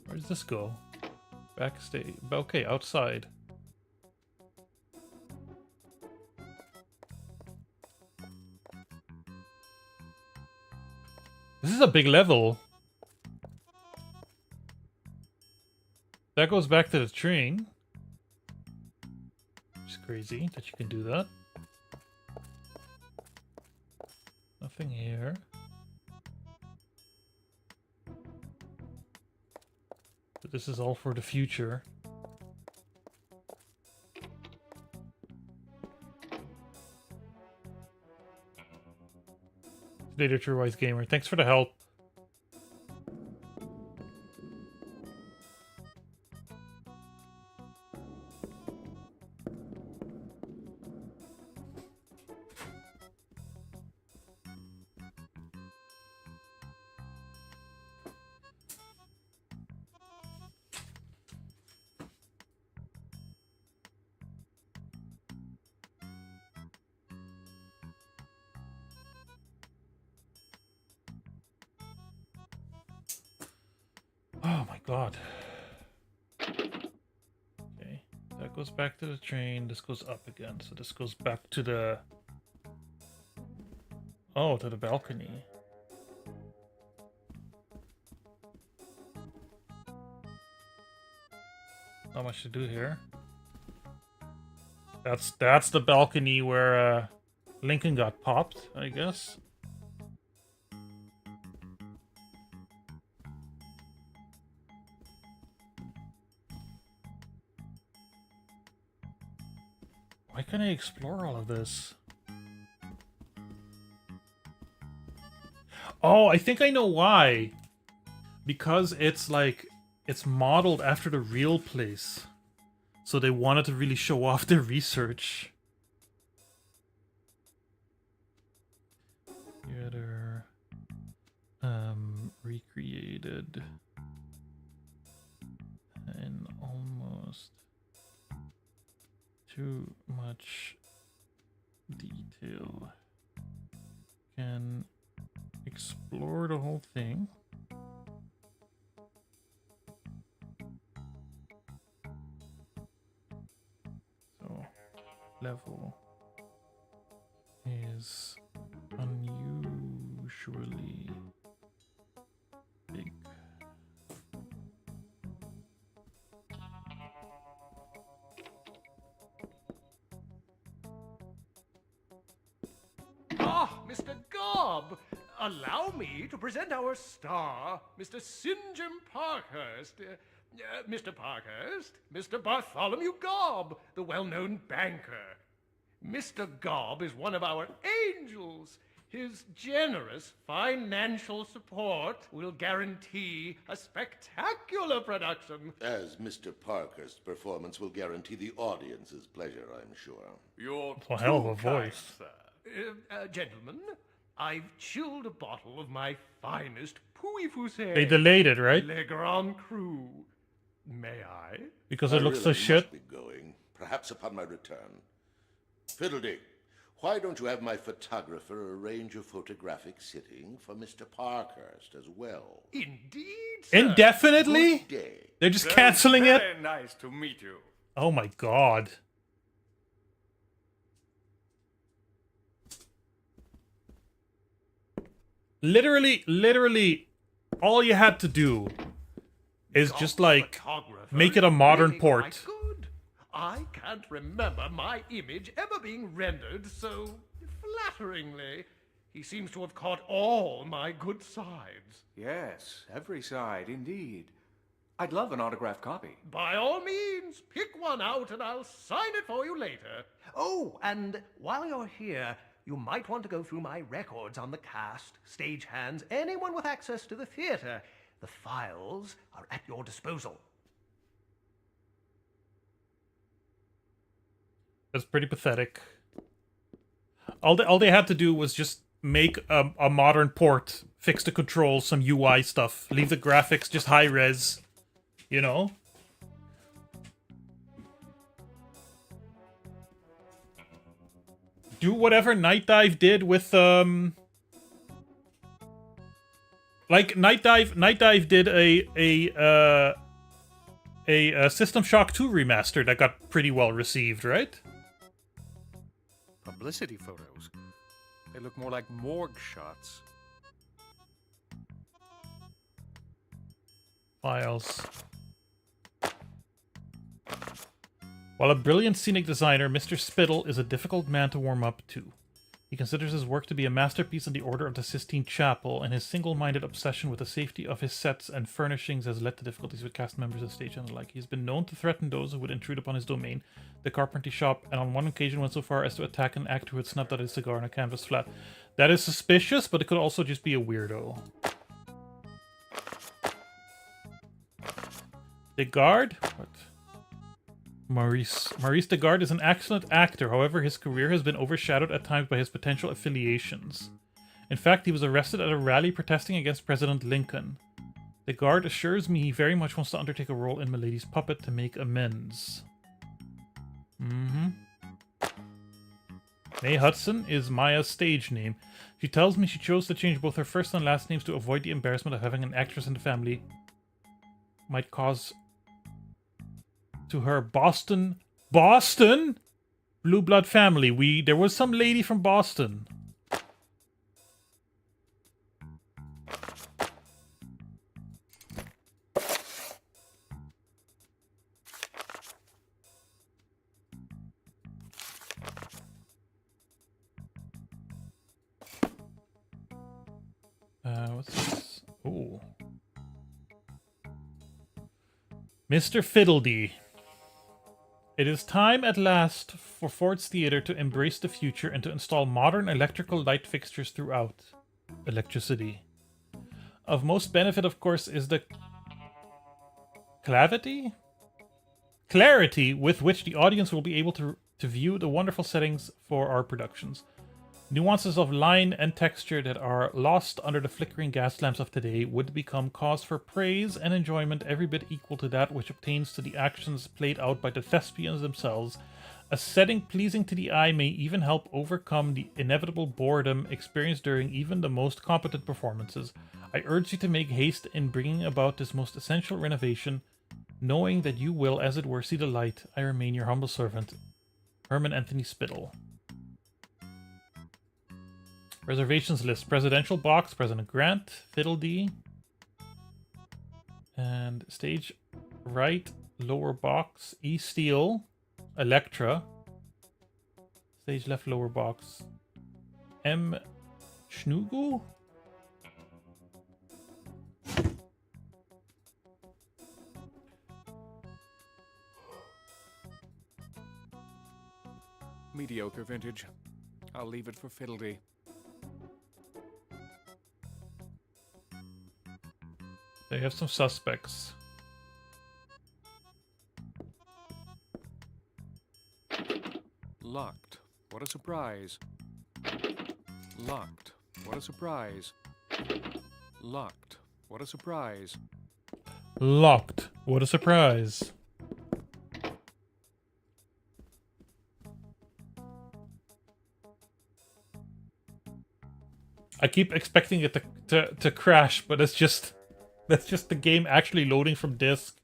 Where does this go? Backstage. Okay, outside. This is a big level. That goes back to the train. It's crazy that you can do that. Nothing here. But this is all for the future. Later, True Wise Gamer. Thanks for the help. Oh my god. Okay, that goes back to the train. This goes up again. So this goes back to the... Oh, to the balcony. Not much to do here. That's the balcony where Lincoln got popped, I guess. Why can't I explore all of this? Oh, I think I know why. Because it's like, it's modeled after the real place. So they wanted to really show off their research. Theater. Recreated. And almost too much detail. Can explore the whole thing. level is unusually big. Ah, Mr. Gob! Allow me to present our star, Mr. St. John Parkhurst. Mr. Parkhurst, Mr. Bartholomew Gob, the well-known banker. Mr. Gob is one of our angels. His generous financial support will guarantee a spectacular production. As Mr. Parker's performance will guarantee the audience's pleasure, I'm sure. You're A hell of too a kind, voice. sir. Gentlemen, I've chilled a bottle of my finest Pouilly-Foussé. They delayed it, right? Le Grand Cru. May I? Because I it looks really so shit. must be going, perhaps upon my return. Fiddledick, why don't you have my photographer arrange a photographic sitting for Mr. Parkhurst as well? Indeed, sir. Indefinitely? Good day. They're just So canceling it? Very nice to meet you. Oh my god. Literally, all you had to do is just like Photographer make it a is modern really port. quite good. I can't remember my image ever being rendered so flatteringly. He seems to have caught all my good sides. Yes, every side, indeed. I'd love an autographed copy. By all means, pick one out and I'll sign it for you later. Oh, and while you're here, you might want to go through my records on the cast, stagehands, anyone with access to the theater. The files are at your disposal. That's pretty pathetic. All they had to do was just make a modern port, fix the controls, some UI stuff, leave the graphics just high res, you know? Do whatever Night Dive did with like Night Dive did a System Shock 2 remaster that got pretty well received, right? Publicity photos. They look more like morgue shots. Files. While a brilliant scenic designer, Mr. Spittle is a difficult man to warm up to. He considers his work to be a masterpiece in the Order of the Sistine Chapel, and his single-minded obsession with the safety of his sets and furnishings has led to difficulties with cast members of stage and the like. He has been known to threaten those who would intrude upon his domain, the carpentry shop, and on one occasion went so far as to attack an actor who had snubbed out his cigar on a canvas flat. That is suspicious, but it could also just be a weirdo. Degarde? What? Maurice Degarde is an excellent actor, however his career has been overshadowed at times by his potential affiliations. In fact, he was arrested at a rally protesting against President Lincoln. Degarde assures me he very much wants to undertake a role in Milady's puppet to make amends. May Hudson is Maya's stage name. She tells me she chose to change both her first and last names to avoid the embarrassment of having an actress in the family might cause to her Boston blue blood family. There was some lady from Boston. What's this? Oh. Mr. Fiddledee. It is time at last for Ford's Theatre to embrace the future and to install modern electrical light fixtures throughout. Electricity. Of most benefit, of course, is the clarity with which the audience will be able to view the wonderful settings for our productions. Nuances of line and texture that are lost under the flickering gas lamps of today would become cause for praise and enjoyment every bit equal to that which obtains to the actions played out by the thespians themselves. A setting pleasing to the eye may even help overcome the inevitable boredom experienced during even the most competent performances. I urge you to make haste in bringing about this most essential renovation, knowing that you will, as it were, see the light. I remain your humble servant, Herman Anthony Spittle. Reservations list. Presidential box, President Grant, Fiddledee. And stage right, lower box, E Steel, Electra. Stage left, lower box, M. Schnugel? Mediocre vintage. I'll leave it for Fiddledee. They have some suspects. Locked. What a surprise. Locked. What a surprise. Locked. What a surprise. Locked. What a surprise. I keep expecting it to crash, but that's just the game actually loading from disk.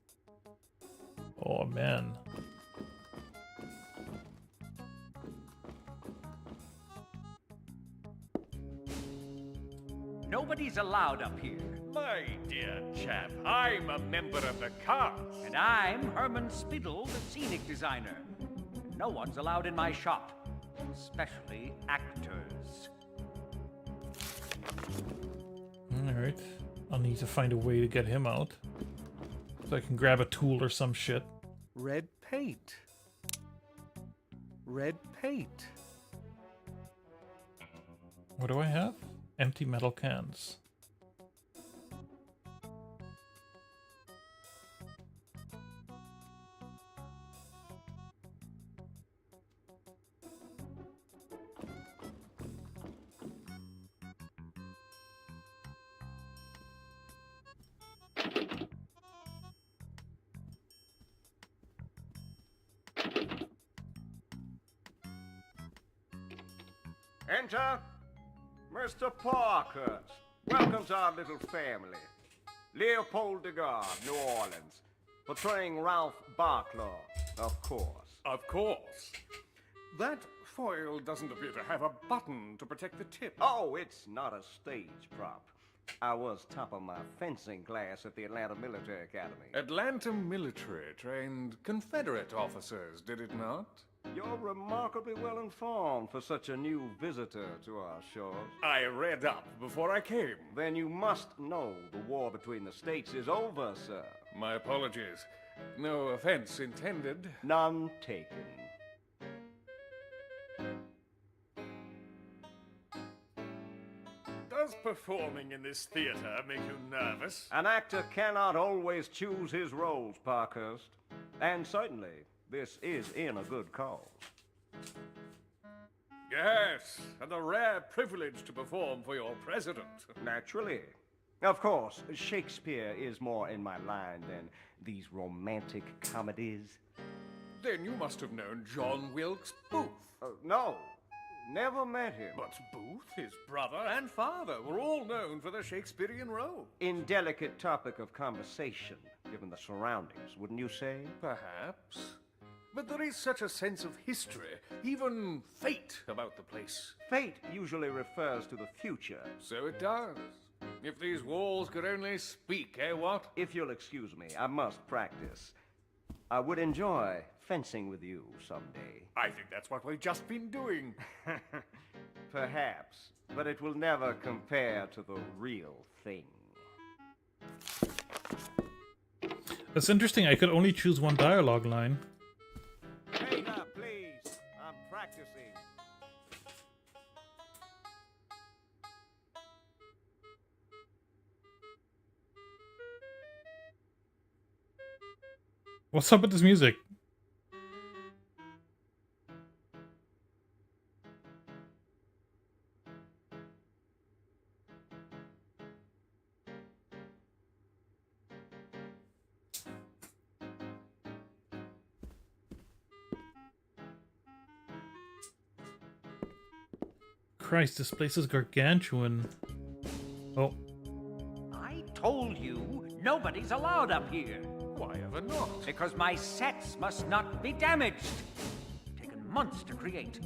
Oh man. Nobody's allowed up here. My dear chap, I'm a member of the cast. And I'm Herman Spittle, the scenic designer. No one's allowed in my shop, especially actors. Alright. I'll need to find a way to get him out. So I can grab a tool or some shit. Red paint. Red paint. What do I have? Empty metal cans. Enter Mr. Parkhurst. Welcome to our little family. Leopold Degas, New Orleans. Portraying Ralph Barklaw, of course. Of course. That foil doesn't appear to have a button to protect the tip. Oh, it's not a stage prop. I was top of my fencing class at the Atlanta Military Academy. Atlanta military trained Confederate officers, did it not? You're remarkably well informed for such a new visitor to our shores. I read up before I came. Then you must know the war between the states is over, sir. My apologies. No offense intended. None taken. Does performing in this theater make you nervous? An actor cannot always choose his roles, Parkhurst. And certainly, this is in a good cause. Yes, and a rare privilege to perform for your president. Naturally. Of course, Shakespeare is more in my line than these romantic comedies. Then you must have known John Wilkes Booth. No, never met him. But Booth, his brother and father, were all known for their Shakespearean role. Indelicate topic of conversation, given the surroundings, wouldn't you say? Perhaps. But there is such a sense of history, even fate, about the place. Fate usually refers to the future. So it does. If these walls could only speak, eh, what? If you'll excuse me, I must practice. I would enjoy fencing with you someday. I think that's what we've just been doing. Perhaps, but it will never compare to the real thing. That's interesting. I could only choose one dialogue line. Hey now, please. I'm practicing. What's up with this music? Christ, this place is gargantuan. Oh. I told you, nobody's allowed up here. Why ever not? Because my sets must not be damaged. Taken months to create.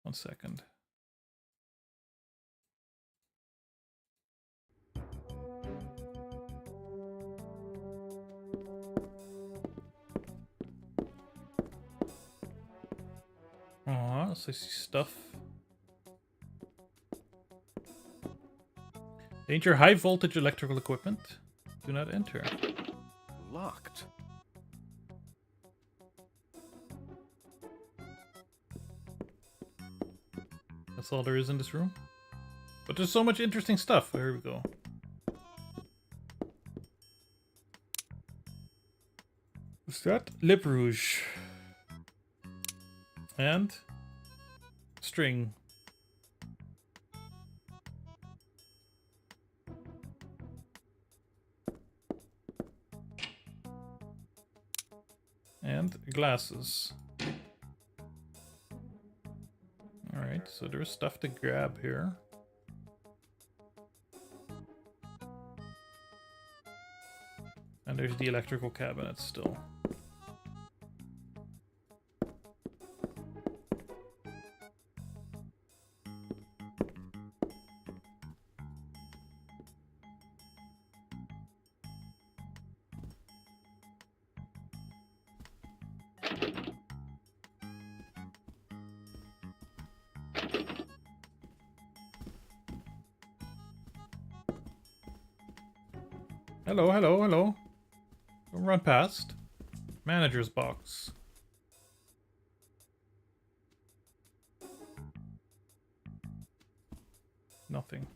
One second. So I see stuff. Danger, high voltage electrical equipment. Do not enter. Locked. That's all there is in this room. But there's so much interesting stuff. Here we go. What's that? Lip rouge. And string. And glasses. Alright, so there's stuff to grab here. And there's the electrical cabinet still. Hello, hello, hello. Don't run past. Manager's box. Nothing.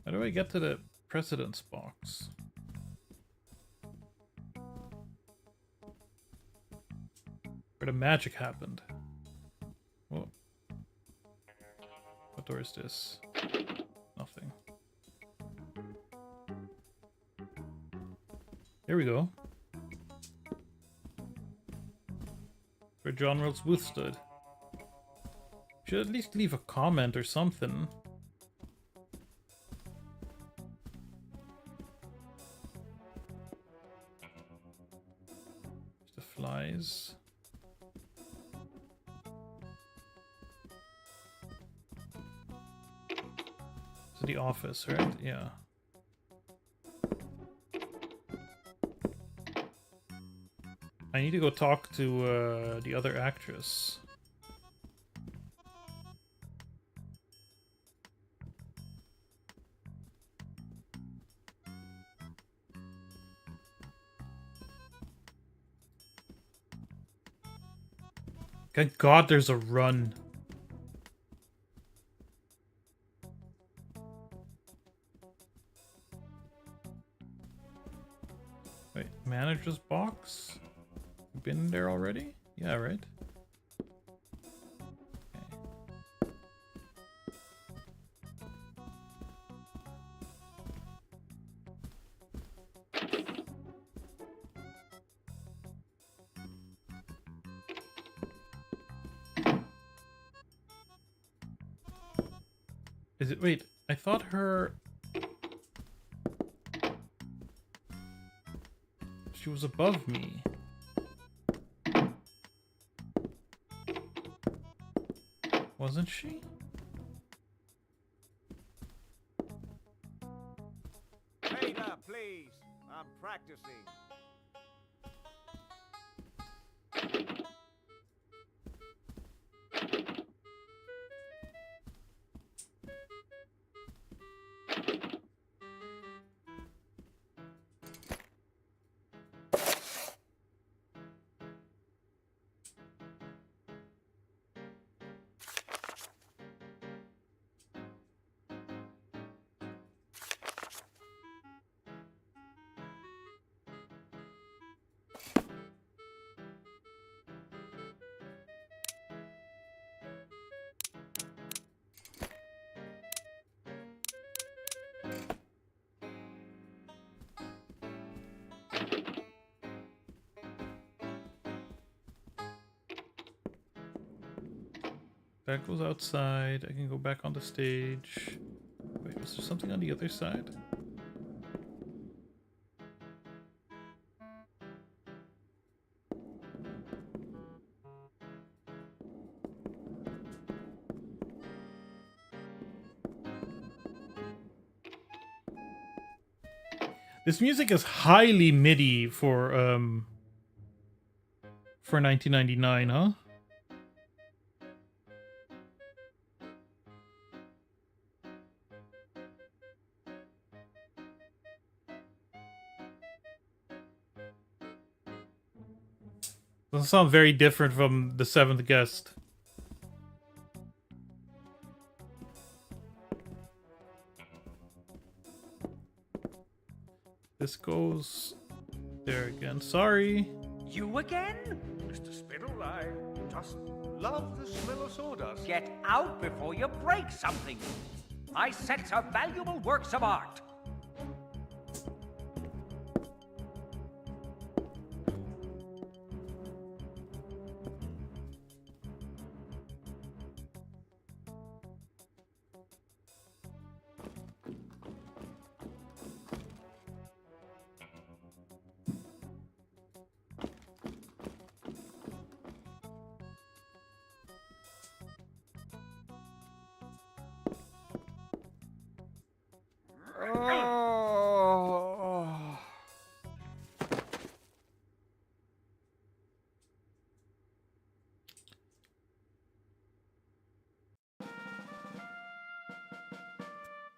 How do I get to the president's box? Where the magic happened. Whoa. What door is this? Nothing. Here we go. Where John World's booth stood. Should at least leave a comment or something. The flies. To the office, right? Yeah. I need to go talk to the other actress. Thank God there's a run. Wait, manager's box? Been there already? Yeah, right? Okay. Is it? Wait, I thought her... She was above me. Wasn't she? Wait up, please. I'm practicing. That goes outside. I can go back on the stage. Wait, was there something on the other side? This music is highly MIDI for 1999, huh? Doesn't sound very different from The Seventh Guest. This goes there again. Sorry. You again? Mr. Spittle, I just love the smell of sawdust. Get out before you break something. My sets are valuable works of art.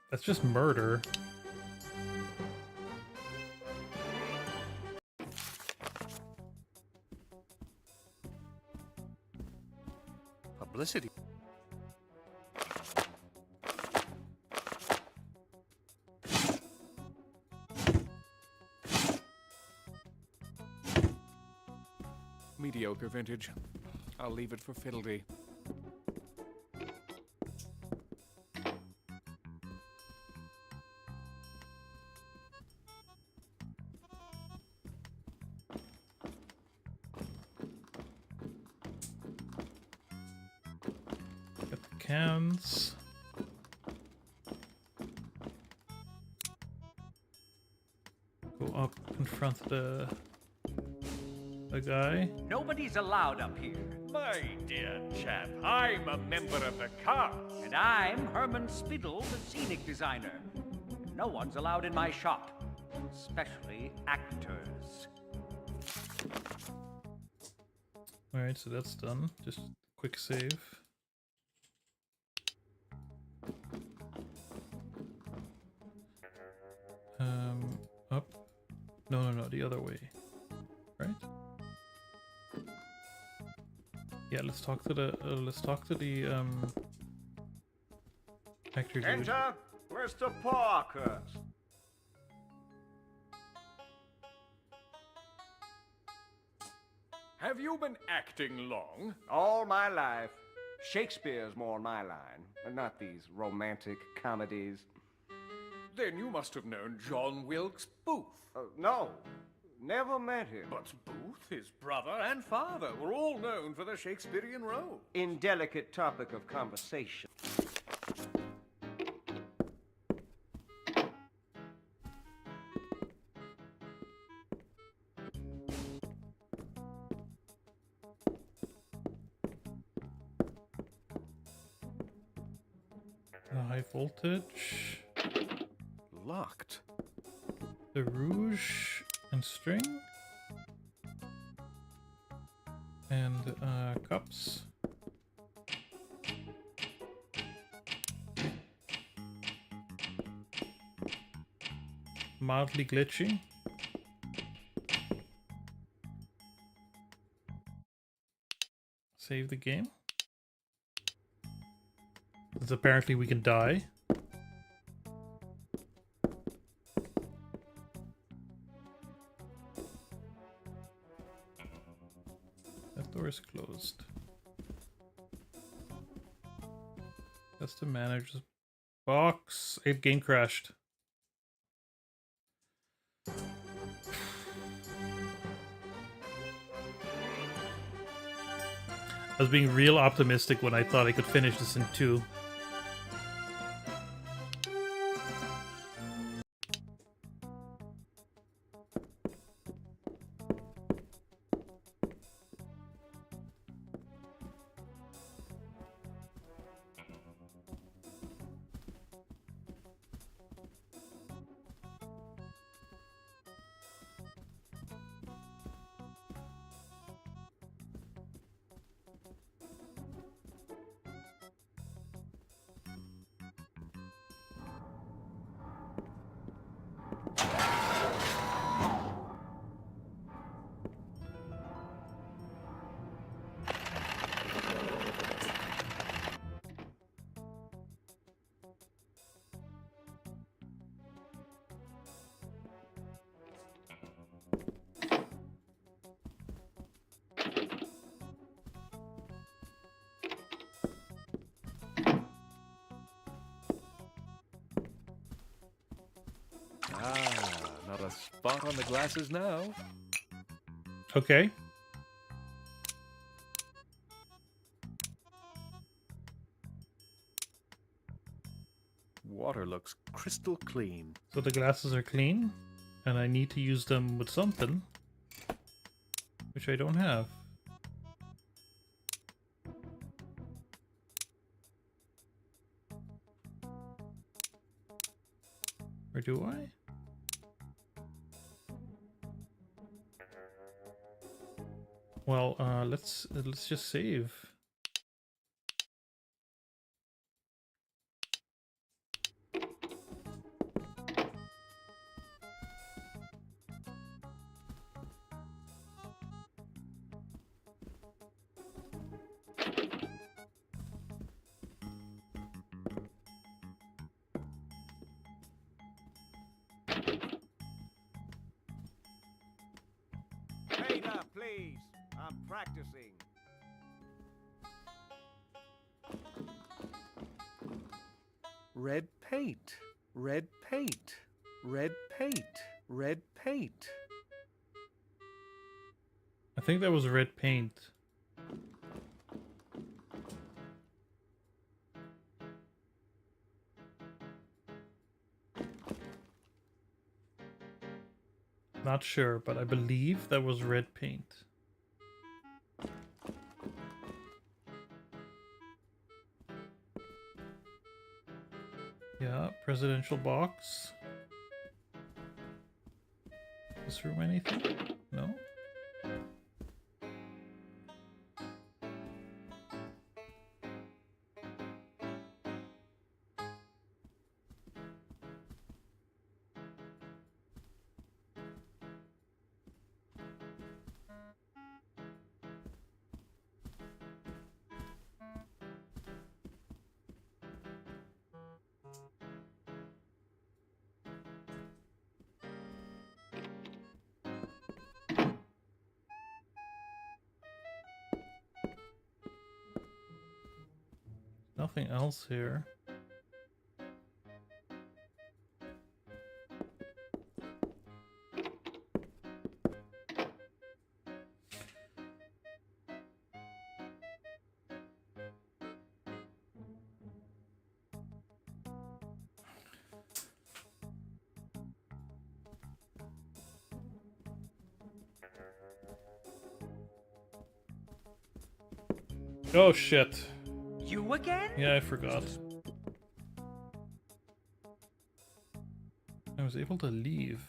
That's just murder. Publicity. Mediocre vintage. I'll leave it for Fiddledee. Get the cans. Go up, confront the guy. Nobody's allowed up here. My dear chap, I'm a member of the cast. And I'm Herman Spittle, the scenic designer. No one's allowed in my shop, especially actors. Alright, so that's done. Just quick save. Up. No, the other way. Right? Yeah, let's talk to the actor dude. Enter Mr. Parkhurst. Have you been acting long? All my life. Shakespeare's more my line, and not these romantic comedies. Then you must have known John Wilkes Booth. No, never met him. But Booth, his brother and father, were all known for their Shakespearean role. Indelicate topic of conversation. High voltage. Locked. The rouge and string. And cups. Mildly glitchy. Save the game. Because apparently we can die. That door is closed. That's the manager's box. It game crashed. I was being real optimistic when I thought I could finish this in 2. Ah, not a spot on the glasses now. Okay. Water looks crystal clean. So the glasses are clean, and I need to use them with something, which I don't have. Or do I? Well, let's just save. Wait up, please. I'm practicing. Red paint. Red paint. Red paint. Red paint. I think that was red paint. Not sure, but I believe that was red paint. Yeah, presidential box. This room anything? No? Nothing else here. Oh shit. You again? Yeah, I forgot. I was able to leave.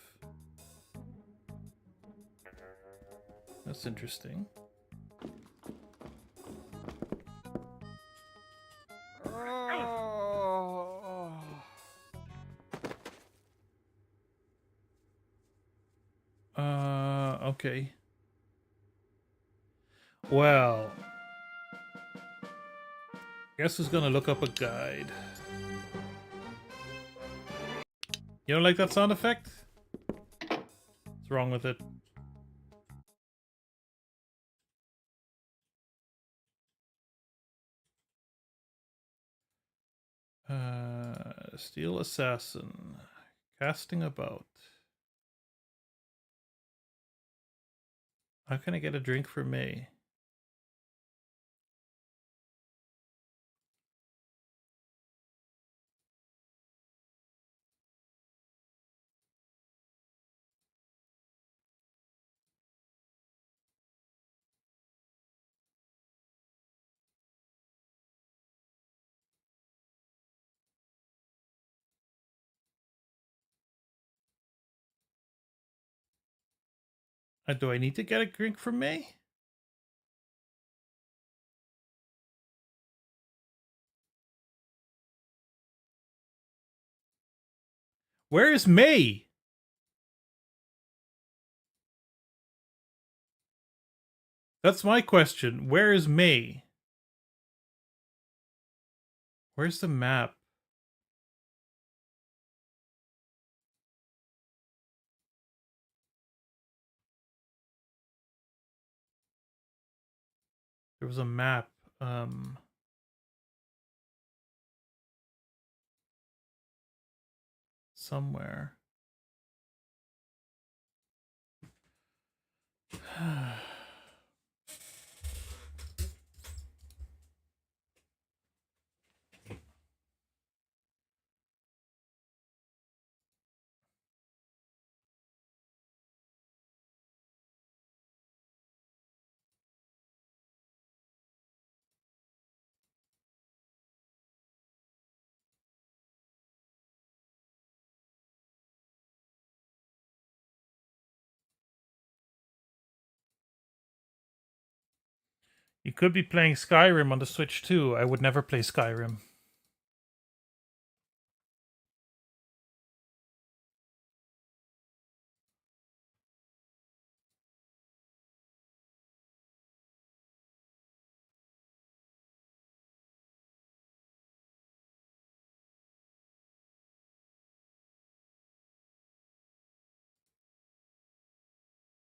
That's interesting. Okay. Well, guess who's gonna look up a guide? You don't like that sound effect? What's wrong with it? Steel assassin. Casting about. How can I get a drink for May? Do I need to get a drink from May? Where is May? That's my question. Where is May? Where's the map? There was a map. Somewhere. You could be playing Skyrim on the Switch too. I would never play Skyrim.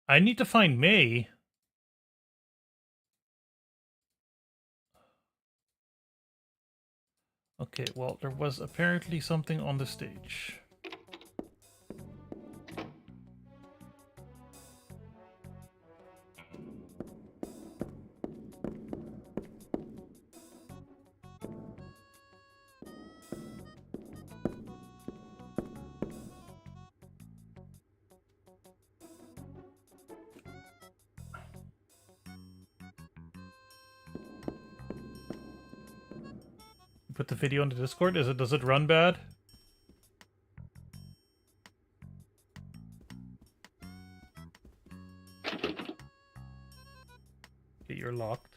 I need to find May. Okay, well, there was apparently something on the stage. Put the video on the Discord. Does it run bad? Okay, you're locked.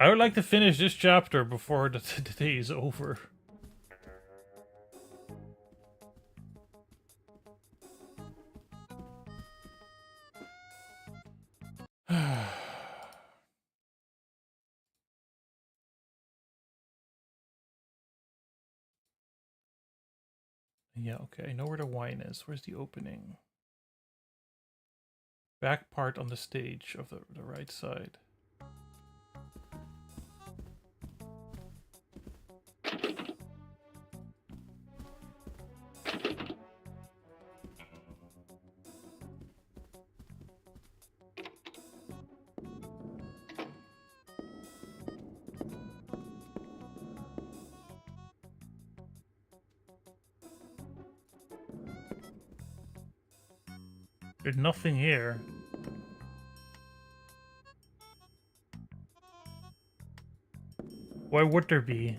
I would like to finish this chapter before the day is over. Yeah, okay, I know where the wine is. Where's the opening? Back part on the stage of the right side. There's nothing here. Why would there be?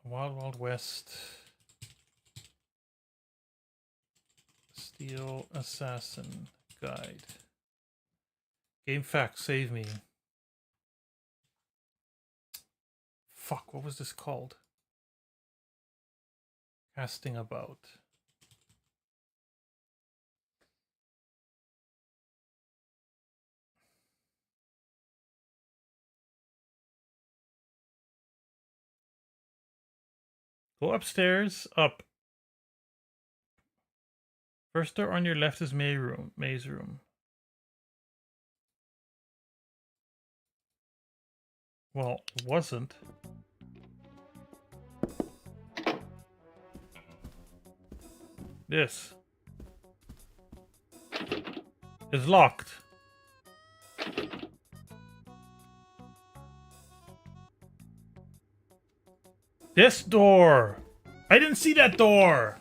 Wild Wild West. Steel Assassin Guide. Game Facts, save me. Fuck, what was this called? Casting About. Go upstairs, up. First door on your left is May's room. Well, it wasn't. This is locked. This door! I didn't see that door!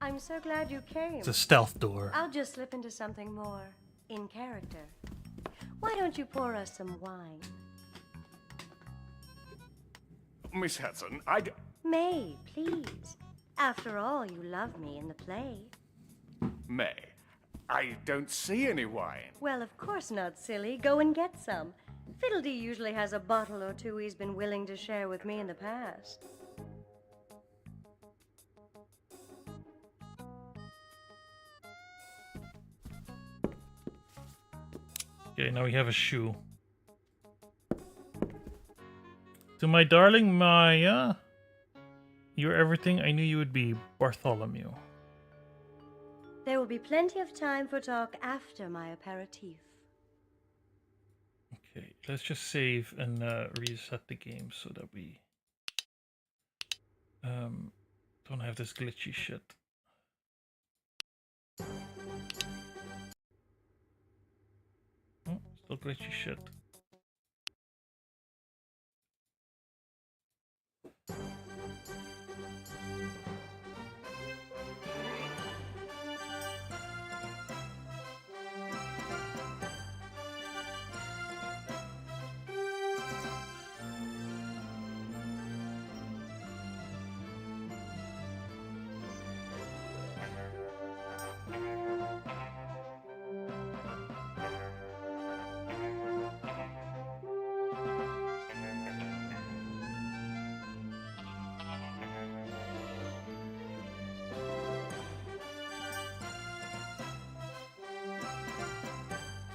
I'm so glad you came. It's a stealth door. I'll just slip into something more in character. Why don't you pour us some wine? Miss Hudson, May, please. After all, you love me in the play. May, I don't see any wine. Well, of course not, silly. Go and get some. Fiddledee usually has a bottle or two he's been willing to share with me in the past. Okay, now we have a shoe. To my darling Maya, you're everything I knew you would be, Bartholomew. There will be plenty of time for talk after my aperitif. Okay, let's just save and reset the game so that we don't have this glitchy shit. Oh, still glitchy shit.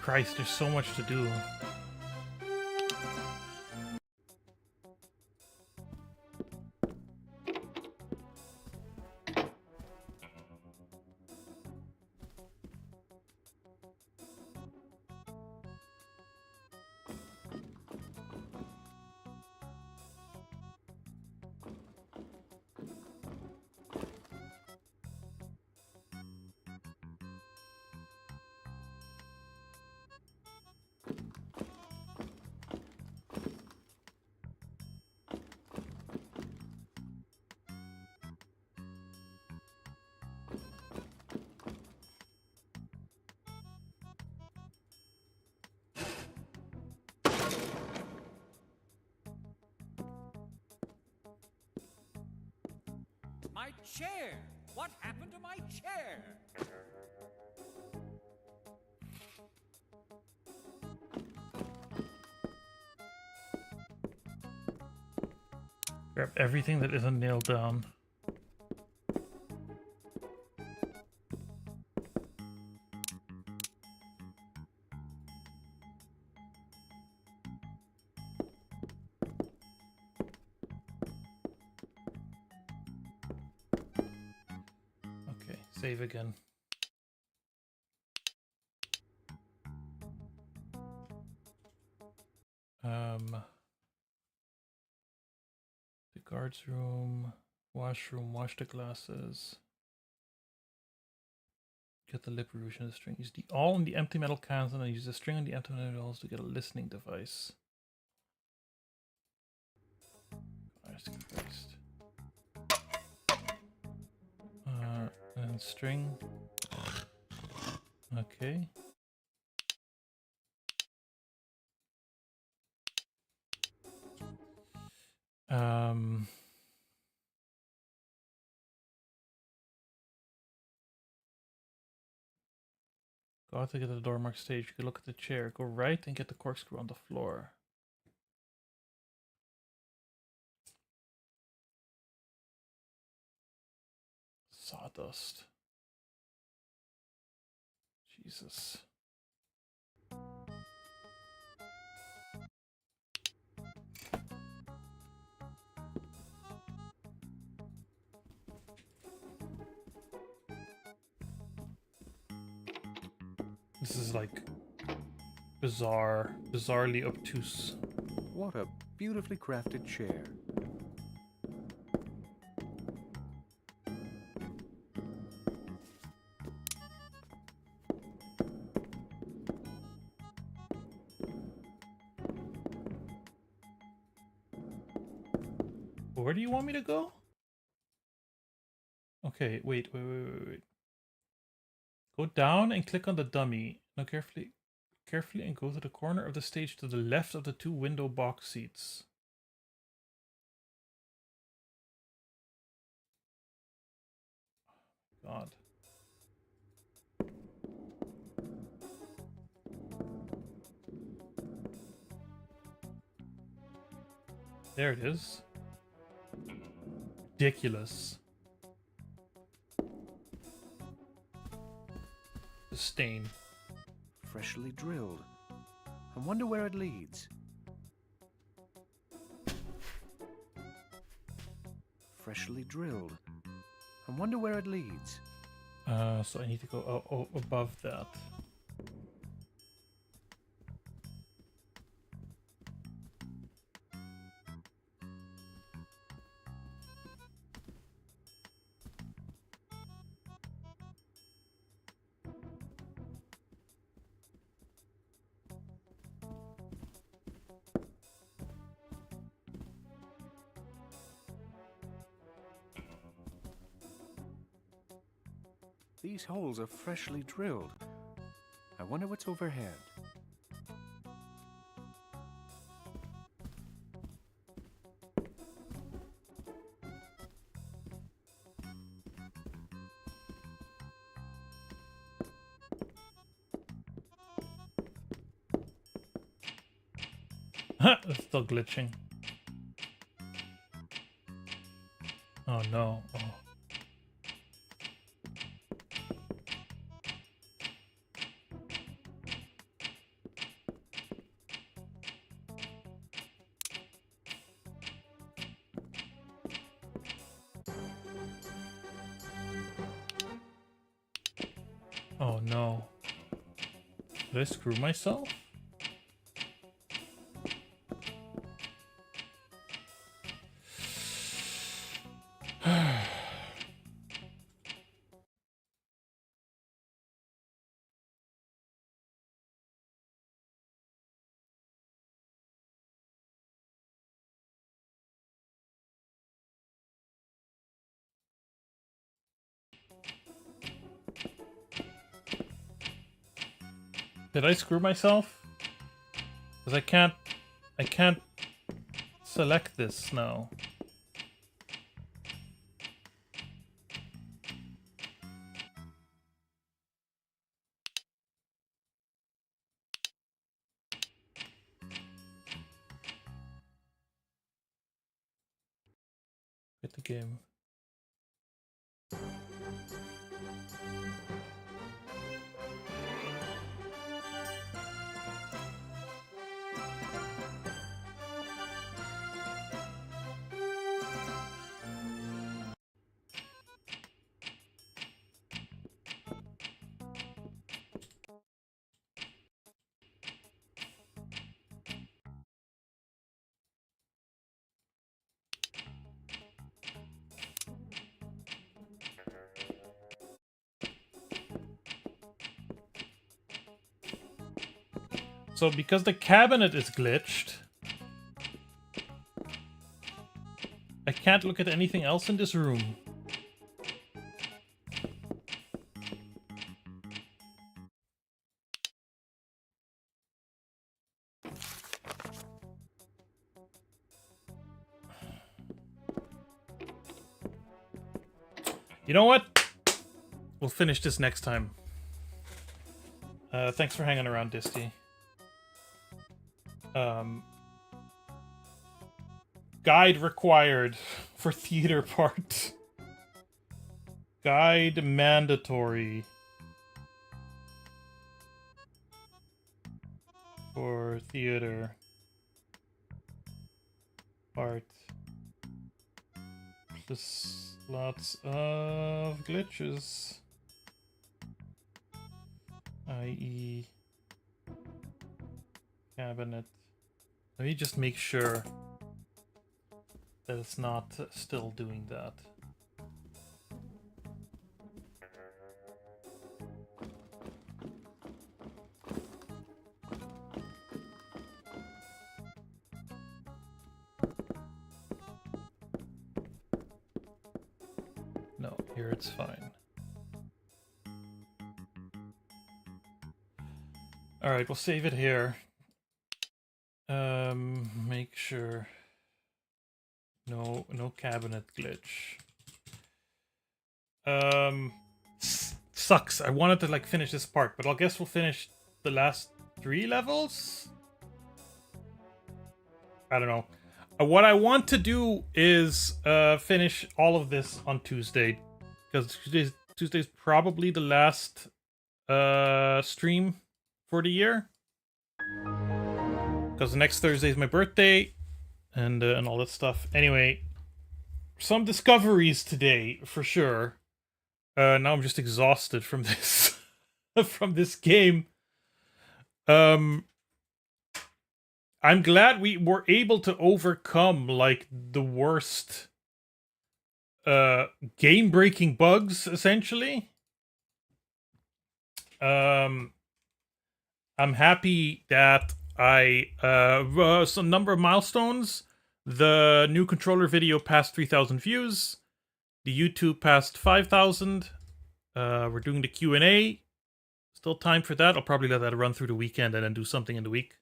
Christ, there's so much to do. My chair! What happened to my chair? Grab everything that isn't nailed down. Okay, save again. The guards room, washroom, wash the glasses. Get the lip rouge and the string. Use the all in the empty metal cans and then use the string on the empty metal dolls to get a listening device. Christ. And string. Okay. Go out to get to the door marked stage. You can look at the chair. Go right and get the corkscrew on the floor. Sawdust. Jesus. This is like bizarrely obtuse. What a beautifully crafted chair. Where do you want me to go? Okay, wait. Go down and click on the dummy. Now carefully and go to the corner of the stage to the left of the 2 window box seats. God. There it is. Ridiculous. The stain. Freshly drilled. I wonder where it leads. Freshly drilled. I wonder where it leads. So I need to go above that. These holes are freshly drilled. I wonder what's overhead. It's still glitching. Oh no. Oh. Oh no. Did I screw myself? Did I screw myself? Because I can't select this now. Quit the game. So because the cabinet is glitched, I can't look at anything else in this room. You know what? We'll finish this next time. Thanks for hanging around, Disty. Guide required for theater part. Guide mandatory for theater part. Plus lots of glitches. I.e. cabinet. Let me just make sure that it's not still doing that. Here it's fine. Alright, we'll save it here. Make sure no cabinet glitch. Sucks. I wanted to like finish this part, but I guess we'll finish the last 3 levels. I don't know. What I want to do is finish all of this on Tuesday, because Tuesday's probably the last stream for the year. Because next Thursday is my birthday, and all that stuff. Anyway, some discoveries today for sure. Now I'm just exhausted from this, from this game. I'm glad we were able to overcome like the worst game-breaking bugs, essentially. I'm happy that some number of milestones. The new controller video passed 3,000 views. The YouTube passed 5,000. We're doing the Q&A. Still time for that. I'll probably let that run through the weekend and then do something in the week.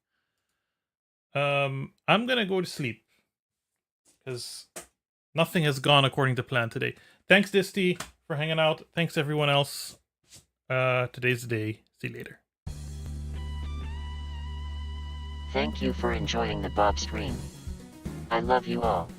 I'm gonna go to sleep because nothing has gone according to plan today. Thanks, Disty, for hanging out. Thanks, everyone else. Today's the day. See you later. Thank you for enjoying the BOBSTREAM. I love you all.